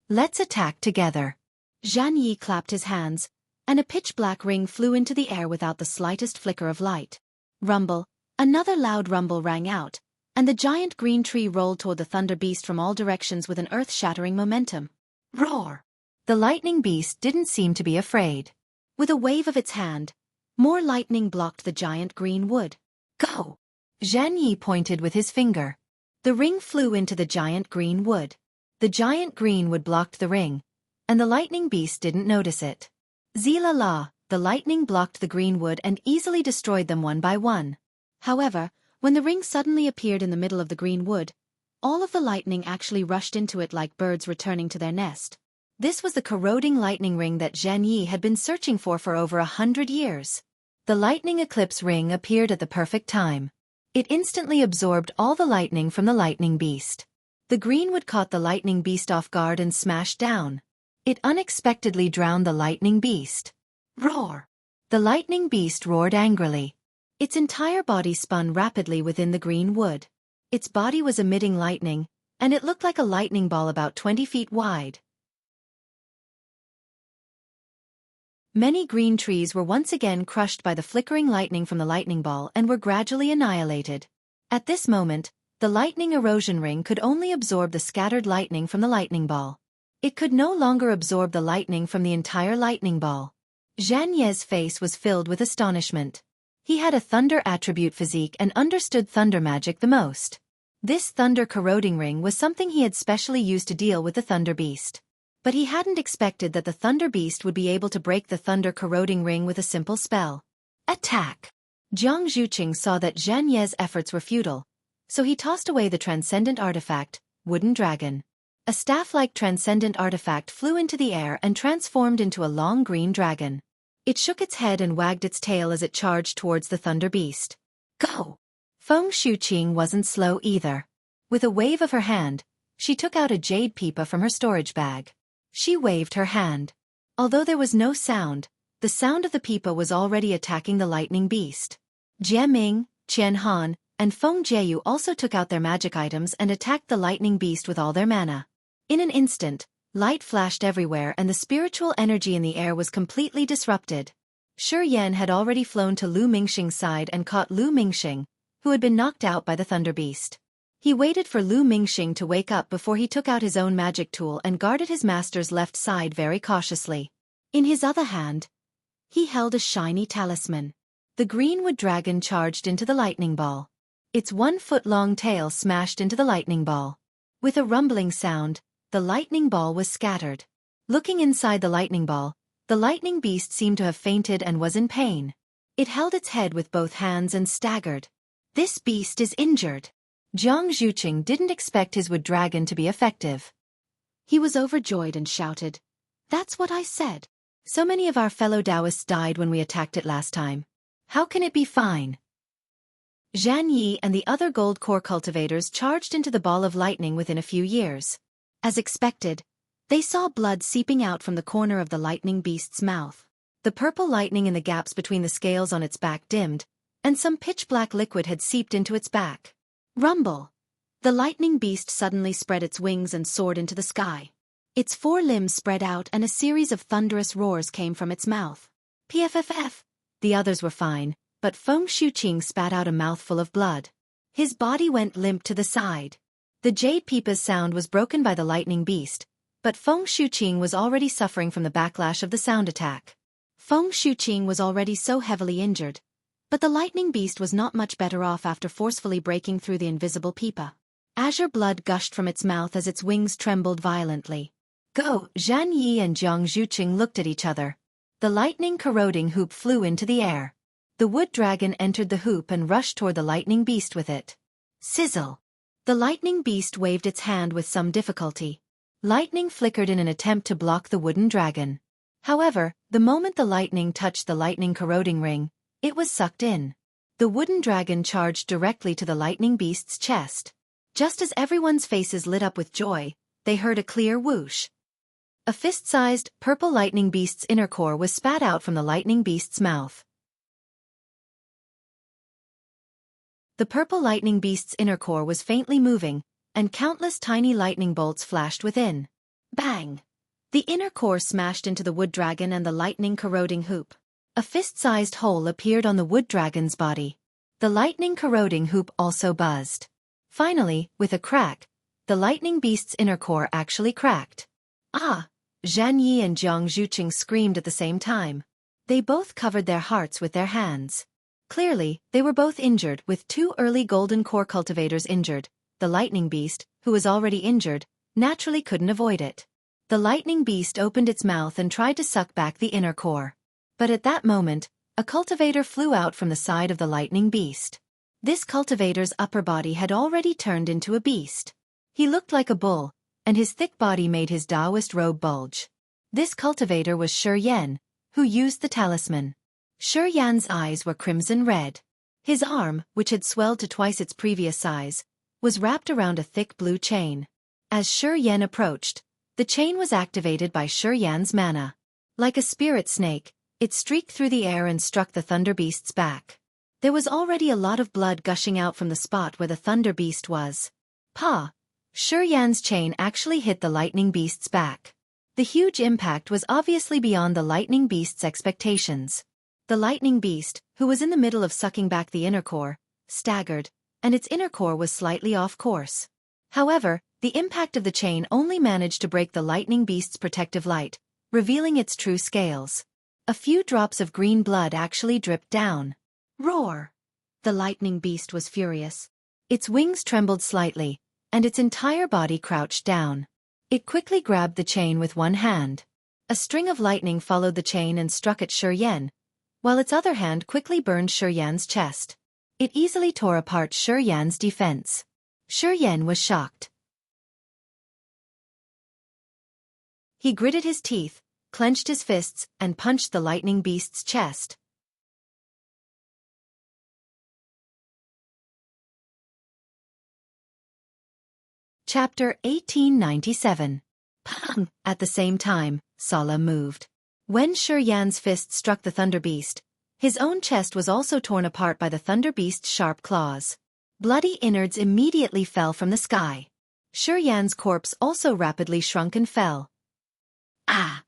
Let's attack together." Zhan Yi clapped his hands, and a pitch-black ring flew into the air without the slightest flicker of light. Rumble, another loud rumble rang out, and the giant green tree rolled toward the thunder beast from all directions with an earth-shattering momentum. Roar! The lightning beast didn't seem to be afraid. With a wave of its hand, more lightning blocked the giant green wood. "Go!" Zhan Yi pointed with his finger. The ring flew into the giant green wood. The giant green wood blocked the ring, and the lightning beast didn't notice it. Zila la, the lightning blocked the green wood and easily destroyed them one by one. However, when the ring suddenly appeared in the middle of the green wood, all of the lightning actually rushed into it like birds returning to their nest. This was the corroding lightning ring that Zhan Yi had been searching for over 100 years. The lightning eclipse ring appeared at the perfect time. It instantly absorbed all the lightning from the lightning beast. The green wood caught the lightning beast off guard and smashed down. It unexpectedly drowned the lightning beast. Roar! The lightning beast roared angrily. Its entire body spun rapidly within the green wood. Its body was emitting lightning, and it looked like a lightning ball about 20 feet wide. Many green trees were once again crushed by the flickering lightning from the lightning ball and were gradually annihilated. At this moment, the lightning erosion ring could only absorb the scattered lightning from the lightning ball. It could no longer absorb the lightning from the entire lightning ball. Zhan Ye's face was filled with astonishment. He had a thunder attribute physique and understood thunder magic the most. This thunder corroding ring was something he had specially used to deal with the thunder beast. But he hadn't expected that the thunder beast would be able to break the thunder corroding ring with a simple spell. Attack! Jiang Zhuqing saw that Zhan Ye's efforts were futile, so he tossed away the transcendent artifact, Wooden Dragon. A staff-like transcendent artifact flew into the air and transformed into a long green dragon. It shook its head and wagged its tail as it charged towards the thunder beast. Go! Feng Shuqing wasn't slow either. With a wave of her hand, she took out a jade pipa from her storage bag. She waved her hand. Although there was no sound, the sound of the pipa was already attacking the lightning beast. Jie Ming, Qian Han, and Feng Jieyu also took out their magic items and attacked the lightning beast with all their mana. In an instant, light flashed everywhere and the spiritual energy in the air was completely disrupted. Shi Yan had already flown to Lu Mingxing's side and caught Lu Mingxing, who had been knocked out by the thunder beast. He waited for Lu Mingxing to wake up before he took out his own magic tool and guarded his master's left side very cautiously. In his other hand, he held a shiny talisman. The greenwood dragon charged into the lightning ball. Its 1-foot-long tail smashed into the lightning ball. With a rumbling sound, the lightning ball was scattered. Looking inside the lightning ball, the lightning beast seemed to have fainted and was in pain. It held its head with both hands and staggered. This beast is injured. Jiang Zhuqing didn't expect his wood dragon to be effective. He was overjoyed and shouted, "That's what I said. So many of our fellow Taoists died when we attacked it last time. How can it be fine?" Zhan Yi and the other gold core cultivators charged into the ball of lightning within a few years. As expected, they saw blood seeping out from the corner of the lightning beast's mouth. The purple lightning in the gaps between the scales on its back dimmed, and some pitch-black liquid had seeped into its back. Rumble! The lightning beast suddenly spread its wings and soared into the sky. Its 4 limbs spread out and a series of thunderous roars came from its mouth. Pfff! The others were fine, but Feng Shuqing spat out a mouthful of blood. His body went limp to the side. The jade pipa's sound was broken by the lightning beast, but Feng Shuqing was already suffering from the backlash of the sound attack. Feng Shuqing was already so heavily injured, but the lightning beast was not much better off after forcefully breaking through the invisible pipa. Azure blood gushed from its mouth as its wings trembled violently. Go! Zhan Yi and Jiang Zhuqing looked at each other. The lightning corroding hoop flew into the air. The wood dragon entered the hoop and rushed toward the lightning beast with it. Sizzle! The lightning beast waved its hand with some difficulty. Lightning flickered in an attempt to block the wooden dragon. However, the moment the lightning touched the lightning corroding ring, it was sucked in. The wooden dragon charged directly to the lightning beast's chest. Just as everyone's faces lit up with joy, they heard a clear whoosh. A fist-sized, purple lightning beast's inner core was spat out from the lightning beast's mouth. The purple lightning beast's inner core was faintly moving, and countless tiny lightning bolts flashed within. Bang! The inner core smashed into the wood dragon and the lightning-corroding hoop. A fist-sized hole appeared on the wood dragon's body. The lightning-corroding hoop also buzzed. Finally, with a crack, the lightning beast's inner core actually cracked. Ah! Jianghu and Jianghu screamed at the same time. They both covered their hearts with their hands. Clearly, they were both injured, with 2 early golden core cultivators injured. The lightning beast, who was already injured, naturally couldn't avoid it. The lightning beast opened its mouth and tried to suck back the inner core. But at that moment, a cultivator flew out from the side of the lightning beast. This cultivator's upper body had already turned into a beast. He looked like a bull, and his thick body made his Taoist robe bulge. This cultivator was Shi Yan, who used the talisman. Shi Yan's eyes were crimson red. His arm, which had swelled to twice its previous size, was wrapped around a thick blue chain. As Shi Yan approached, the chain was activated by Shi Yan's mana. Like a spirit snake, it streaked through the air and struck the thunder beast's back. There was already a lot of blood gushing out from the spot where the thunder beast was. Pa! Shi Yan's chain actually hit the lightning beast's back. The huge impact was obviously beyond the lightning beast's expectations. The lightning beast, who was in the middle of sucking back the inner core, staggered, and its inner core was slightly off course. However, the impact of the chain only managed to break the lightning beast's protective light, revealing its true scales. A few drops of green blood actually dripped down. Roar! The lightning beast was furious. Its wings trembled slightly, and its entire body crouched down. It quickly grabbed the chain with one hand. A string of lightning followed the chain and struck at Shi Yan, while its other hand quickly burned Shi Yan's chest. It easily tore apart Shi Yan's defense. Shi Yan was shocked. He gritted his teeth, clenched his fists, and punched the lightning beast's chest. Chapter 1897. Pang! At the same time, Sala moved. When Shi Yan's fist struck the thunder beast, his own chest was also torn apart by the thunder beast's sharp claws. Bloody innards immediately fell from the sky. Shi Yan's corpse also rapidly shrunk and fell. Ah!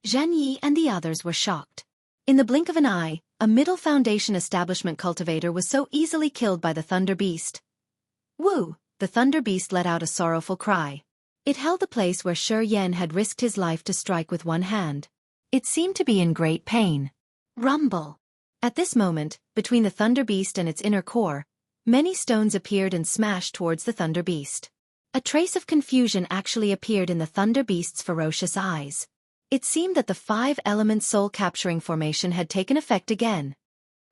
Jianghu and the others were shocked. In the blink of an eye, a middle foundation establishment cultivator was so easily killed by the thunder beast. Woo! The thunder beast let out a sorrowful cry. It held the place where Shi Yan had risked his life to strike with one hand. It seemed to be in great pain. Rumble! At this moment, between the thunder beast and its inner core, many stones appeared and smashed towards the thunder beast. A trace of confusion actually appeared in the thunder beast's ferocious eyes. It seemed that the 5-element soul-capturing formation had taken effect again.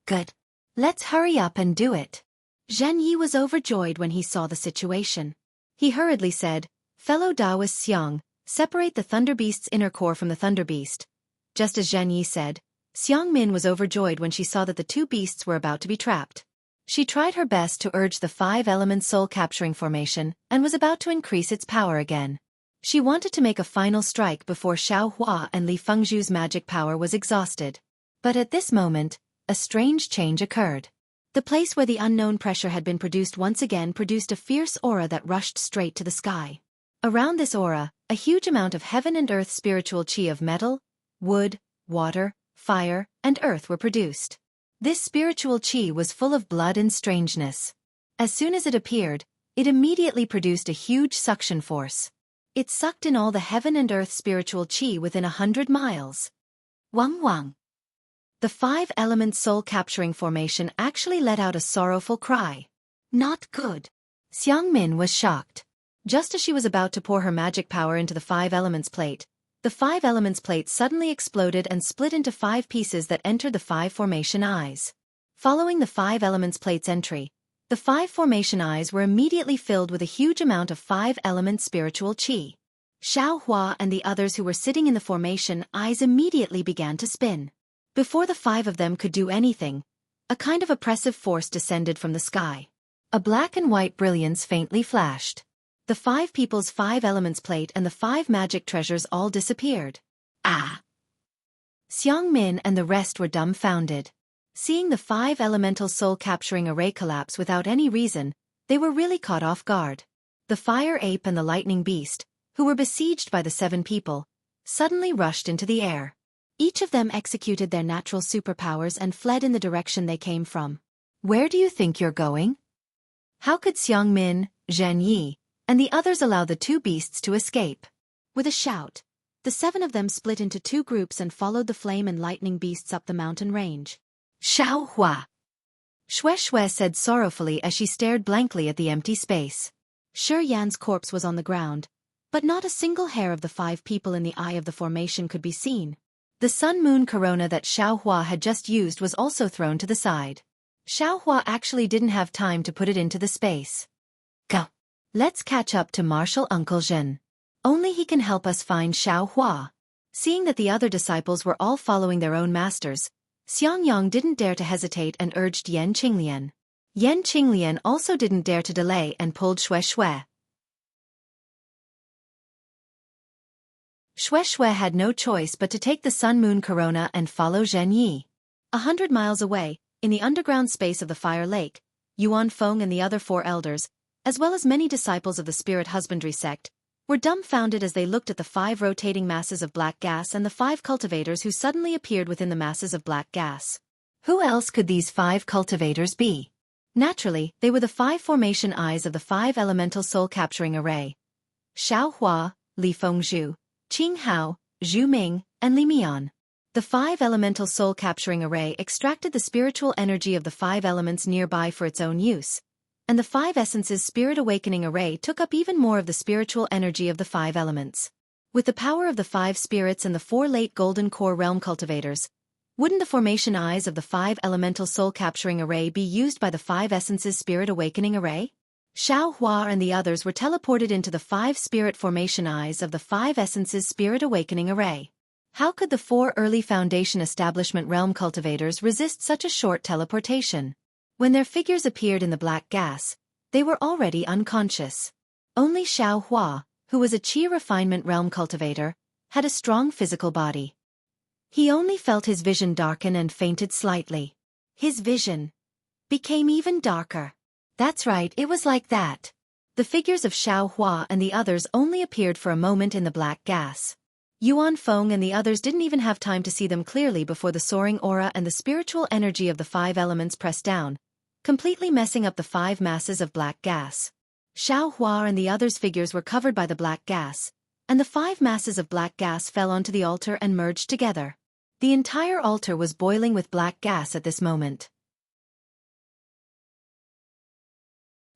Good. Let's hurry up and do it. Jianghu was overjoyed when he saw the situation. He hurriedly said, "Fellow Taoist Xiang, separate the thunder beast's inner core from the thunder beast." Just as Jianghu said, Xiang Min was overjoyed when she saw that the two beasts were about to be trapped. She tried her best to urge the 5-element soul-capturing formation and was about to increase its power again. She wanted to make a final strike before Xiaohua and Li Fengzhu's magic power was exhausted. But at this moment, a strange change occurred. The place where the unknown pressure had been produced once again produced a fierce aura that rushed straight to the sky. Around this aura, a huge amount of heaven and earth spiritual chi of metal, wood, water, fire, and earth were produced. This spiritual chi was full of blood and strangeness. As soon as it appeared, it immediately produced a huge suction force. It sucked in all the heaven and earth spiritual chi within 100 miles. Wang Wang. The 5-element soul-capturing formation actually let out a sorrowful cry. Not good. Xiang Min was shocked. Just as she was about to pour her magic power into the 5-elements plate, the 5-elements plate suddenly exploded and split into 5 pieces that entered the 5 formation eyes. Following the 5-elements plate's entry, the 5 formation eyes were immediately filled with a huge amount of 5-element spiritual chi. Xianxia and the others who were sitting in the formation eyes immediately began to spin. Before the five of them could do anything, a kind of oppressive force descended from the sky. A black and white brilliance faintly flashed. The five people's 5 elements plate and the 5 magic treasures all disappeared. Ah! Xiangmin and the rest were dumbfounded. Seeing the 5 elemental soul-capturing array collapse without any reason, they were really caught off guard. The fire ape and the lightning beast, who were besieged by the 7 people, suddenly rushed into the air. Each of them executed their natural superpowers and fled in the direction they came from. Where do you think you're going? How could Xiangmin, Zhanyi, and the others allow the 2 beasts to escape? With a shout, the 7 of them split into 2 groups and followed the flame and lightning beasts up the mountain range. Xiaohua! Shui said sorrowfully as she stared blankly at the empty space. Shi Yan's corpse was on the ground, but not a single hair of the 5 people in the eye of the formation could be seen. The sun-moon corona that Xiaohua had just used was also thrown to the side. Xiaohua actually didn't have time to put it into the space. Go. Let's catch up to Martial Uncle Zhen. Only he can help us find Xiaohua. Seeing that the other disciples were all following their own masters, Xiangyang didn't dare to hesitate and urged Yan Qinglian. Yan Qinglian also didn't dare to delay and pulled Shui. Shui had no choice but to take the sun-moon corona and follow Zhanyi. 100 miles away, in the underground space of the Fire Lake, Yuan Feng and the other 4 elders, as well as many disciples of the spirit husbandry sect, were dumbfounded as they looked at the 5 rotating masses of black gas and the 5 cultivators who suddenly appeared within the masses of black gas. Who else could these 5 cultivators be? Naturally, they were the 5 formation eyes of the 5 elemental soul-capturing array. Xiaohua, Li Fengzhu, Qing Hao, Zhu Ming, and Li Mian. The 5 elemental soul-capturing array extracted the spiritual energy of the 5 elements nearby for its own use, and the 5 essences spirit awakening array took up even more of the spiritual energy of the 5 elements. With the power of the 5 spirits and the 4 late golden core realm cultivators, wouldn't the formation eyes of the 5 elemental soul-capturing array be used by the 5 essences spirit awakening array? Xiaohua and the others were teleported into the 5 spirit formation eyes of the 5 essences spirit awakening array. How could the 4 early foundation establishment realm cultivators resist such a short teleportation? When their figures appeared in the black gas, they were already unconscious. Only Xiaohua, who was a Qi refinement realm cultivator, had a strong physical body. He only felt his vision darken and fainted slightly. His vision became even darker. That's right, it was like that. The figures of Xiaohua and the others only appeared for a moment in the black gas. Yuan Feng and the others didn't even have time to see them clearly before the soaring aura and the spiritual energy of the 5 elements pressed down, completely messing up the 5 masses of black gas. Xiaohua and the others' figures were covered by the black gas, and the 5 masses of black gas fell onto the altar and merged together. The entire altar was boiling with black gas at this moment.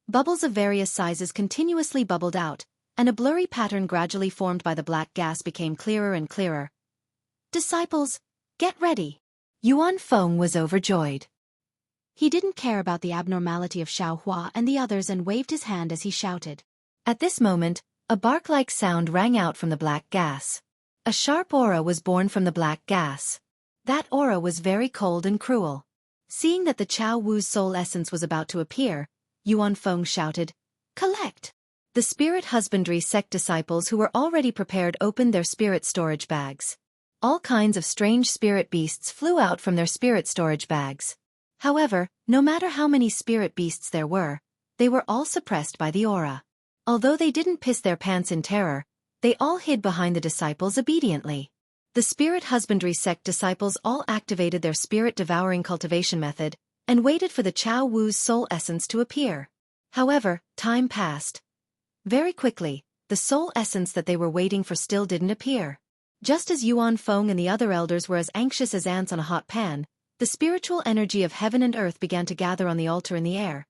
Bubbles of various sizes continuously bubbled out, and a blurry pattern gradually formed by the black gas became clearer and clearer. Disciples, get ready! Yuan Feng was overjoyed. He didn't care about the abnormality of Xiaohua and the others and waved his hand as he shouted. At this moment, a bark-like sound rang out from the black gas. A sharp aura was born from the black gas. That aura was very cold and cruel. Seeing that the Chao Wu's soul essence was about to appear, Yuan Feng shouted, "Collect!" The spirit husbandry sect disciples who were already prepared opened their spirit storage bags. All kinds of strange spirit beasts flew out from their spirit storage bags. However, no matter how many spirit beasts there were, they were all suppressed by the aura. Although they didn't piss their pants in terror, they all hid behind the disciples obediently. The spirit husbandry sect disciples all activated their spirit devouring cultivation method, and waited for the Chao Wu's soul essence to appear. However, time passed. Very quickly, the soul essence that they were waiting for still didn't appear. Just as Yuan Feng and the other elders were as anxious as ants on a hot pan, the spiritual energy of heaven and earth began to gather on the altar in the air.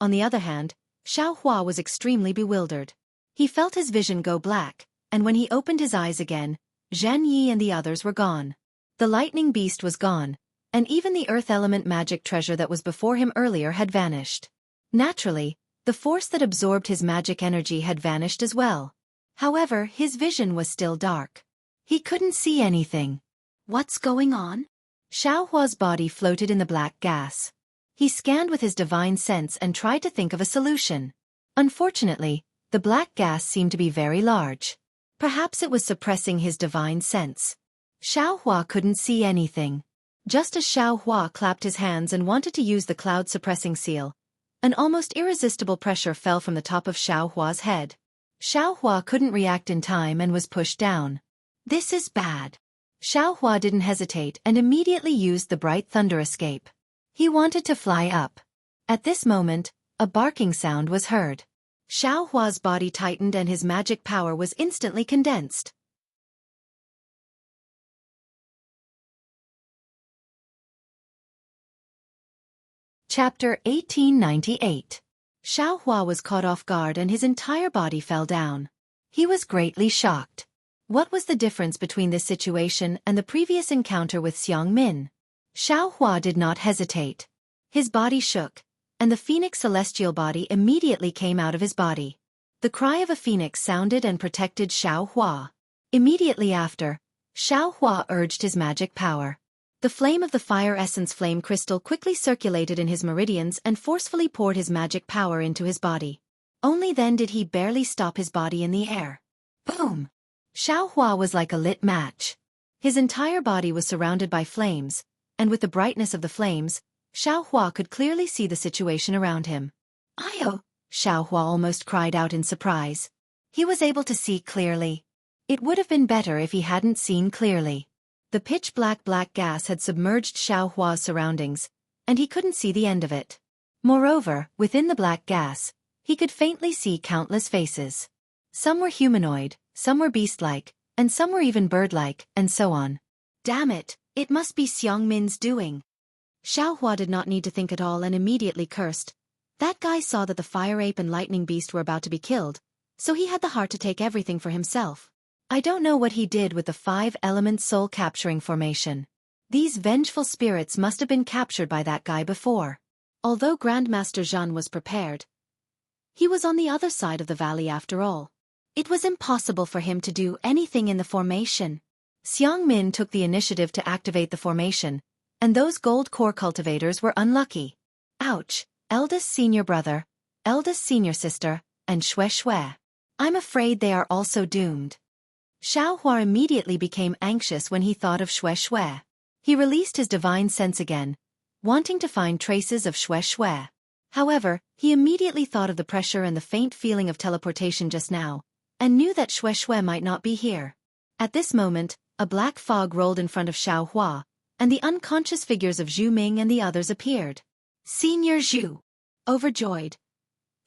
On the other hand, Xiaohua was extremely bewildered. He felt his vision go black, and when he opened his eyes again, Zhanyi and the others were gone. The lightning beast was gone, and even the earth element magic treasure that was before him earlier had vanished. Naturally, the force that absorbed his magic energy had vanished as well. However, his vision was still dark. He couldn't see anything. What's going on? Xiaohua's body floated in the black gas. He scanned with his divine sense and tried to think of a solution. Unfortunately, the black gas seemed to be very large. Perhaps it was suppressing his divine sense. Xiaohua couldn't see anything. Just as Xiaohua clapped his hands and wanted to use the cloud-suppressing seal, an almost irresistible pressure fell from the top of Xiaohua's head. Xiaohua couldn't react in time and was pushed down. This is bad. Xiaohua didn't hesitate and immediately used the bright thunder escape. He wanted to fly up. At this moment, a barking sound was heard. Xiaohua's body tightened and his magic power was instantly condensed. Chapter 1898. Xiaohua was caught off guard and his entire body fell down. He was greatly shocked. What was the difference between this situation and the previous encounter with Xiangmin? Xiaohua did not hesitate. His body shook, and the phoenix celestial body immediately came out of his body. The cry of a phoenix sounded and protected Xiaohua. Immediately after, Xiaohua urged his magic power. The flame of the fire essence flame crystal quickly circulated in his meridians and forcefully poured his magic power into his body. Only then did he barely stop his body in the air. Boom! Xiaohua was like a lit match. His entire body was surrounded by flames, and with the brightness of the flames, Xiaohua could clearly see the situation around him. Ayo! Xiaohua almost cried out in surprise. He was able to see clearly. It would have been better if he hadn't seen clearly. The pitch-black gas had submerged Xiaohua's surroundings, and he couldn't see the end of it. Moreover, within the black gas, he could faintly see countless faces. Some were humanoid, some were beast-like, and some were even bird-like, and so on. Damn it, it must be Xiangmin's doing. Xiaohua did not need to think at all and immediately cursed. That guy saw that the fire ape and lightning beast were about to be killed, so he had the heart to take everything for himself. I don't know what he did with the 5-element soul-capturing formation. These vengeful spirits must have been captured by that guy before. Although Grandmaster Zhan was prepared, he was on the other side of the valley after all. It was impossible for him to do anything in the formation. Xiangmin took the initiative to activate the formation, and those gold core cultivators were unlucky. Ouch, eldest senior brother, eldest senior sister, and Shui. I'm afraid they are also doomed. Xiaohua immediately became anxious when he thought of Shui. He released his divine sense again, wanting to find traces of Shui. However, he immediately thought of the pressure and the faint feeling of teleportation just now, and knew that Shui might not be here. At this moment, a black fog rolled in front of Xiaohua, and the unconscious figures of Zhu Ming and the others appeared. Senior Zhu! Overjoyed,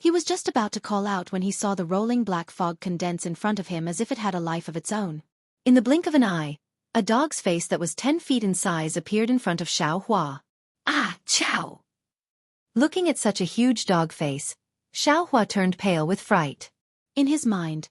he was just about to call out when he saw the rolling black fog condense in front of him as if it had a life of its own. In the blink of an eye, a dog's face that was 10 feet in size appeared in front of Xiaohua. Ah, chow! Looking at such a huge dog face, Xiaohua turned pale with fright. In his mind,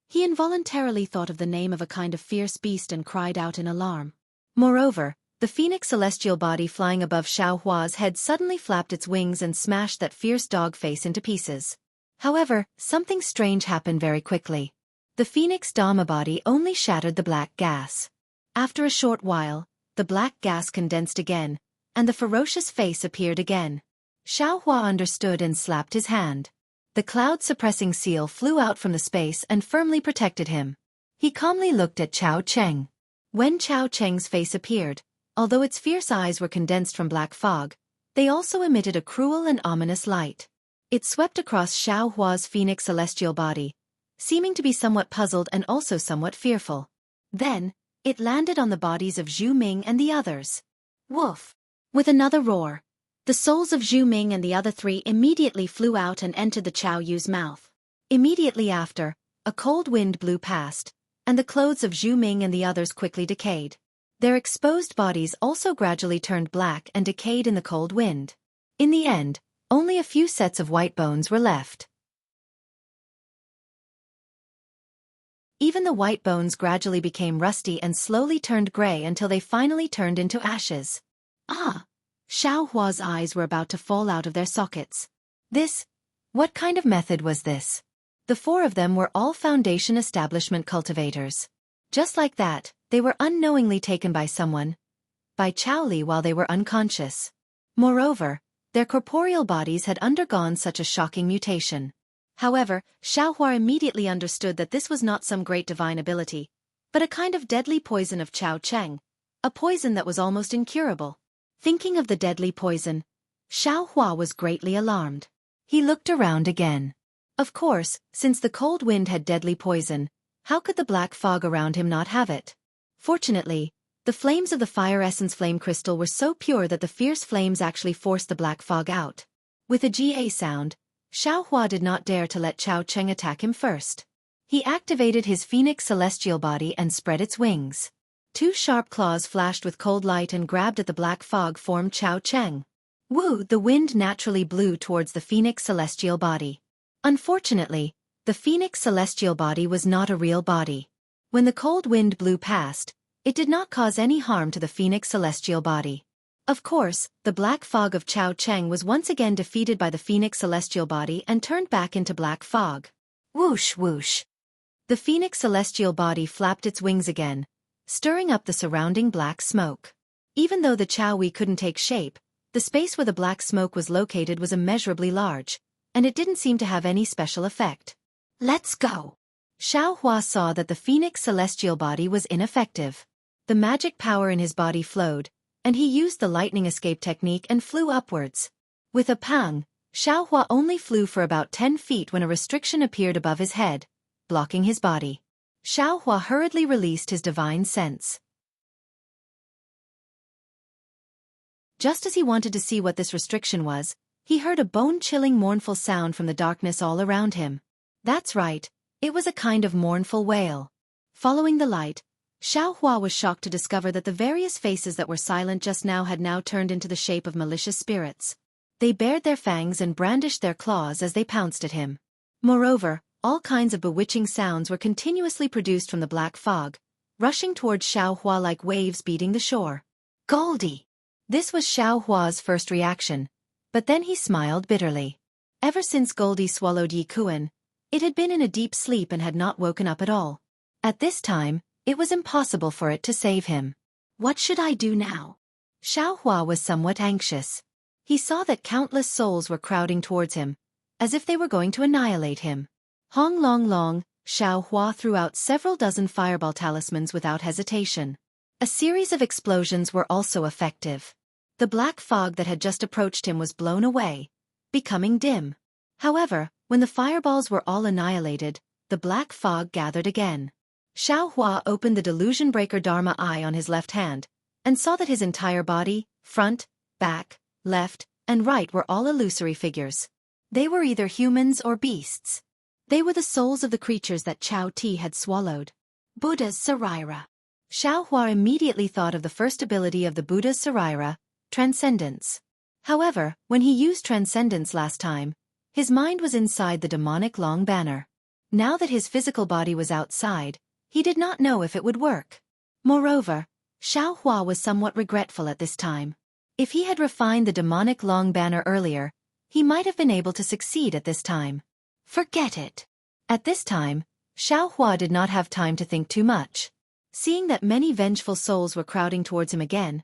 he involuntarily thought of the name of a kind of fierce beast and cried out in alarm. Moreover, the phoenix celestial body flying above Xiaohua's head suddenly flapped its wings and smashed that fierce dog face into pieces. However, something strange happened very quickly. The phoenix Dharma body only shattered the black gas. After a short while, the black gas condensed again, and the ferocious face appeared again. Xiaohua understood and slapped his hand. The cloud-suppressing seal flew out from the space and firmly protected him. He calmly looked at Chao Cheng. When Chao Cheng's face appeared, although its fierce eyes were condensed from black fog, they also emitted a cruel and ominous light. It swept across Xiaohua's phoenix celestial body, seeming to be somewhat puzzled and also somewhat fearful. Then, it landed on the bodies of Zhu Ming and the others. Woof! With another roar, the souls of Zhu Ming and the other 3 immediately flew out and entered the Chao Yu's mouth. Immediately after, a cold wind blew past, and the clothes of Zhu Ming and the others quickly decayed. Their exposed bodies also gradually turned black and decayed in the cold wind. In the end, only a few sets of white bones were left. Even the white bones gradually became rusty and slowly turned gray until they finally turned into ashes. Ah! Xiaohua's eyes were about to fall out of their sockets. What kind of method was this? The 4 of them were all Foundation establishment cultivators. Just like that, they were unknowingly taken by someone, by Chao Li while they were unconscious. Moreover, their corporeal bodies had undergone such a shocking mutation. However, Xiaohua immediately understood that this was not some great divine ability, but a kind of deadly poison of Chao Cheng, a poison that was almost incurable. Thinking of the deadly poison, Xiaohua was greatly alarmed. He looked around again. Of course, since the cold wind had deadly poison, how could the black fog around him not have it? Fortunately, the flames of the fire essence flame crystal were so pure that the fierce flames actually forced the black fog out. With a GA sound, Xiaohua did not dare to let Chao Cheng attack him first. He activated his phoenix celestial body and spread its wings. 2 sharp claws flashed with cold light and grabbed at the black fog formed Chao Cheng. Woo! The wind naturally blew towards the phoenix celestial body. Unfortunately, the phoenix celestial body was not a real body. When the cold wind blew past, it did not cause any harm to the phoenix celestial body. Of course, the black fog of Chao Cheng was once again defeated by the phoenix celestial body and turned back into black fog. Whoosh whoosh. The phoenix celestial body flapped its wings again, stirring up the surrounding black smoke. Even though the Chao Wei couldn't take shape, the space where the black smoke was located was immeasurably large, and it didn't seem to have any special effect. Let's go! Xiaohua saw that the phoenix celestial body was ineffective. The magic power in his body flowed, and he used the lightning escape technique and flew upwards. With a pang, Xiaohua only flew for about 10 feet when a restriction appeared above his head, blocking his body. Xiaohua hurriedly released his divine sense. Just as he wanted to see what this restriction was, he heard a bone-chilling mournful sound from the darkness all around him. That's right, it was a kind of mournful wail. Following the light, Xiaohua was shocked to discover that the various faces that were silent just now had now turned into the shape of malicious spirits. They bared their fangs and brandished their claws as they pounced at him. Moreover, all kinds of bewitching sounds were continuously produced from the black fog, rushing towards Xiaohua like waves beating the shore. Goldie! This was Xiaohua's first reaction, but then he smiled bitterly. Ever since Goldie swallowed Yi Kuan, it had been in a deep sleep and had not woken up at all. At this time, it was impossible for it to save him. What should I do now? Xiaohua was somewhat anxious. He saw that countless souls were crowding towards him, as if they were going to annihilate him. Hong Long Long, Xiaohua threw out several dozen fireball talismans without hesitation. A series of explosions were also effective. The black fog that had just approached him was blown away, becoming dim. However, when the fireballs were all annihilated, the black fog gathered again. Xiaohua opened the Delusion Breaker Dharma Eye on his left hand, and saw that his entire body, front, back, left, and right were all illusory figures. They were either humans or beasts. They were the souls of the creatures that Chao Ti had swallowed. Buddha's Saraira. Xiaohua immediately thought of the first ability of the Buddha's Saraira, Transcendence. However, when he used Transcendence last time, his mind was inside the demonic long banner. Now that his physical body was outside, he did not know if it would work. Moreover, Xiaohua was somewhat regretful at this time. If he had refined the demonic long banner earlier, he might have been able to succeed at this time. Forget it. At this time, Xiaohua did not have time to think too much. Seeing that many vengeful souls were crowding towards him again,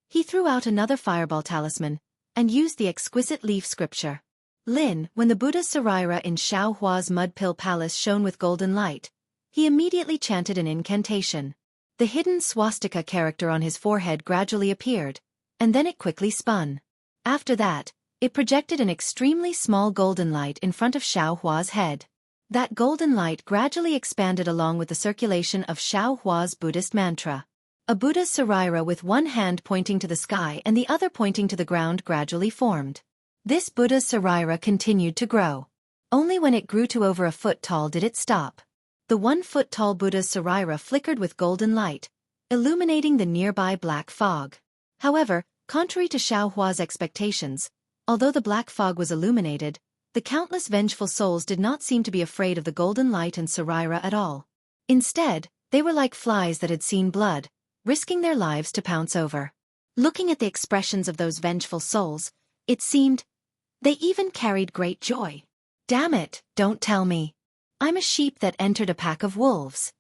he threw out another fireball talisman, and used the exquisite leaf scripture. Lin, when the Buddha's Saraira in Xiaohua's mud pill palace shone with golden light, he immediately chanted an incantation. The hidden swastika character on his forehead gradually appeared, and then it quickly spun. After that, it projected an extremely small golden light in front of Xiaohua's head. That golden light gradually expanded along with the circulation of Xiaohua's Buddhist mantra. A Buddha's Saraira with one hand pointing to the sky and the other pointing to the ground gradually formed. This Buddha's Saraira continued to grow. Only when it grew to over a foot tall did it stop. The 1 foot tall Buddha's Saraira flickered with golden light, illuminating the nearby black fog. However, contrary to Xiaohua's expectations, although the black fog was illuminated, the countless vengeful souls did not seem to be afraid of the golden light and Saraira at all. Instead, they were like flies that had seen blood, risking their lives to pounce over. Looking at the expressions of those vengeful souls, it seemed they even carried great joy. Damn it, don't tell me. I'm a sheep that entered a pack of wolves.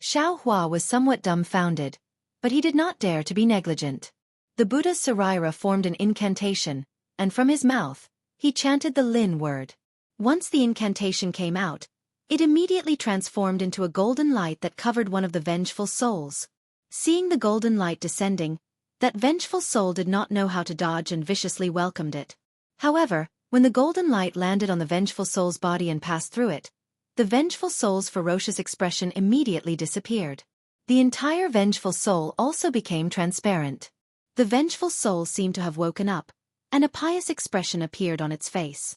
Xiaohua was somewhat dumbfounded, but he did not dare to be negligent. The Buddha's saraira formed an incantation, and from his mouth, he chanted the Lin word. Once the incantation came out, it immediately transformed into a golden light that covered one of the vengeful souls. Seeing the golden light descending, that vengeful soul did not know how to dodge and viciously welcomed it. However, when the golden light landed on the vengeful soul's body and passed through it, the vengeful soul's ferocious expression immediately disappeared. The entire vengeful soul also became transparent. The vengeful soul seemed to have woken up, and a pious expression appeared on its face.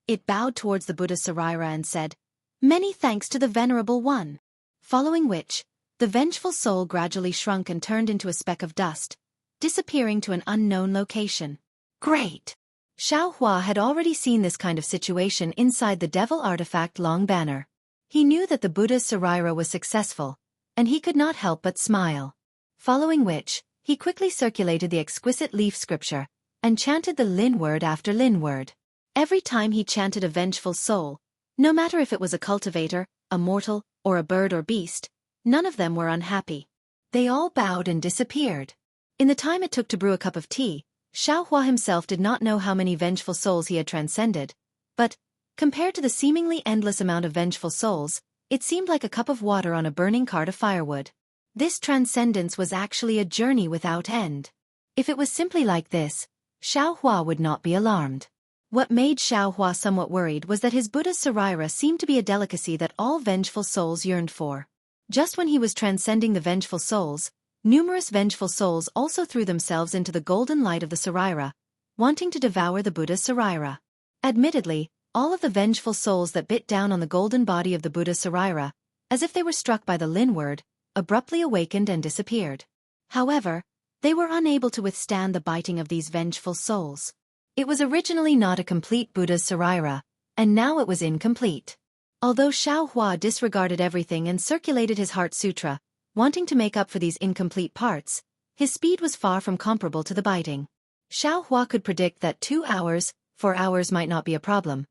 It bowed towards the Buddha's saraira and said, "Many thanks to the Venerable One." Following which, the vengeful soul gradually shrunk and turned into a speck of dust, disappearing to an unknown location. Great! Xiaohua had already seen this kind of situation inside the devil artifact Long Banner. He knew that the Buddha's saraira was successful, and he could not help but smile. Following which, he quickly circulated the exquisite leaf scripture, and chanted the Lin word after Lin word. Every time he chanted a vengeful soul, no matter if it was a cultivator, a mortal, or a bird or beast, none of them were unhappy. They all bowed and disappeared. In the time it took to brew a cup of tea, Xiaohua himself did not know how many vengeful souls he had transcended, but, compared to the seemingly endless amount of vengeful souls, it seemed like a cup of water on a burning cart of firewood. This transcendence was actually a journey without end. If it was simply like this, Xiaohua would not be alarmed. What made Xiaohua somewhat worried was that his Buddha's saraira seemed to be a delicacy that all vengeful souls yearned for. Just when he was transcending the vengeful souls, numerous vengeful souls also threw themselves into the golden light of the saraira, wanting to devour the Buddha's saraira. Admittedly, all of the vengeful souls that bit down on the golden body of the Buddha's saraira, as if they were struck by the Lin word, abruptly awakened and disappeared. However, they were unable to withstand the biting of these vengeful souls. It was originally not a complete Buddha's saraira, and now it was incomplete. Although Xiaohua disregarded everything and circulated his heart sutra, wanting to make up for these incomplete parts, his speed was far from comparable to the biting. Xiaohua could predict that 2 hours, 4 hours might not be a problem.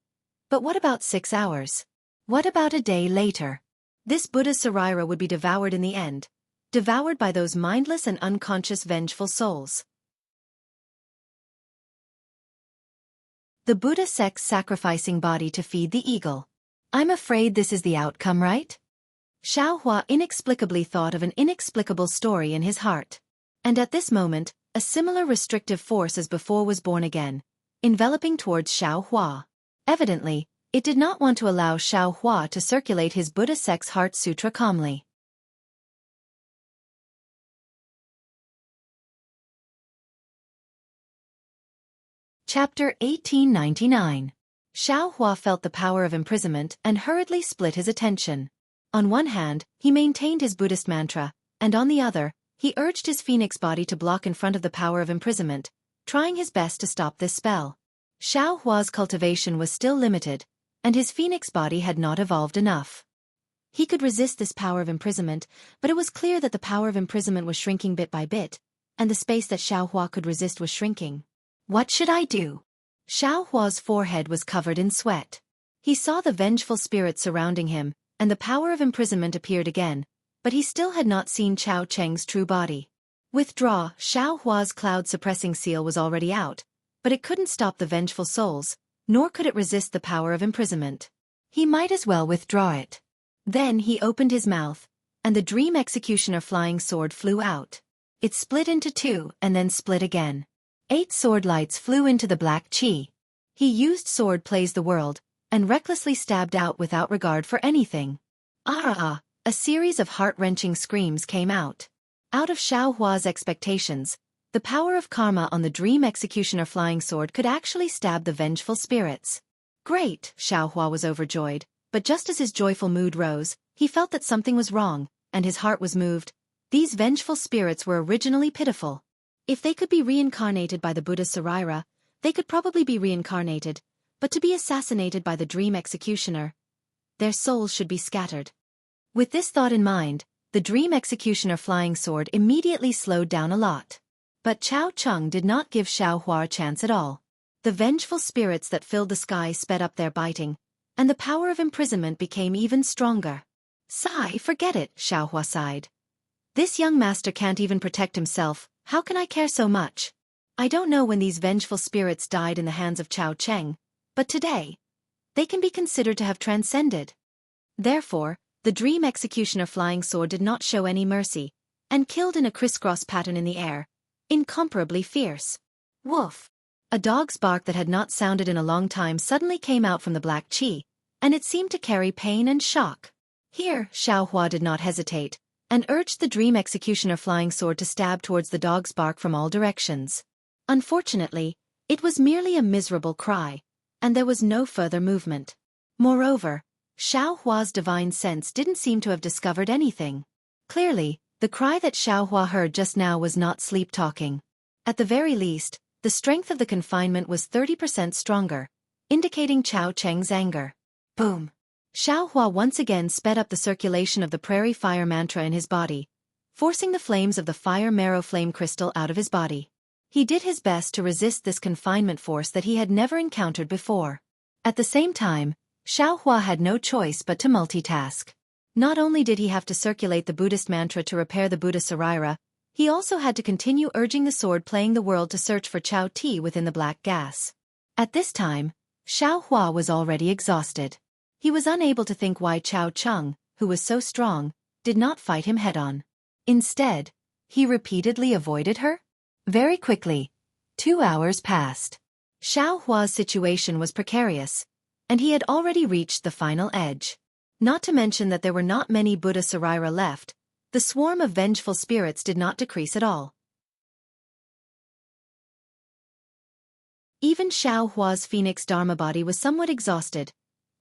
But what about 6 hours? What about a day later? This Buddha's saraira would be devoured in the end, devoured by those mindless and unconscious vengeful souls. The Buddha sect's sacrificing body to feed the eagle. I'm afraid this is the outcome, right? Xiaohua inexplicably thought of an inexplicable story in his heart. And at this moment, a similar restrictive force as before was born again, enveloping towards Xiaohua. Evidently, it did not want to allow Xiaohua to circulate his Buddha sect's heart sutra calmly. Chapter 1899. Xiaohua felt the power of imprisonment and hurriedly split his attention. On one hand, he maintained his Buddhist mantra, and on the other, he urged his phoenix body to block in front of the power of imprisonment, trying his best to stop this spell. Xiaohua's cultivation was still limited, and his phoenix body had not evolved enough. He could resist this power of imprisonment, but it was clear that the power of imprisonment was shrinking bit by bit, and the space that Xiaohua could resist was shrinking. What should I do? Xiaohua's forehead was covered in sweat. He saw the vengeful spirit surrounding him, and the power of imprisonment appeared again, but he still had not seen Chao Cheng's true body. Withdraw. Xiaohua's cloud-suppressing seal was already out, but it couldn't stop the vengeful souls, nor could it resist the power of imprisonment. He might as well withdraw it. Then he opened his mouth, and the dream executioner flying sword flew out. It split into 2 and then split again. 8 sword lights flew into the black chi. He used sword plays the world, and recklessly stabbed out without regard for anything. Ah! A series of heart-wrenching screams came out. Out of Xiaohua's expectations, the power of karma on the dream executioner flying sword could actually stab the vengeful spirits. Great! Xiaohua was overjoyed, but just as his joyful mood rose, he felt that something was wrong, and his heart was moved. These vengeful spirits were originally pitiful. If they could be reincarnated by the Buddha's saraira, they could probably be reincarnated, but to be assassinated by the dream executioner, their souls should be scattered. With this thought in mind, the dream executioner flying sword immediately slowed down a lot. But Chao Cheng did not give Xiaohua a chance at all. The vengeful spirits that filled the sky sped up their biting, and the power of imprisonment became even stronger. Sigh, forget it, Xiaohua sighed. This young master can't even protect himself, how can I care so much? I don't know when these vengeful spirits died in the hands of Chao Cheng, but today, they can be considered to have transcended. Therefore, the dream executioner flying sword did not show any mercy, and killed in a crisscross pattern in the air, incomparably fierce. Woof! A dog's bark that had not sounded in a long time suddenly came out from the black chi, and it seemed to carry pain and shock. Here, Xiaohua did not hesitate, and urged the dream executioner flying sword to stab towards the dog's bark from all directions. Unfortunately, it was merely a miserable cry, and there was no further movement. Moreover, Xiaohua's divine sense didn't seem to have discovered anything. Clearly, the cry that Xiaohua heard just now was not sleep-talking. At the very least, the strength of the confinement was 30% stronger, indicating Chao Cheng's anger. Boom! Xiaohua once again sped up the circulation of the prairie fire mantra in his body, forcing the flames of the fire marrow flame crystal out of his body. He did his best to resist this confinement force that he had never encountered before. At the same time, Xiaohua had no choice but to multitask. Not only did he have to circulate the Buddhist mantra to repair the Buddha Sarira, he also had to continue urging the sword playing the world to search for Chao Ti within the black gas. At this time, Xiaohua was already exhausted. He was unable to think why Chao Cheng, who was so strong, did not fight him head-on. Instead, he repeatedly avoided her? Very quickly, 2 hours passed. Xiaohua's situation was precarious, and he had already reached the final edge. Not to mention that there were not many Buddha Sarira left, the swarm of vengeful spirits did not decrease at all. Even Xiaohua's Phoenix Dharma body was somewhat exhausted,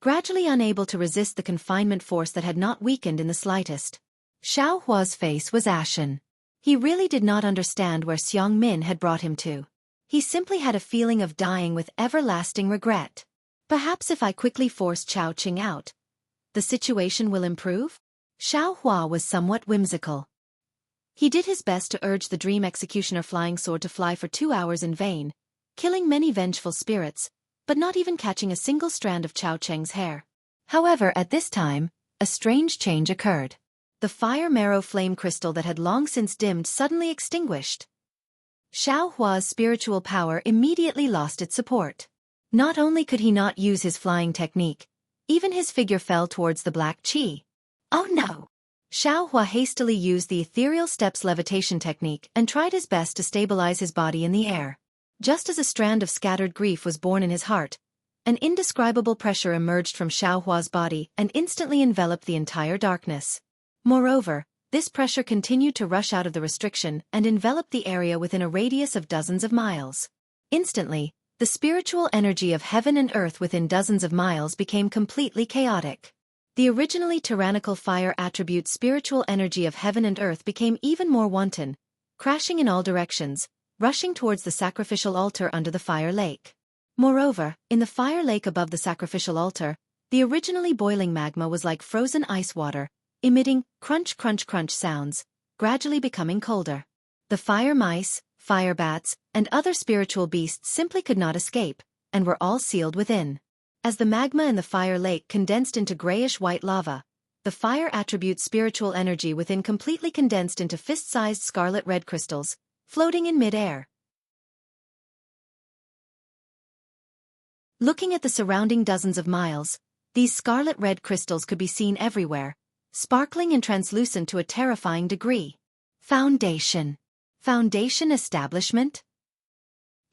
gradually unable to resist the confinement force that had not weakened in the slightest. Xiaohua's face was ashen. He really did not understand where Xiang Min had brought him to. He simply had a feeling of dying with everlasting regret. Perhaps if I quickly force Chao Cheng out, the situation will improve? Xiaohua was somewhat whimsical. He did his best to urge the dream executioner flying sword to fly for 2 hours in vain, killing many vengeful spirits, but not even catching a single strand of Chao Cheng's hair. However, at this time, a strange change occurred. The fire marrow flame crystal that had long since dimmed suddenly extinguished. Xiaohua's spiritual power immediately lost its support. Not only could he not use his flying technique, even his figure fell towards the black chi. Oh no! Xiaohua hastily used the ethereal steps levitation technique and tried his best to stabilize his body in the air. Just as a strand of scattered grief was born in his heart, an indescribable pressure emerged from Xiaohua's body and instantly enveloped the entire darkness. Moreover, this pressure continued to rush out of the restriction and envelop the area within a radius of dozens of miles. Instantly, the spiritual energy of heaven and earth within dozens of miles became completely chaotic. The originally tyrannical fire attribute spiritual energy of heaven and earth became even more wanton, crashing in all directions, rushing towards the sacrificial altar under the fire lake. Moreover, in the fire lake above the sacrificial altar, the originally boiling magma was like frozen ice water, emitting crunch crunch crunch sounds, gradually becoming colder. The fire mice, fire bats, and other spiritual beasts simply could not escape, and were all sealed within. As the magma in the fire lake condensed into grayish-white lava, the fire attribute spiritual energy within completely condensed into fist-sized scarlet-red crystals, floating in mid-air. Looking at the surrounding dozens of miles, these scarlet-red crystals could be seen everywhere, sparkling and translucent to a terrifying degree. Foundation. Foundation establishment?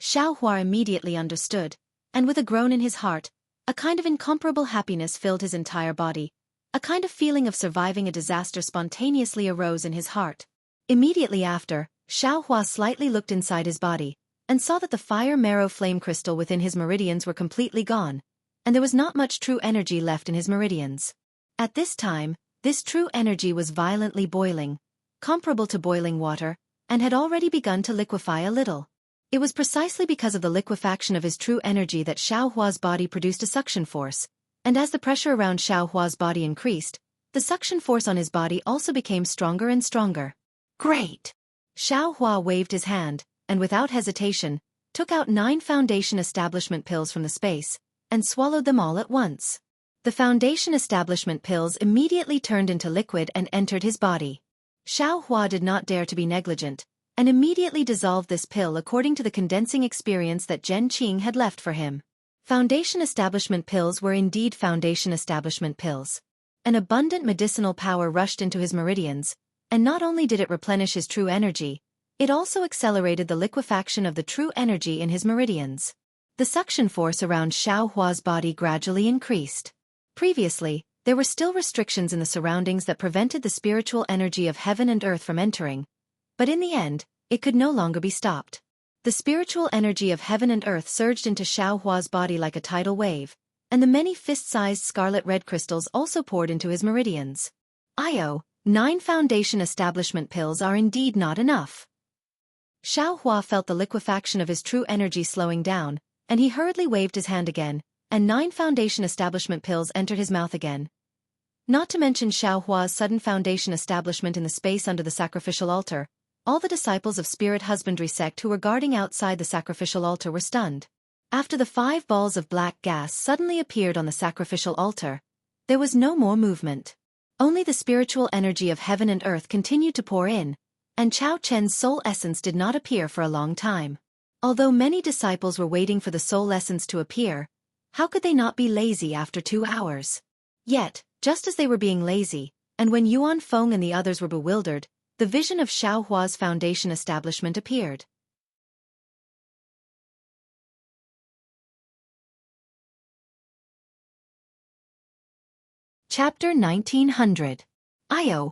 Xiaohua immediately understood, and with a groan in his heart, a kind of incomparable happiness filled his entire body. A kind of feeling of surviving a disaster spontaneously arose in his heart. Immediately after, Xiaohua slightly looked inside his body, and saw that the fire marrow flame crystal within his meridians were completely gone, and there was not much true energy left in his meridians. At this time, this true energy was violently boiling, comparable to boiling water, and had already begun to liquefy a little. It was precisely because of the liquefaction of his true energy that Xiaohua's body produced a suction force, and as the pressure around Xiaohua's body increased, the suction force on his body also became stronger and stronger. Great! Xiaohua waved his hand, and without hesitation, took out 9 foundation establishment pills from the space, and swallowed them all at once. The foundation establishment pills immediately turned into liquid and entered his body. Xiaohua did not dare to be negligent, and immediately dissolved this pill according to the condensing experience that Zhen Qing had left for him. Foundation establishment pills were indeed foundation establishment pills. An abundant medicinal power rushed into his meridians, and not only did it replenish his true energy, it also accelerated the liquefaction of the true energy in his meridians. The suction force around Xiaohua's body gradually increased. Previously, there were still restrictions in the surroundings that prevented the spiritual energy of heaven and earth from entering, but in the end, it could no longer be stopped. The spiritual energy of heaven and earth surged into Xiaohua's body like a tidal wave, and the many fist-sized scarlet-red crystals also poured into his meridians. 9 foundation establishment pills are indeed not enough. Xiaohua felt the liquefaction of his true energy slowing down, and he hurriedly waved his hand again, and 9 foundation establishment pills entered his mouth again. Not to mention Xiaohua's sudden foundation establishment in the space under the sacrificial altar, all the disciples of spirit husbandry sect who were guarding outside the sacrificial altar were stunned. After the 5 balls of black gas suddenly appeared on the sacrificial altar, there was no more movement. Only the spiritual energy of heaven and earth continued to pour in, and Chao Chen's soul essence did not appear for a long time. Although many disciples were waiting for the soul essence to appear, how could they not be lazy after 2 hours? Yet, just as they were being lazy, and when Yuan Feng and the others were bewildered, the vision of Xiaohua's foundation establishment appeared. Chapter 1900.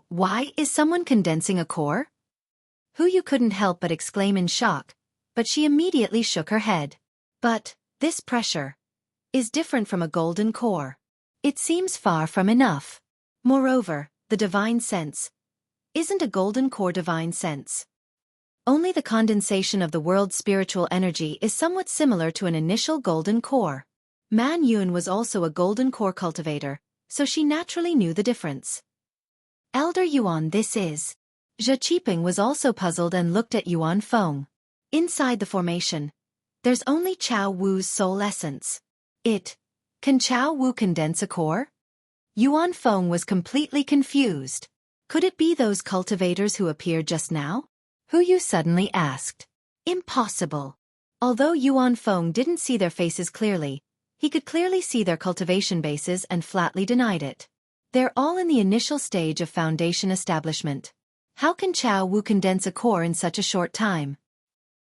Why is someone condensing a core? Yu couldn't help but exclaim in shock, but she immediately shook her head. But, this pressure is different from a golden core. It seems far from enough. Moreover, the divine sense isn't a golden core divine sense. Only the condensation of the world's spiritual energy is somewhat similar to an initial golden core. Man Yun was also a golden core cultivator, so she naturally knew the difference. Elder Yuan, this is. Zhe Qiping was also puzzled and looked at Yuan Feng. Inside the formation, there's only Chao Wu's soul essence. Can Chao Wu condense a core? Yuan Feng was completely confused. Could it be those cultivators who appeared just now? Yu suddenly asked. Impossible. Although Yuan Feng didn't see their faces clearly, he could clearly see their cultivation bases and flatly denied it. They're all in the initial stage of foundation establishment. How can Chao Wu condense a core in such a short time?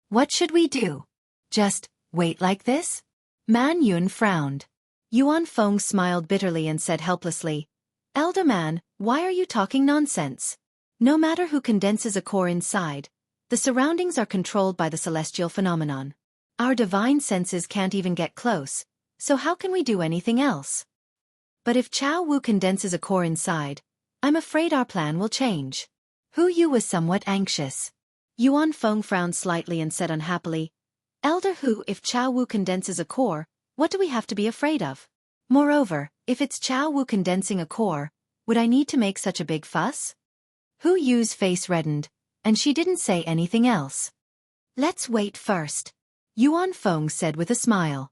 What should we do? Just wait like this? Man Yun frowned. Yuan Feng smiled bitterly and said helplessly, Elder man, why are you talking nonsense? No matter who condenses a core inside, the surroundings are controlled by the celestial phenomenon. Our divine senses can't even get close, so how can we do anything else? But if Chao Wu condenses a core inside, I'm afraid our plan will change. Yu was somewhat anxious. Yuan Feng frowned slightly and said unhappily, Elder Hu, if Chao Wu condenses a core, what do we have to be afraid of? Moreover, if it's Chao Wu condensing a core, would I need to make such a big fuss? Yu's face reddened, and she didn't say anything else. Let's wait first, Yuan Feng said with a smile.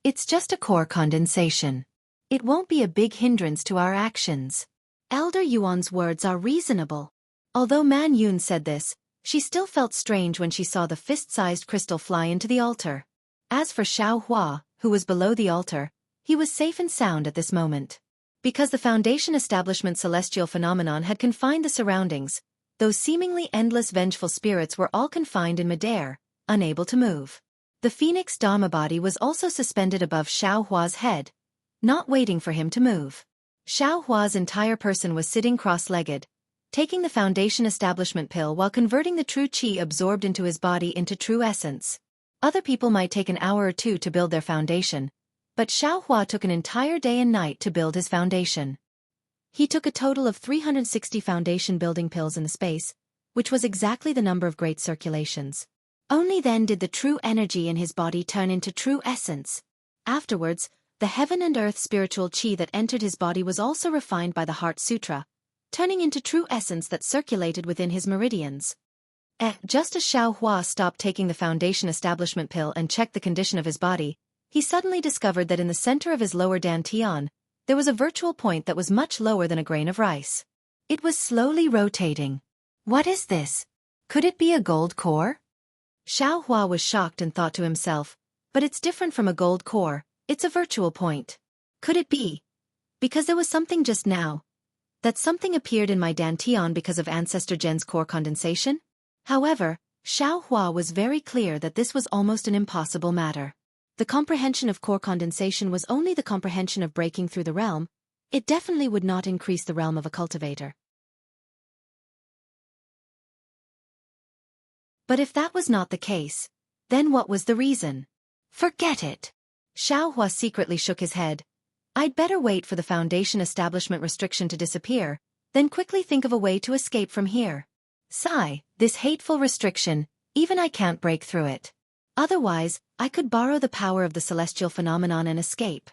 It's just a core condensation. It won't be a big hindrance to our actions. Elder Yuan's words are reasonable. Although Man Yun said this, she still felt strange when she saw the fist-sized crystal fly into the altar. As for Xiaohua, who was below the altar, he was safe and sound at this moment. Because the foundation establishment celestial phenomenon had confined the surroundings, those seemingly endless vengeful spirits were all confined in midair, unable to move. The phoenix Dharma body was also suspended above Xiaohua's head, not waiting for him to move. Xiaohua's entire person was sitting cross-legged, taking the foundation establishment pill while converting the true qi absorbed into his body into true essence. Other people might take an hour or 2 to build their foundation, but Xiaohua took an entire day and night to build his foundation. He took a total of 360 foundation building pills in the space, which was exactly the number of great circulations. Only then did the true energy in his body turn into true essence. Afterwards, the heaven and earth spiritual qi that entered his body was also refined by the Heart Sutra, turning into true essence that circulated within his meridians. Just as Xiaohua stopped taking the foundation establishment pill and checked the condition of his body, he suddenly discovered that in the center of his lower dantian, there was a virtual point that was much lower than a grain of rice. It was slowly rotating. What is this? Could it be a gold core? Xiaohua was shocked and thought to himself, but it's different from a gold core, it's a virtual point. Could it be? Because there was something just now. That something appeared in my dantian because of Ancestor Gen's core condensation? However, Xiaohua was very clear that this was almost an impossible matter. The comprehension of core condensation was only the comprehension of breaking through the realm. It definitely would not increase the realm of a cultivator. But if that was not the case, then what was the reason? Forget it. Xiaohua secretly shook his head. I'd better wait for the foundation establishment restriction to disappear, then quickly think of a way to escape from here. Sigh, this hateful restriction, even I can't break through it. Otherwise, I could borrow the power of the celestial phenomenon and escape.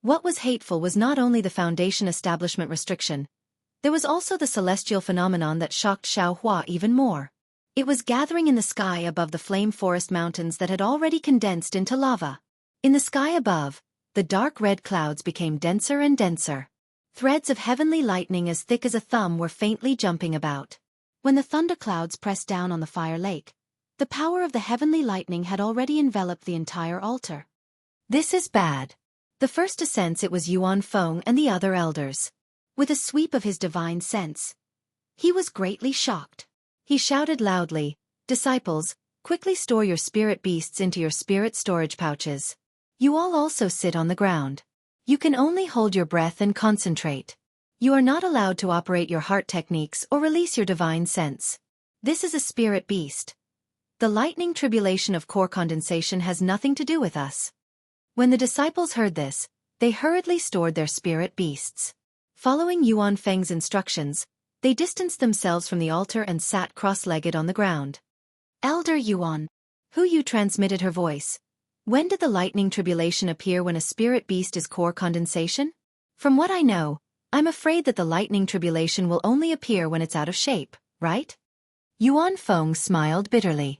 What was hateful was not only the foundation establishment restriction. There was also the celestial phenomenon that shocked Xiaohua even more. It was gathering in the sky above the flame forest mountains that had already condensed into lava. In the sky above, the dark red clouds became denser and denser. Threads of heavenly lightning as thick as a thumb were faintly jumping about. When the thunderclouds pressed down on the fire lake, the power of the heavenly lightning had already enveloped the entire altar. This is bad. The first to sense it was Yuan Feng and the other elders. With a sweep of his divine sense, he was greatly shocked. He shouted loudly, "Disciples, quickly store your spirit beasts into your spirit storage pouches. You all also sit on the ground. You can only hold your breath and concentrate. You are not allowed to operate your heart techniques or release your divine sense. This is a spirit beast. The lightning tribulation of core condensation has nothing to do with us." When the disciples heard this, they hurriedly stored their spirit beasts. Following Yuan Feng's instructions, they distanced themselves from the altar and sat cross-legged on the ground. "Elder Yuan, who you transmitted her voice. When did the lightning tribulation appear when a spirit beast is core condensation? From what I know, I'm afraid that the lightning tribulation will only appear when it's out of shape, right?" Yuan Feng smiled bitterly.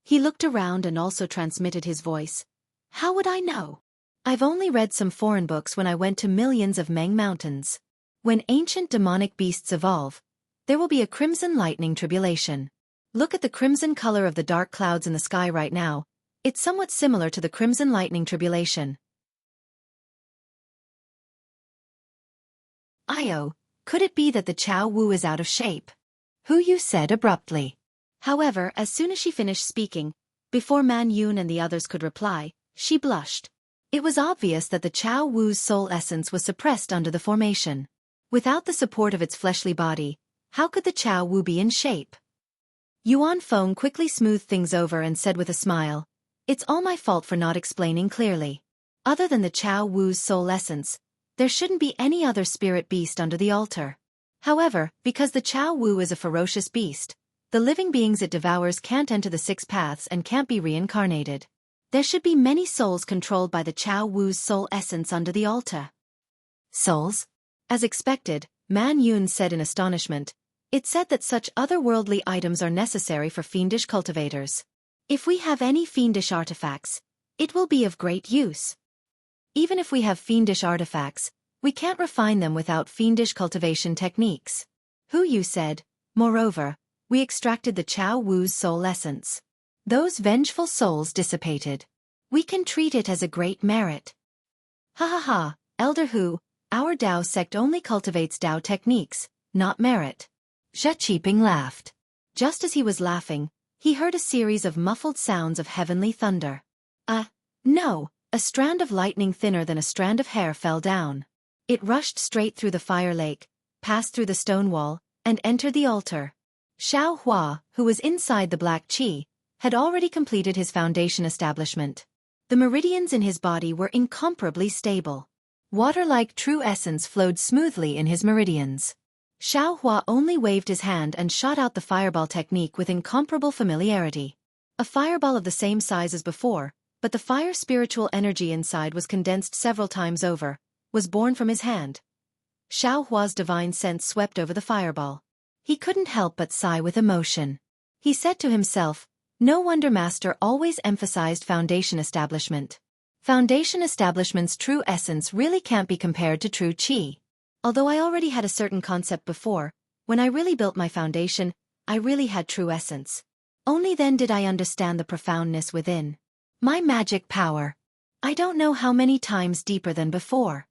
He looked around and also transmitted his voice. "How would I know? I've only read some foreign books when I went to millions of Meng mountains. When ancient demonic beasts evolve, there will be a crimson lightning tribulation. Look at the crimson color of the dark clouds in the sky right now. It's somewhat similar to the crimson lightning tribulation." "Io, could it be that the Chao Wu is out of shape?" Hu Yu said abruptly. However, as soon as she finished speaking, before Man Yun and the others could reply, she blushed. It was obvious that the Chao Wu's soul essence was suppressed under the formation. Without the support of its fleshly body, how could the Chao Wu be in shape? Yuan Feng quickly smoothed things over and said with a smile, "It's all my fault for not explaining clearly. Other than the Chao Wu's soul essence, there shouldn't be any other spirit beast under the altar. However, because the Chao Wu is a ferocious beast, the living beings it devours can't enter the six paths and can't be reincarnated. There should be many souls controlled by the Chao Wu's soul essence under the altar." "Souls?" As expected, Man Yun said in astonishment, "It said that such otherworldly items are necessary for fiendish cultivators. If we have any fiendish artifacts, it will be of great use. Even if we have fiendish artifacts, we can't refine them without fiendish cultivation techniques." Hu Yu said, "Moreover, we extracted the Chao Wu's soul essence. Those vengeful souls dissipated. We can treat it as a great merit." "Ha ha ha, Elder Hu, our Dao sect only cultivates Dao techniques, not merit." Zhe Qiping laughed. Just as he was laughing, he heard a series of muffled sounds of heavenly thunder. No, a strand of lightning thinner than a strand of hair fell down. It rushed straight through the fire lake, passed through the stone wall, and entered the altar. Xiaohua, who was inside the black qi, had already completed his foundation establishment. The meridians in his body were incomparably stable. Water-like true essence flowed smoothly in his meridians. Xiaohua only waved his hand and shot out the fireball technique with incomparable familiarity. A fireball of the same size as before, but the fire spiritual energy inside was condensed several times over, was born from his hand. Xiaohua's divine sense swept over the fireball. He couldn't help but sigh with emotion. He said to himself, no wonder Master always emphasized foundation establishment. Foundation establishment's true essence really can't be compared to true qi. Although I already had a certain concept before, when I really built my foundation, I really had true essence. Only then did I understand the profoundness within. My magic power. I don't know how many times deeper than before.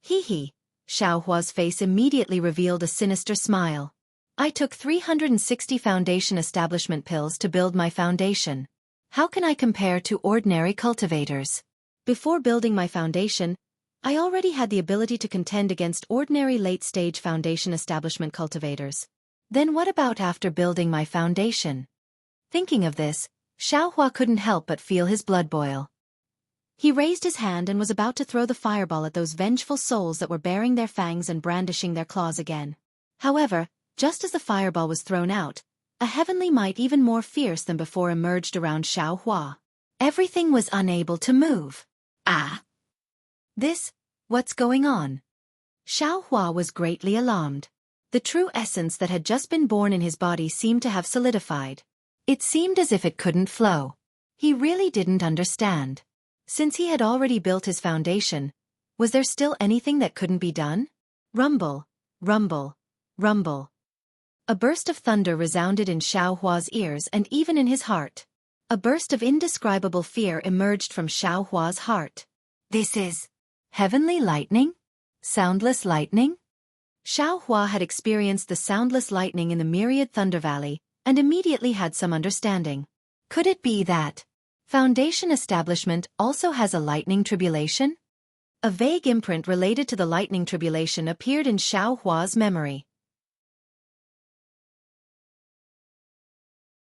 Hee hee. Xiaohua's face immediately revealed a sinister smile. I took 360 foundation establishment pills to build my foundation. How can I compare to ordinary cultivators? Before building my foundation, I already had the ability to contend against ordinary late-stage foundation establishment cultivators. Then what about after building my foundation? Thinking of this, Xiaohua couldn't help but feel his blood boil. He raised his hand and was about to throw the fireball at those vengeful souls that were baring their fangs and brandishing their claws again. However, just as the fireball was thrown out, a heavenly might even more fierce than before emerged around Xiaohua. Everything was unable to move. Ah! What's going on? Xiaohua was greatly alarmed. The true essence that had just been born in his body seemed to have solidified. It seemed as if it couldn't flow. He really didn't understand. Since he had already built his foundation, was there still anything that couldn't be done? Rumble, rumble, rumble. A burst of thunder resounded in Xiaohua's ears and even in his heart. A burst of indescribable fear emerged from Xiaohua's heart. This is heavenly lightning? Soundless lightning? Xiaohua had experienced the soundless lightning in the myriad Thunder Valley, and immediately had some understanding. Could it be that Foundation establishment also has a lightning tribulation? A vague imprint related to the lightning tribulation appeared in Xiaohua's memory.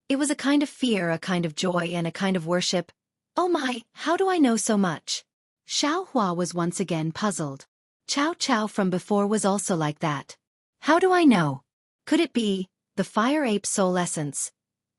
It was a kind of fear, a kind of joy, and a kind of worship. Oh my, how do I know so much? Xiaohua was once again puzzled. Cao Cao from before was also like that. How do I know? Could it be the fire ape soul essence?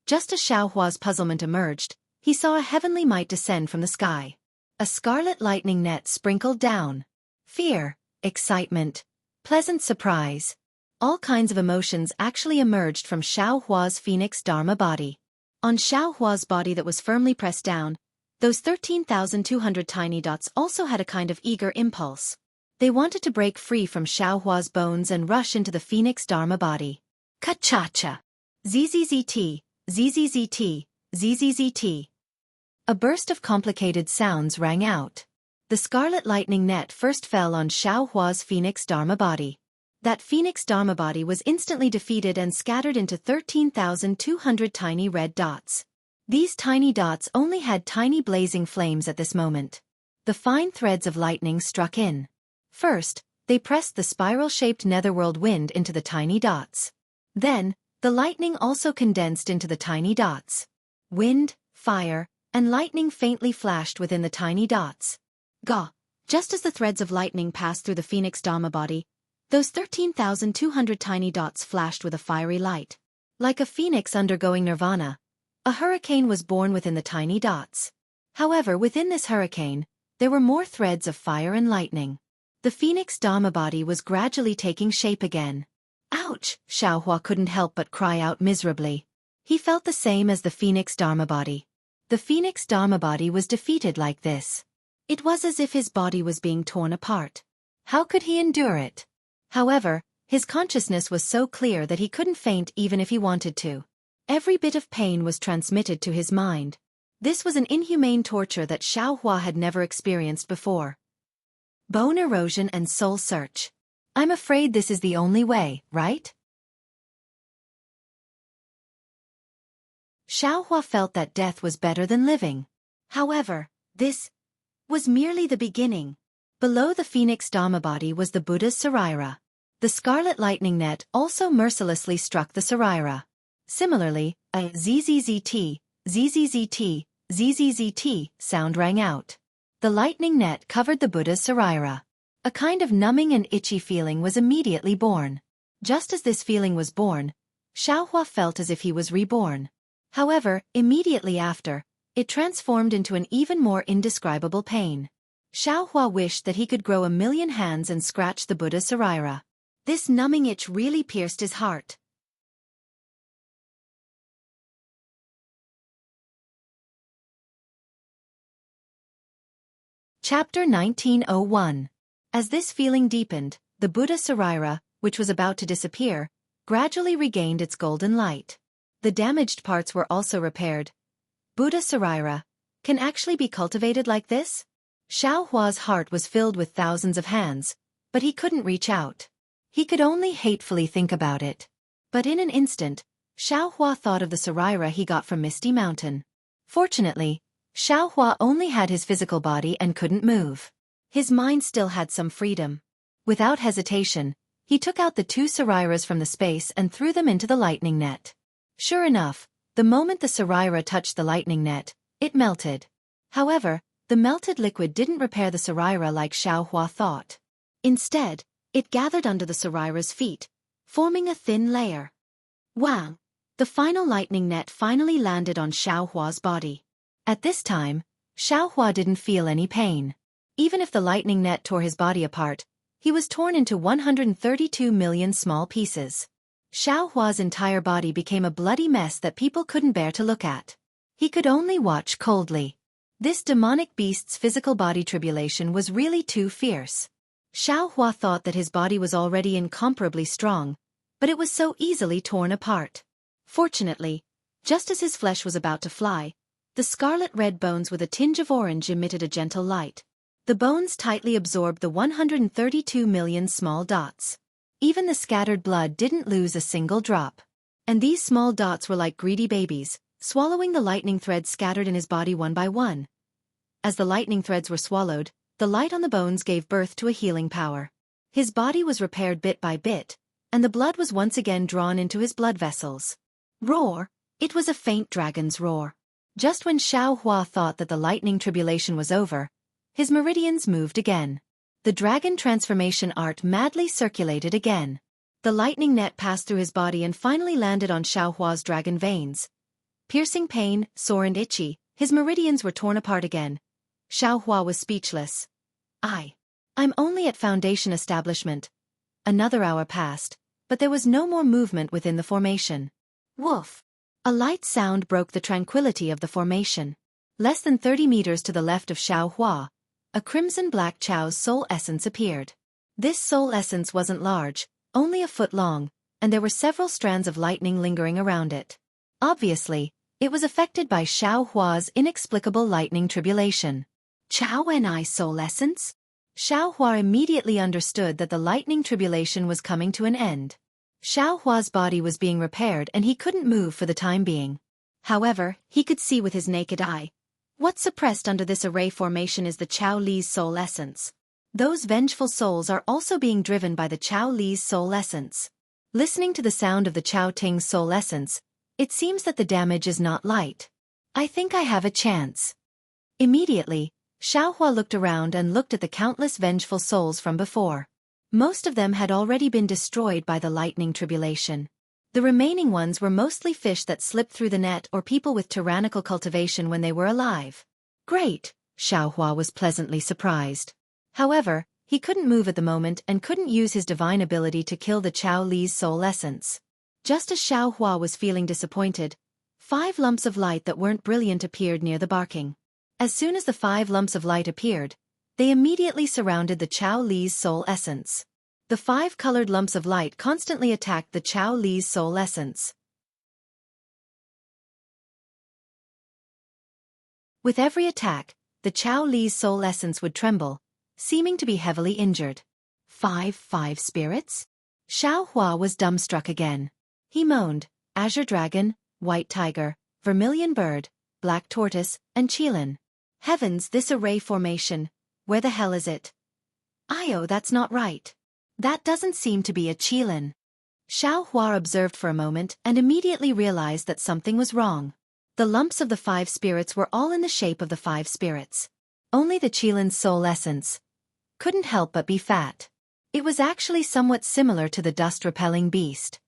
Just as Xiaohua's puzzlement emerged, he saw a heavenly might descend from the sky. A scarlet lightning net sprinkled down. Fear, excitement, pleasant surprise. All kinds of emotions actually emerged from Xiaohua's phoenix Dharma body. On Xiaohua's body that was firmly pressed down, those 13,200 tiny dots also had a kind of eager impulse. They wanted to break free from Xiaohua's bones and rush into the phoenix Dharma body. Ka-cha-cha. ZZZT, ZZZT, ZZZT. A burst of complicated sounds rang out. The scarlet lightning net first fell on Xiaohua's phoenix Dharma body. That phoenix Dharma body was instantly defeated and scattered into 13,200 tiny red dots. These tiny dots only had tiny blazing flames at this moment. The fine threads of lightning struck in. First, they pressed the spiral-shaped netherworld wind into the tiny dots. Then, the lightning also condensed into the tiny dots. Wind, fire, and lightning faintly flashed within the tiny dots. Gah! Just as the threads of lightning passed through the phoenix Dharma body, those 13,200 tiny dots flashed with a fiery light. Like a phoenix undergoing nirvana, a hurricane was born within the tiny dots. However, within this hurricane, there were more threads of fire and lightning. The phoenix Dharma body was gradually taking shape again. Ouch! Xiaohua couldn't help but cry out miserably. He felt the same as the phoenix Dharma body. The phoenix Dharma body was defeated like this. It was as if his body was being torn apart. How could he endure it? However, his consciousness was so clear that he couldn't faint even if he wanted to. Every bit of pain was transmitted to his mind. This was an inhumane torture that Xiaohua had never experienced before. Bone erosion and soul search. I'm afraid this is the only way, right? Xiaohua felt that death was better than living. However, this was merely the beginning. Below the phoenix Dharma body was the Buddha's Saraira. The scarlet lightning net also mercilessly struck the Saraira. Similarly, a ZZZT, ZZZT, ZZZT sound rang out. The lightning net covered the Buddha's Saraira. A kind of numbing and itchy feeling was immediately born. Just as this feeling was born, Xiaohua felt as if he was reborn. However, immediately after, it transformed into an even more indescribable pain. Xiaohua wished that he could grow 1,000,000 hands and scratch the Buddha's Saraira. This numbing itch really pierced his heart. Chapter 1901. As this feeling deepened, the Buddha Saraira, which was about to disappear, gradually regained its golden light. The damaged parts were also repaired. Buddha Saraira can actually be cultivated like this? Xiao Hua's heart was filled with thousands of hands, but he couldn't reach out. He could only hatefully think about it. But in an instant, Xiao Hua thought of the Saraira he got from Misty Mountain. Fortunately, Xiao Hua only had his physical body and couldn't move. His mind still had some freedom. Without hesitation, he took out the 2 Sarairas from the space and threw them into the lightning net. Sure enough, the moment the Saraira touched the lightning net, it melted. However, the melted liquid didn't repair the Saraira like Xiao Hua thought. Instead, it gathered under the Saraira's feet, forming a thin layer. Wang! The final lightning net finally landed on Xiao Hua's body. At this time, Xiao Hua didn't feel any pain. Even if the lightning net tore his body apart, he was torn into 132 million small pieces. Xiao Hua's entire body became a bloody mess that people couldn't bear to look at. He could only watch coldly. This demonic beast's physical body tribulation was really too fierce. Xiao Hua thought that his body was already incomparably strong, but it was so easily torn apart. Fortunately, just as his flesh was about to fly, the scarlet-red bones with a tinge of orange emitted a gentle light. The bones tightly absorbed the 132 million small dots. Even the scattered blood didn't lose a single drop. And these small dots were like greedy babies, swallowing the lightning threads scattered in his body one by one. As the lightning threads were swallowed, the light on the bones gave birth to a healing power. His body was repaired bit by bit, and the blood was once again drawn into his blood vessels. Roar! It was a faint dragon's roar. Just when Xiao Hua thought that the lightning tribulation was over, his meridians moved again. The dragon transformation art madly circulated again. The lightning net passed through his body and finally landed on Xiao Hua's dragon veins. Piercing pain, sore and itchy, his meridians were torn apart again. Xiao Hua was speechless. I'm only at Foundation establishment. Another hour passed, but there was no more movement within the formation. Woof! A light sound broke the tranquility of the formation. Less than 30 meters to the left of Xiao Hua, a crimson-black Chao's soul essence appeared. This soul essence wasn't large, only a foot long, and there were several strands of lightning lingering around it. Obviously, it was affected by Xiao Hua's inexplicable lightning tribulation. Chao Ni soul essence? Xiao Hua immediately understood that the lightning tribulation was coming to an end. Xiao Hua's body was being repaired and he couldn't move for the time being. However, he could see with his naked eye. What's suppressed under this array formation is the Chao Li's soul essence. Those vengeful souls are also being driven by the Chao Li's soul essence. Listening to the sound of the Chao Ting's soul essence, it seems that the damage is not light. I think I have a chance. Immediately, Xiao Hua looked around and looked at the countless vengeful souls from before. Most of them had already been destroyed by the lightning tribulation. The remaining ones were mostly fish that slipped through the net or people with tyrannical cultivation when they were alive. Great, Xiao Hua was pleasantly surprised. However, he couldn't move at the moment and couldn't use his divine ability to kill the Chao Li's soul essence. Just as Xiao Hua was feeling disappointed, 5 lumps of light that weren't brilliant appeared near the barking. As soon as the 5 lumps of light appeared, they immediately surrounded the Chao Li's soul essence. The 5 colored lumps of light constantly attacked the Chao Li's soul essence. With every attack, the Chao Li's soul essence would tremble, seeming to be heavily injured. 5 spirits? Xiao Hua was dumbstruck again. He moaned, azure dragon, white tiger, vermilion bird, black tortoise, and qilin. Heavens, this array formation, where the hell is it? That's not right. That doesn't seem to be a qilin. Xiao Hua observed for a moment and immediately realized that something was wrong. The lumps of the 5 spirits were all in the shape of the 5 spirits. Only the qilin's soul essence couldn't help but be fat. It was actually somewhat similar to the dust-repelling beast.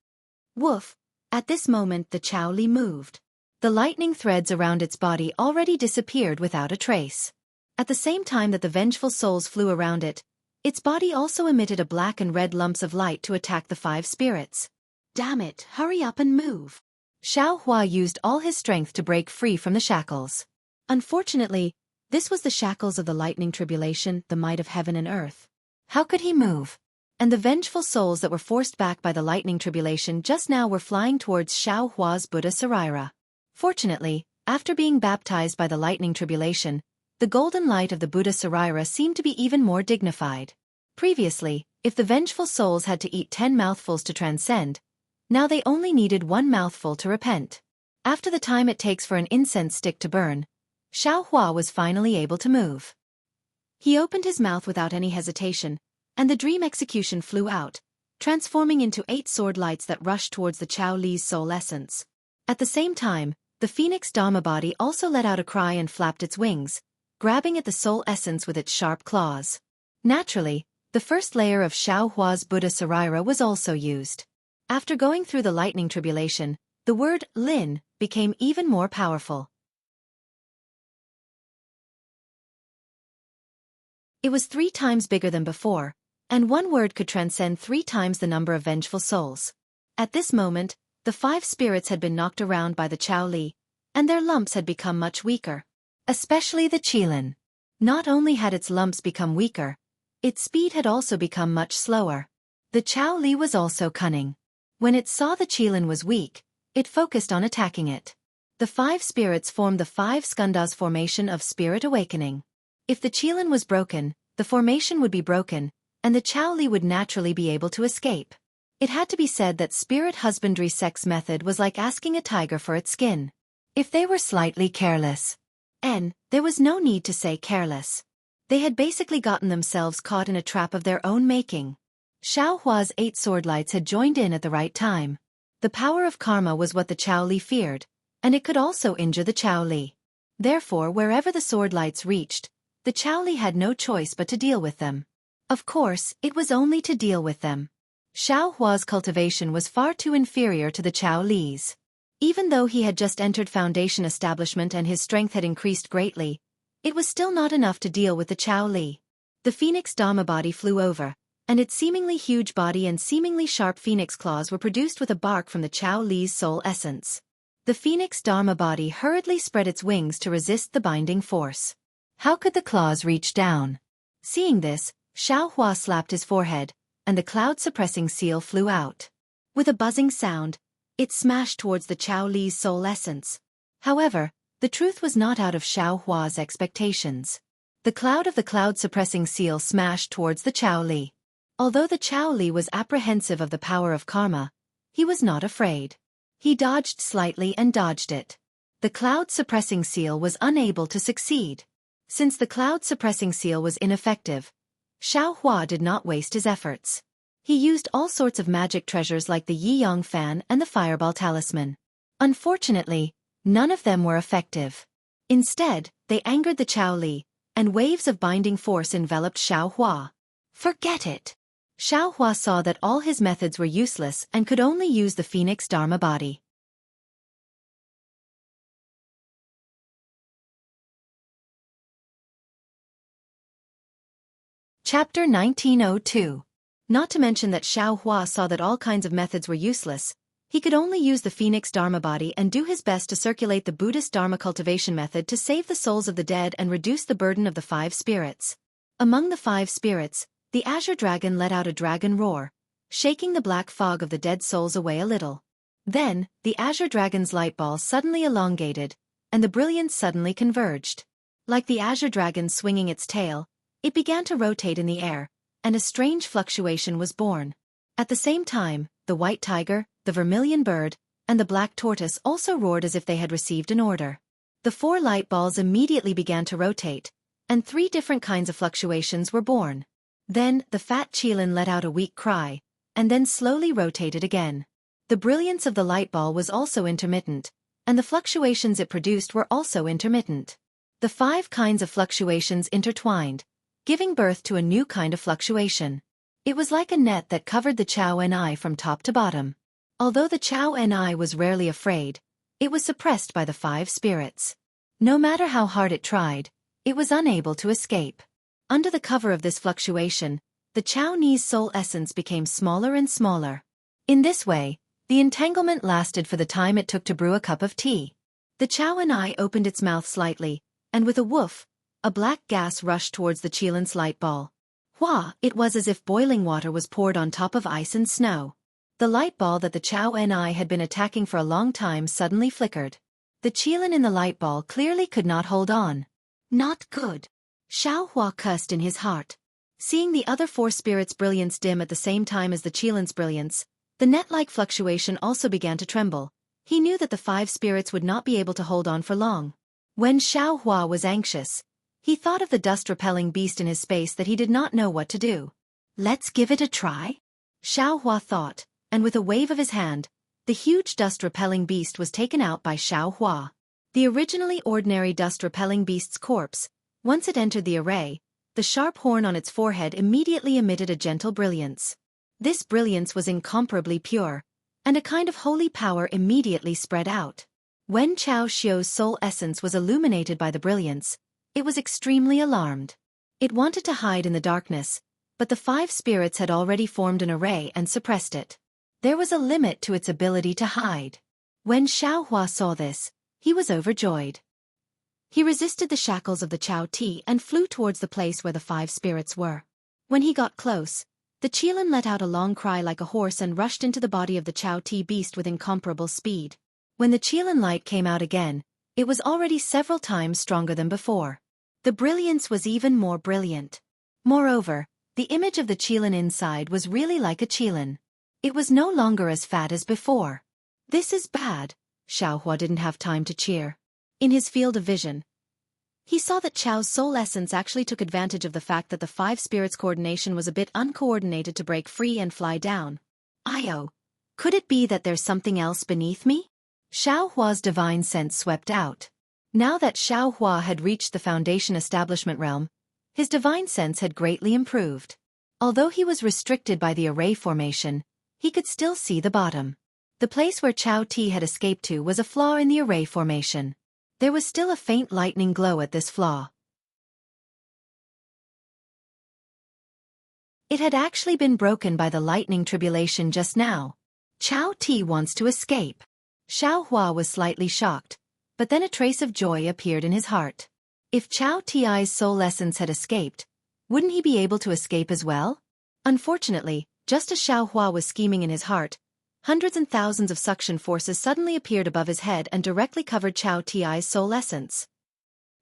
Woof! At this moment the Chao Li moved. The lightning threads around its body already disappeared without a trace. At the same time that the vengeful souls flew around it, its body also emitted a black and red lumps of light to attack the 5 spirits. Damn it, hurry up and move. Xiao Hua used all his strength to break free from the shackles. Unfortunately, This was the shackles of the lightning tribulation, the might of heaven and earth. How could he move? And the vengeful souls that were forced back by the lightning tribulation just now were flying towards Xiao Hua's Buddha Sarira. Fortunately, after being baptized by the lightning tribulation, the golden light of the Buddha Sarira seemed to be even more dignified. Previously, if the vengeful souls had to eat 10 mouthfuls to transcend, now they only needed 1 mouthful to repent. After the time it takes for an incense stick to burn, Xiao Hua was finally able to move. He opened his mouth without any hesitation, and the dream execution flew out, transforming into 8 sword lights that rushed towards the Qiao Li's soul essence. At the same time, the phoenix Dharma body also let out a cry and flapped its wings, grabbing at the soul essence with its sharp claws. Naturally, the first layer of Xiao Hua's Buddha Sarira was also used. After going through the lightning tribulation, the word Lin became even more powerful. It was 3 times bigger than before, and one word could transcend 3 times the number of vengeful souls. At this moment, the 5 spirits had been knocked around by the Qiao Li, and their lumps had become much weaker. Especially the Qilin. Not only had its lumps become weaker, its speed had also become much slower. The Qiao Li was also cunning. When it saw the Qilin was weak, it focused on attacking it. The 5 spirits formed the 5 Skandas formation of spirit awakening. If the Qilin was broken, the formation would be broken, and the Qiao Li would naturally be able to escape. It had to be said that spirit husbandry sex method was like asking a tiger for its skin. If they were slightly careless. There was no need to say careless. They had basically gotten themselves caught in a trap of their own making. Xiao Hua's 8 sword lights had joined in at the right time. The power of karma was what the Qiao Li feared, and it could also injure the Qiao Li. Therefore, wherever the sword lights reached, the Qiao Li had no choice but to deal with them. Of course, it was only to deal with them. Xiao Hua's cultivation was far too inferior to the Qiao Li's. Even though he had just entered foundation establishment and his strength had increased greatly, it was still not enough to deal with the Qiao Li. The phoenix Dharma body flew over, and its seemingly huge body and seemingly sharp phoenix claws were produced with a bark from the Qiao Li's soul essence. The phoenix Dharma body hurriedly spread its wings to resist the binding force. How could the claws reach down? Seeing this, Xiao Hua slapped his forehead, and the cloud-suppressing seal flew out. With a buzzing sound, it smashed towards the Qiao Li's soul essence. However, the truth was not out of Xiao Hua's expectations. The cloud-suppressing seal smashed towards the Qiao Li. Although the Qiao Li was apprehensive of the power of karma, he was not afraid. He dodged slightly and dodged it. The cloud-suppressing seal was unable to succeed. Since the cloud-suppressing seal was ineffective, Xiao Hua did not waste his efforts. He used all sorts of magic treasures like the Yi Yang fan and the Fireball Talisman. Unfortunately, none of them were effective. Instead, they angered the Qiao Li, and waves of binding force enveloped Xiao Hua. Forget it! Xiao Hua saw that all his methods were useless and could only use the phoenix Dharma body. Chapter 1902. Not to mention that Xiao Hua saw that all kinds of methods were useless, he could only use the phoenix Dharma body and do his best to circulate the Buddhist Dharma cultivation method to save the souls of the dead and reduce the burden of the 5 spirits. Among the 5 spirits, the azure dragon let out a dragon roar, shaking the black fog of the dead souls away a little. Then, the azure dragon's light ball suddenly elongated, and the brilliance suddenly converged. Like the azure dragon swinging its tail, it began to rotate in the air, and a strange fluctuation was born. At the same time, the white tiger, the vermilion bird, and the black tortoise also roared as if they had received an order. The 4 light balls immediately began to rotate, and 3 different kinds of fluctuations were born. Then, the fat Qilin let out a weak cry, and then slowly rotated again. The brilliance of the light ball was also intermittent, and the fluctuations it produced were also intermittent. The 5 kinds of fluctuations intertwined, giving birth to a new kind of fluctuation. It was like a net that covered the Qiao Ni from top to bottom. Although the Qiao Ni was rarely afraid, it was suppressed by the 5 spirits. No matter how hard it tried, it was unable to escape. Under the cover of this fluctuation, the Qiao Ni's soul essence became smaller and smaller. In this way, the entanglement lasted for the time it took to brew a cup of tea. The Qiao Ni opened its mouth slightly, and with a woof, A black gas rushed towards the Qilin's light ball. Hua! It was as if boiling water was poured on top of ice and snow. The light ball that the Chao Ni had been attacking for a long time suddenly flickered. The Qilin in the light ball clearly could not hold on. Not good. Xiao Hua cursed in his heart. Seeing the other four spirits' brilliance dim at the same time as the Qilin's brilliance, the net-like fluctuation also began to tremble. He knew that the five spirits would not be able to hold on for long. When Xiao Hua was anxious, he thought of the dust-repelling beast in his space that he did not know what to do. Let's give it a try? Xiao Hua thought, and with a wave of his hand, the huge dust-repelling beast was taken out by Xiao Hua. The originally ordinary dust-repelling beast's corpse, once it entered the array, the sharp horn on its forehead immediately emitted a gentle brilliance. This brilliance was incomparably pure, and a kind of holy power immediately spread out. When Chao Xiu's soul essence was illuminated by the brilliance, it was extremely alarmed. It wanted to hide in the darkness, but the five spirits had already formed an array and suppressed it. There was a limit to its ability to hide. When Xiao Hua saw this, he was overjoyed. He resisted the shackles of the Chao Ti and flew towards the place where the five spirits were. When he got close, the Qilin let out a long cry like a horse and rushed into the body of the Chao Ti beast with incomparable speed. When the Qilin light came out again, it was already several times stronger than before. The brilliance was even more brilliant. Moreover, the image of the Qilin inside was really like a Qilin. It was no longer as fat as before. This is bad. Xiao Hua didn't have time to cheer. In his field of vision, he saw that Chao's soul essence actually took advantage of the fact that the five spirits' coordination was a bit uncoordinated to break free and fly down. Io! Could it be that there's something else beneath me? Xiao Hua's divine sense swept out. Now that Xiao Hua had reached the Foundation establishment realm, his divine sense had greatly improved. Although he was restricted by the array formation, he could still see the bottom. The place where Chao Ti had escaped to was a flaw in the array formation. There was still a faint lightning glow at this flaw. It had actually been broken by the lightning tribulation just now. Chao Ti wants to escape. Xiao Hua was slightly shocked, but then a trace of joy appeared in his heart. If Chao Ti's soul essence had escaped, wouldn't he be able to escape as well? Unfortunately, just as Xiao Hua was scheming in his heart, hundreds and thousands of suction forces suddenly appeared above his head and directly covered Chao Ti's soul essence.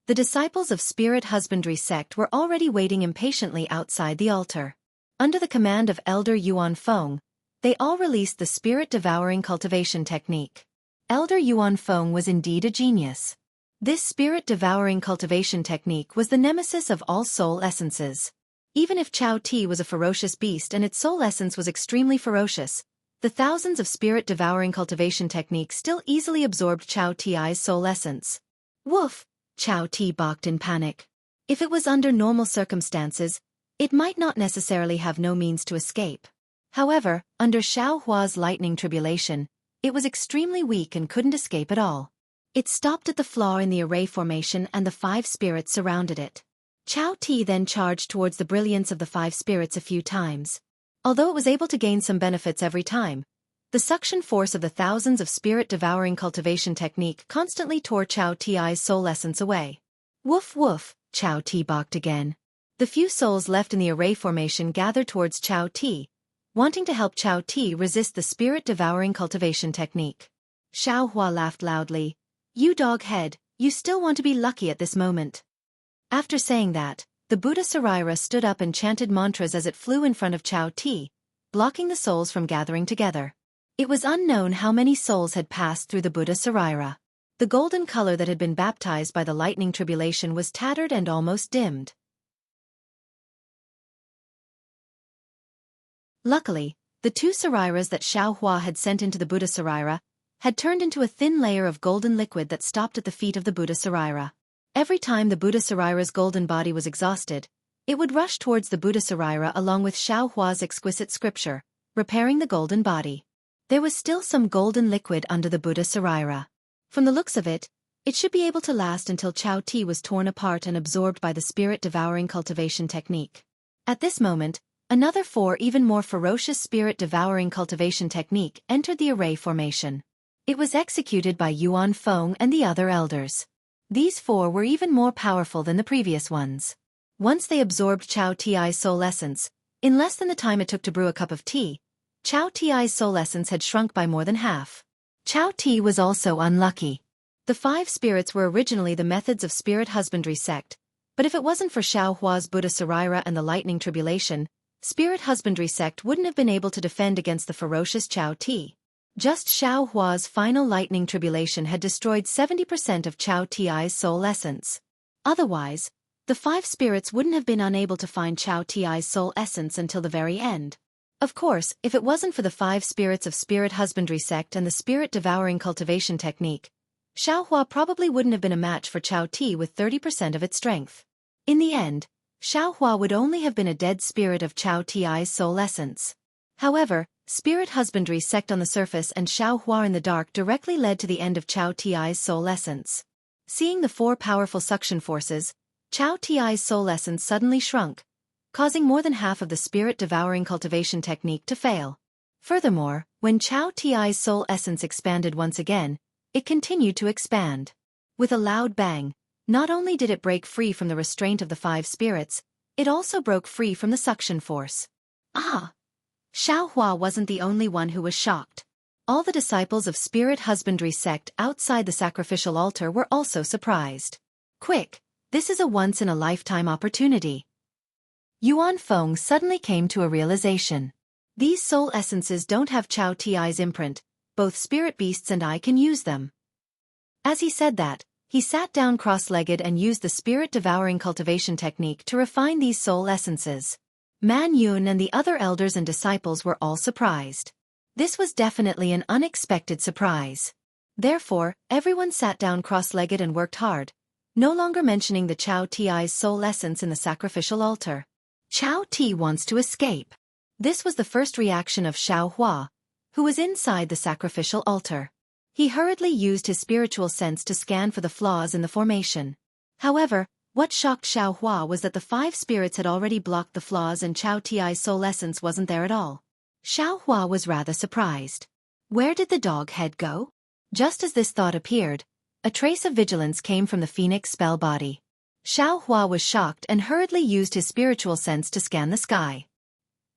The disciples of Spirit Husbandry sect were already waiting impatiently outside the altar. Under the command of Elder Yuan Feng, they all released the spirit-devouring cultivation technique. Elder Yuan Feng was indeed a genius. This spirit-devouring cultivation technique was the nemesis of all soul essences. Even if Chao Ti was a ferocious beast and its soul essence was extremely ferocious, the thousands of spirit-devouring cultivation techniques still easily absorbed Chao Ti's soul essence. Woof! Chao Ti balked in panic. If it was under normal circumstances, it might not necessarily have no means to escape. However, under Xiao Hua's lightning tribulation, it was extremely weak and couldn't escape at all. It stopped at the flaw in the array formation and the five spirits surrounded it. Chao Ti then charged towards the brilliance of the five spirits a few times. Although it was able to gain some benefits every time, the suction force of the thousands of spirit-devouring cultivation technique constantly tore Chao Ti's soul essence away. Woof woof, Chao Ti balked again. The few souls left in the array formation gathered towards Chao Ti, wanting to help Chao Ti resist the spirit-devouring cultivation technique. Xiao Hua laughed loudly. You dog head, you still want to be lucky at this moment. After saying that, the Buddha Sarira stood up and chanted mantras as it flew in front of Chao Ti, blocking the souls from gathering together. It was unknown how many souls had passed through the Buddha Sarira. The golden color that had been baptized by the lightning tribulation was tattered and almost dimmed. Luckily, the two Sariras that Xiao Hua had sent into the Buddha Sarira had turned into a thin layer of golden liquid that stopped at the feet of the Buddha Sarira. Every time the Buddha Sarira's golden body was exhausted, it would rush towards the Buddha Sarira along with Xiao Hua's exquisite scripture, repairing the golden body. There was still some golden liquid under the Buddha Sarira. From the looks of it, it should be able to last until Chao Ti was torn apart and absorbed by the spirit-devouring cultivation technique. At this moment, another four even more ferocious spirit-devouring cultivation technique entered the array formation. It was executed by Yuan Feng and the other elders. These four were even more powerful than the previous ones. Once they absorbed Chao Ti's soul essence, in less than the time it took to brew a cup of tea, Chao Ti's soul essence had shrunk by more than half. Chao Ti was also unlucky. The five spirits were originally the methods of spirit husbandry sect, but if it wasn't for Xiaohua's Buddha Saraira and the lightning tribulation, spirit husbandry sect wouldn't have been able to defend against the ferocious Chao Ti. Just Xiaohua's final lightning tribulation had destroyed 70% of Chao Ti's soul essence. Otherwise, the five spirits wouldn't have been unable to find Chao Ti's soul essence until the very end. Of course, if it wasn't for the five spirits of spirit husbandry sect and the spirit devouring cultivation technique, Xiaohua probably wouldn't have been a match for Chao Ti with 30% of its strength. In the end, Xiaohua would only have been a dead spirit of Chao Ti's soul essence. However, spirit husbandry sect on the surface and Xiaohua in the dark directly led to the end of Chao Ti's soul essence. Seeing the four powerful suction forces, Chao Ti's soul essence suddenly shrunk, causing more than half of the spirit-devouring cultivation technique to fail. Furthermore, when Chao Ti's soul essence expanded once again, it continued to expand. With a loud bang, not only did it break free from the restraint of the five spirits, it also broke free from the suction force. Ah! Xiaohua wasn't the only one who was shocked. All the disciples of spirit husbandry sect outside the sacrificial altar were also surprised. Quick! This is a once-in-a-lifetime opportunity. Yuan Feng suddenly came to a realization. These soul essences don't have Chao Ti's imprint, both spirit beasts and I can use them. As he said that, he sat down cross-legged and used the spirit-devouring cultivation technique to refine these soul essences. Man Yun and the other elders and disciples were all surprised. This was definitely an unexpected surprise. Therefore, everyone sat down cross-legged and worked hard, no longer mentioning the Chao Ti's soul essence in the sacrificial altar. Chao Ti wants to escape. This was the first reaction of Xiaohua, who was inside the sacrificial altar. He hurriedly used his spiritual sense to scan for the flaws in the formation. However, what shocked Xiaohua was that the five spirits had already blocked the flaws and Chao Ti's soul essence wasn't there at all. Xiaohua was rather surprised. Where did the dog head go? Just as this thought appeared, a trace of vigilance came from the phoenix spell body. Xiaohua was shocked and hurriedly used his spiritual sense to scan the sky.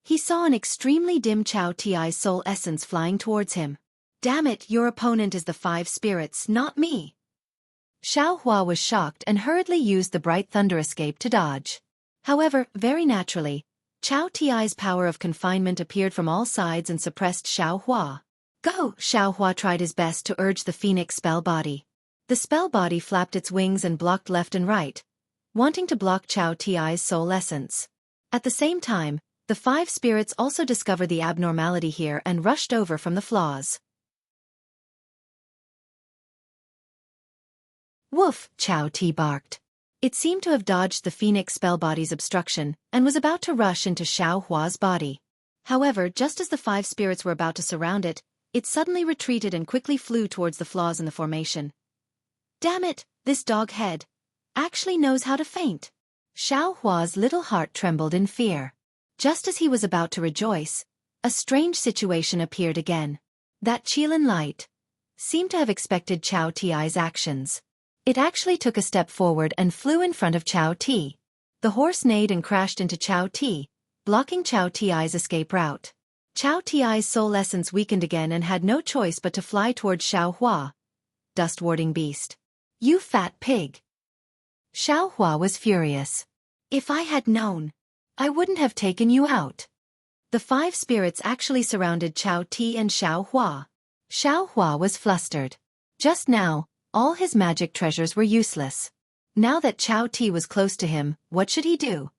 He saw an extremely dim Chao Ti's soul essence flying towards him. Damn it, your opponent is the five spirits, not me. Xiaohua was shocked and hurriedly used the bright thunder escape to dodge. However, very naturally, Chao Ti's power of confinement appeared from all sides and suppressed Xiaohua. Go! Xiaohua tried his best to urge the phoenix spell body. The spell body flapped its wings and blocked left and right, wanting to block Chao Ti's soul essence. At the same time, the five spirits also discovered the abnormality here and rushed over from the flaws. Woof! Chao Ti barked. It seemed to have dodged the phoenix spell body's obstruction and was about to rush into Xiaohua's body. However, just as the five spirits were about to surround it, it suddenly retreated and quickly flew towards the flaws in the formation. Damn it, this dog head actually knows how to feint. Xiaohua's little heart trembled in fear. Just as he was about to rejoice, a strange situation appeared again. That Qilin light seemed to have expected Chao Ti's actions. It actually took a step forward and flew in front of Chao Ti. The horse neighed and crashed into Chao Ti, blocking Chao Ti's escape route. Chao Ti's soul essence weakened again and had no choice but to fly towards Xiaohua. Dust-warding beast. You fat pig. Xiaohua was furious. If I had known, I wouldn't have taken you out. The five spirits actually surrounded Chao Ti and Xiaohua. Xiaohua was flustered. Just now, all his magic treasures were useless. Now that Chao Ti was close to him, what should he do?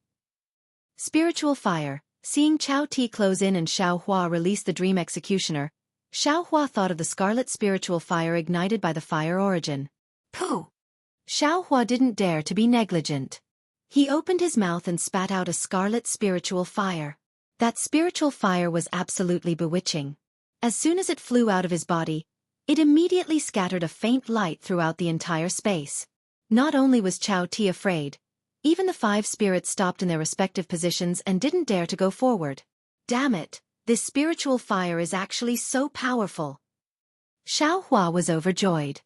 Spiritual fire. Seeing Chao Ti close in and Xiaohua release the dream executioner, Xiaohua thought of the scarlet spiritual fire ignited by the fire origin. Pooh! Xiaohua didn't dare to be negligent. He opened his mouth and spat out a scarlet spiritual fire. That spiritual fire was absolutely bewitching. As soon as it flew out of his body, it immediately scattered a faint light throughout the entire space. Not only was Chao Ti afraid, even the five spirits stopped in their respective positions and didn't dare to go forward. Damn it, this spiritual fire is actually so powerful. Xiaohua was overjoyed.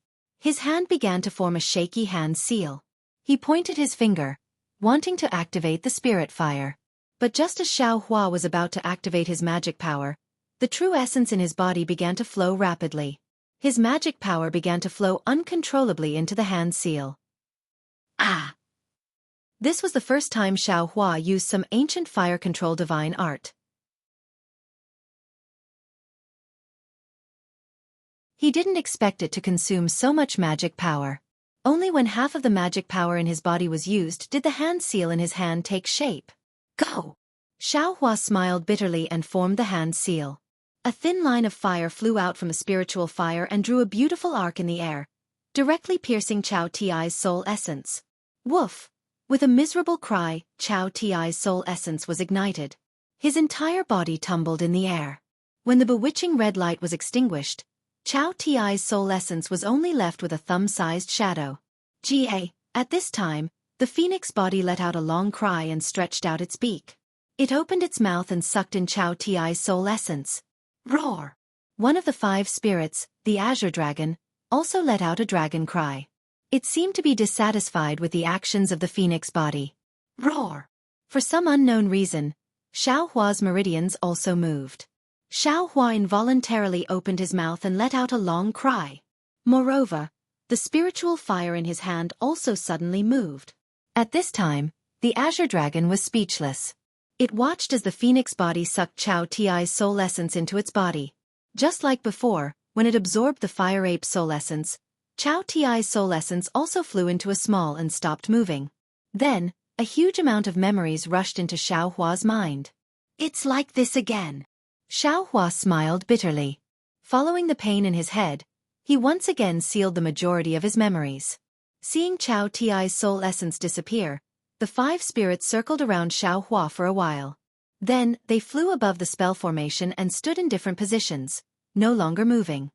His hand began to form a shaky hand seal. He pointed his finger, wanting to activate the spirit fire. But just as Xianxia was about to activate his magic power, the true essence in his body began to flow rapidly. His magic power began to flow uncontrollably into the hand seal. Ah! This was the first time Xianxia used some ancient fire control divine art. He didn't expect it to consume so much magic power. Only when half of the magic power in his body was used did the hand seal in his hand take shape. Go! Xianxia smiled bitterly and formed the hand seal. A thin line of fire flew out from the spiritual fire and drew a beautiful arc in the air, directly piercing Chao Ti's soul essence. Woof! With a miserable cry, Chao Ti's soul essence was ignited. His entire body tumbled in the air. When the bewitching red light was extinguished, Chao Ti's soul essence was only left with a thumb-sized shadow. At this time, the phoenix body let out a long cry and stretched out its beak. It opened its mouth and sucked in Chao Ti's soul essence. Roar! One of the 5 spirits, the azure dragon, also let out a dragon cry. It seemed to be dissatisfied with the actions of the phoenix body. Roar! For some unknown reason, Xiaohua's meridians also moved. Xiaohua involuntarily opened his mouth and let out a long cry. Moreover, the spiritual fire in his hand also suddenly moved. At this time, the azure dragon was speechless. It watched as the phoenix body sucked Chao Ti's soul essence into its body. Just like before, when it absorbed the fire ape soul essence, Chao Ti's soul essence also flew into a small and stopped moving. Then, a huge amount of memories rushed into Xiaohua's mind. It's like this again. Xiaohua smiled bitterly. Following the pain in his head, he once again sealed the majority of his memories. Seeing Chao Ti's soul essence disappear, the 5 spirits circled around Xiaohua for a while. Then, they flew above the spell formation and stood in different positions, no longer moving.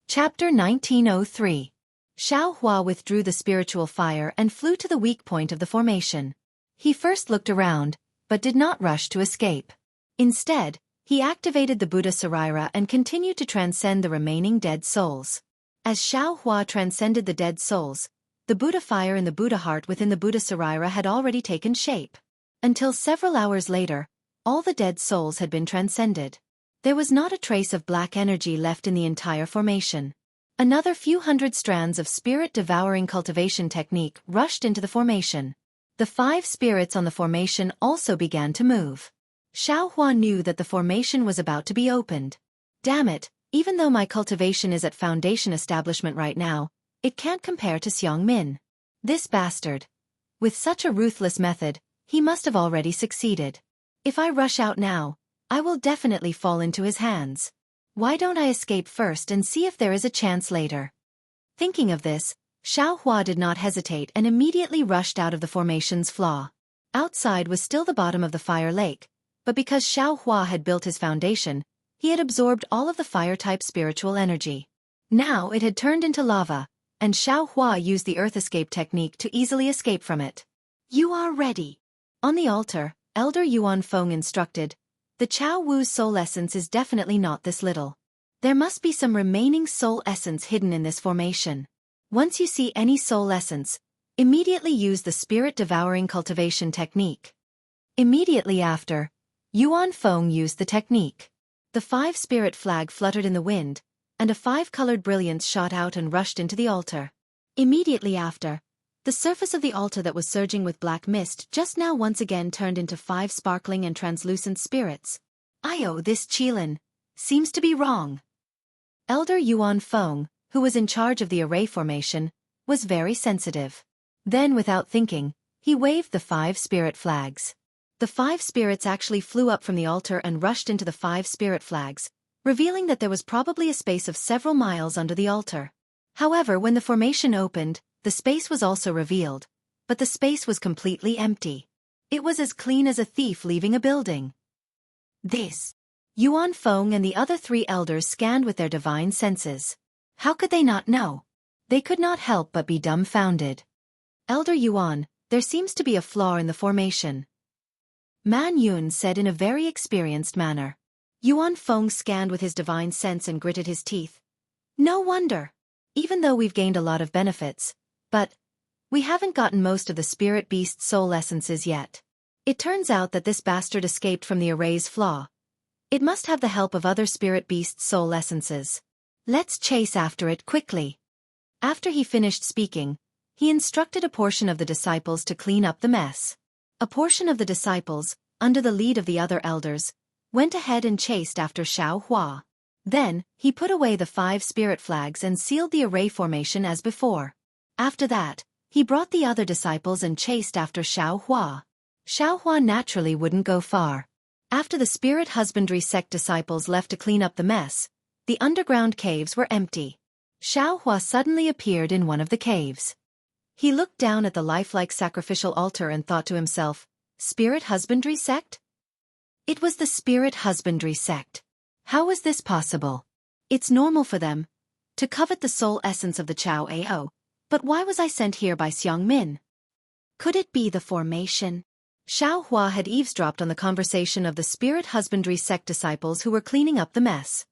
Chapter 1903. Xiaohua withdrew the spiritual fire and flew to the weak point of the formation. He first looked around, but did not rush to escape. Instead, he activated the Buddha Sarira and continued to transcend the remaining dead souls. As Xiaohua transcended the dead souls, the Buddha fire in the Buddha heart within the Buddha Sarira had already taken shape. Until several hours later, all the dead souls had been transcended. There was not a trace of black energy left in the entire formation. Another few hundred strands of spirit-devouring cultivation technique rushed into the formation. The 5 spirits on the formation also began to move. Xiaohua knew that the formation was about to be opened. Damn it, even though my cultivation is at foundation establishment right now, it can't compare to Xiang Min. This bastard. With such a ruthless method, he must have already succeeded. If I rush out now, I will definitely fall into his hands. Why don't I escape first and see if there is a chance later? Thinking of this, Xiaohua did not hesitate and immediately rushed out of the formation's flaw. Outside was still the bottom of the fire lake, but because Xiaohua had built his foundation, he had absorbed all of the fire-type spiritual energy. Now it had turned into lava, and Xiaohua used the earth escape technique to easily escape from it. You are ready. On the altar, Elder Yuan Feng instructed, the Chao Wu's soul essence is definitely not this little. There must be some remaining soul essence hidden in this formation. Once you see any soul essence, immediately use the spirit-devouring cultivation technique. Immediately after, Yuan Feng used the technique. The 5 spirit flag fluttered in the wind, and a 5-colored brilliance shot out and rushed into the altar. Immediately after, the surface of the altar that was surging with black mist just now once again turned into 5 sparkling and translucent spirits. This Qilin seems to be wrong. Elder Yuan Feng, who was in charge of the array formation, was very sensitive. Then without thinking, he waved the 5 spirit flags. The 5 spirits actually flew up from the altar and rushed into the 5 spirit flags, revealing that there was probably a space of several miles under the altar. However, when the formation opened, the space was also revealed, but the space was completely empty. It was as clean as a thief leaving a building. This. Yuan Feng and the other 3 elders scanned with their divine senses. How could they not know? They could not help but be dumbfounded. Elder Yuan, there seems to be a flaw in the formation. Man Yun said in a very experienced manner. Yuan Feng scanned with his divine sense and gritted his teeth. No wonder. Even though we've gained a lot of benefits, but we haven't gotten most of the spirit beast's soul essences yet. It turns out that this bastard escaped from the array's flaw. It must have the help of other spirit beast's soul essences. Let's chase after it quickly. After he finished speaking, he instructed a portion of the disciples to clean up the mess. A portion of the disciples, under the lead of the other elders, went ahead and chased after Xianxia. Then, he put away the 5 spirit flags and sealed the array formation as before. After that, he brought the other disciples and chased after Xianxia. Xianxia naturally wouldn't go far. After the spirit husbandry sect disciples left to clean up the mess, the underground caves were empty. Xianxia suddenly appeared in one of the caves. He looked down at the lifelike sacrificial altar and thought to himself, Spirit husbandry sect? It was the spirit husbandry sect. How was this possible? It's normal for them to covet the soul essence of the Chao Ao, but why was I sent here by Xiang Min? Could it be the formation? Xianxia had eavesdropped on the conversation of the spirit husbandry sect disciples who were cleaning up the mess.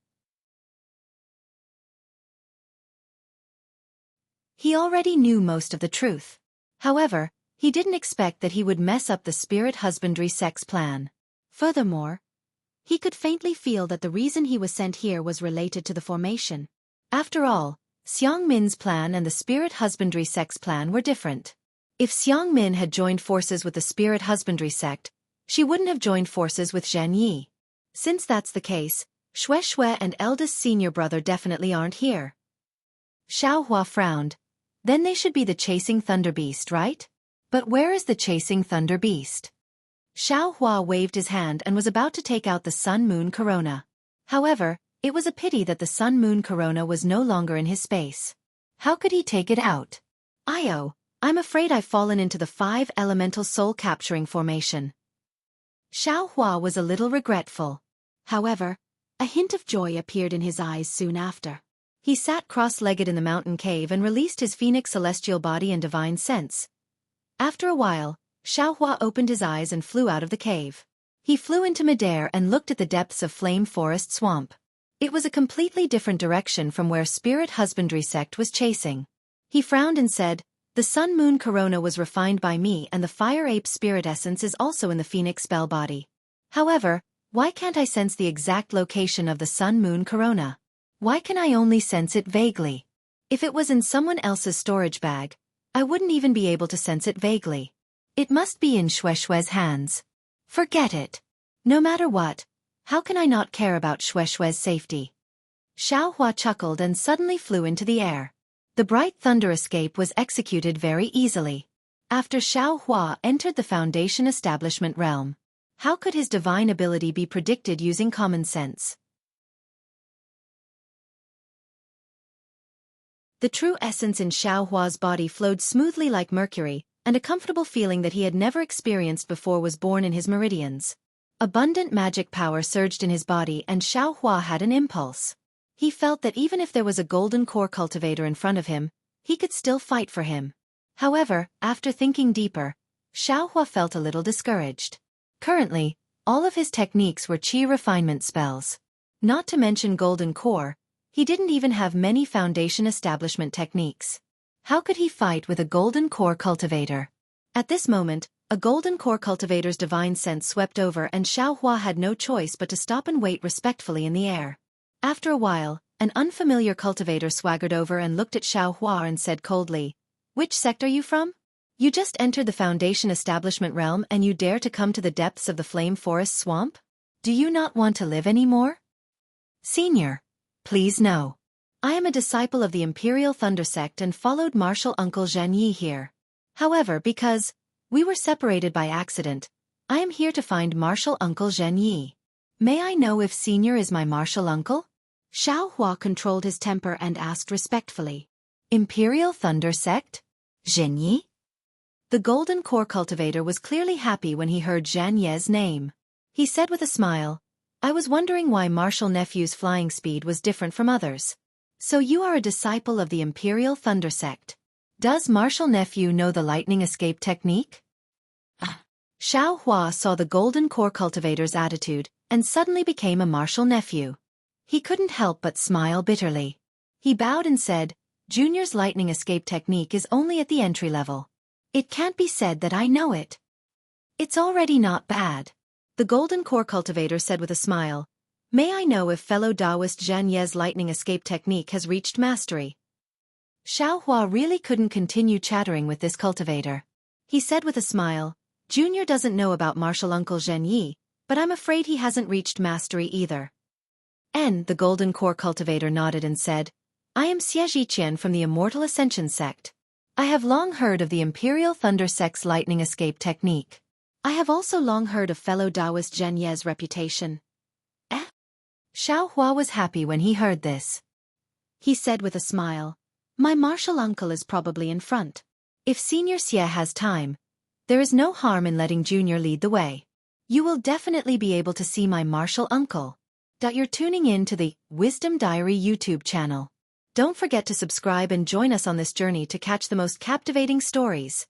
He already knew most of the truth. However, he didn't expect that he would mess up the spirit husbandry sect's plan. Furthermore, he could faintly feel that the reason he was sent here was related to the formation. After all, Xiang Min's plan and the spirit husbandry sect's plan were different. If Xiang Min had joined forces with the spirit husbandry sect, she wouldn't have joined forces with Zhen Yi. Since that's the case, Xue Xue and eldest senior brother definitely aren't here. Xiaohua frowned. Then they should be the chasing thunder beast, right? But where is the chasing thunder beast? Xiaohua waved his hand and was about to take out the sun-moon corona. However, it was a pity that the sun-moon corona was no longer in his space. How could he take it out? I'm afraid I've fallen into the 5 elemental soul capturing formation. Xiaohua was a little regretful. However, a hint of joy appeared in his eyes soon after. He sat cross-legged in the mountain cave and released his phoenix celestial body and divine sense. After a while, Xiaohua opened his eyes and flew out of the cave. He flew into midair and looked at the depths of Flame Forest Swamp. It was a completely different direction from where Spirit Husbandry Sect was chasing. He frowned and said, "The Sun-Moon Corona was refined by me and the Fire Ape Spirit Essence is also in the Phoenix Spell Body. However, why can't I sense the exact location of the Sun-Moon Corona? Why can I only sense it vaguely? If it was in someone else's storage bag, I wouldn't even be able to sense it vaguely. It must be in Xue Xue's hands. Forget it. No matter what, how can I not care about Xue Xue's safety?" Xiaohua chuckled and suddenly flew into the air. The bright thunder escape was executed very easily. After Xiaohua entered the Foundation Establishment realm, how could his divine ability be predicted using common sense? The true essence in Xiaohua's body flowed smoothly like mercury, and a comfortable feeling that he had never experienced before was born in his meridians. Abundant magic power surged in his body and Xiaohua had an impulse. He felt that even if there was a golden core cultivator in front of him, he could still fight for him. However, after thinking deeper, Xiaohua felt a little discouraged. Currently, all of his techniques were qi refinement spells. Not to mention golden core, he didn't even have many foundation establishment techniques. How could he fight with a golden core cultivator? At this moment, a golden core cultivator's divine sense swept over and Xiaohua had no choice but to stop and wait respectfully in the air. After a while, an unfamiliar cultivator swaggered over and looked at Xiaohua and said coldly, "Which sect are you from? You just entered the Foundation Establishment realm and you dare to come to the depths of the Flame Forest Swamp? Do you not want to live anymore?" "Senior, please no. I am a disciple of the Imperial Thunder Sect and followed Martial Uncle Zhen Yi here. However, because we were separated by accident, I am here to find Martial Uncle Zhen Yi. May I know if Senior is my martial uncle?" Xiaohua controlled his temper and asked respectfully. "Imperial Thunder Sect? Zhen Yi?" The Golden Core Cultivator was clearly happy when he heard Zhen Yi's name. He said with a smile, "I was wondering why Martial Nephew's flying speed was different from others. So you are a disciple of the Imperial Thunder Sect. Does Martial Nephew know the lightning escape technique?" Xiao Hua saw the golden core cultivator's attitude and suddenly became a martial nephew. He couldn't help but smile bitterly. He bowed and said, Junior's lightning escape technique is only at the entry level. It can't be said that I know it. It's already not bad. The golden core cultivator said with a smile, May I know if fellow Taoist Zhan Ye's lightning escape technique has reached mastery? Xiao Hua really couldn't continue chattering with this cultivator. He said with a smile, Junior doesn't know about martial uncle Zhen Yi, but I'm afraid he hasn't reached mastery either. The golden core cultivator nodded and said, I am Xianxia from the Immortal Ascension sect. I have long heard of the Imperial Thunder sect's lightning escape technique. I have also long heard of fellow Taoist Zhen Ye's reputation. Xiao Hua was happy when he heard this. He said with a smile, My martial uncle is probably in front. If Senior Xie has time, there is no harm in letting Junior lead the way. You will definitely be able to see my martial uncle. You're tuning in to the Wisdom Diary YouTube channel. Don't forget to subscribe and join us on this journey to catch the most captivating stories.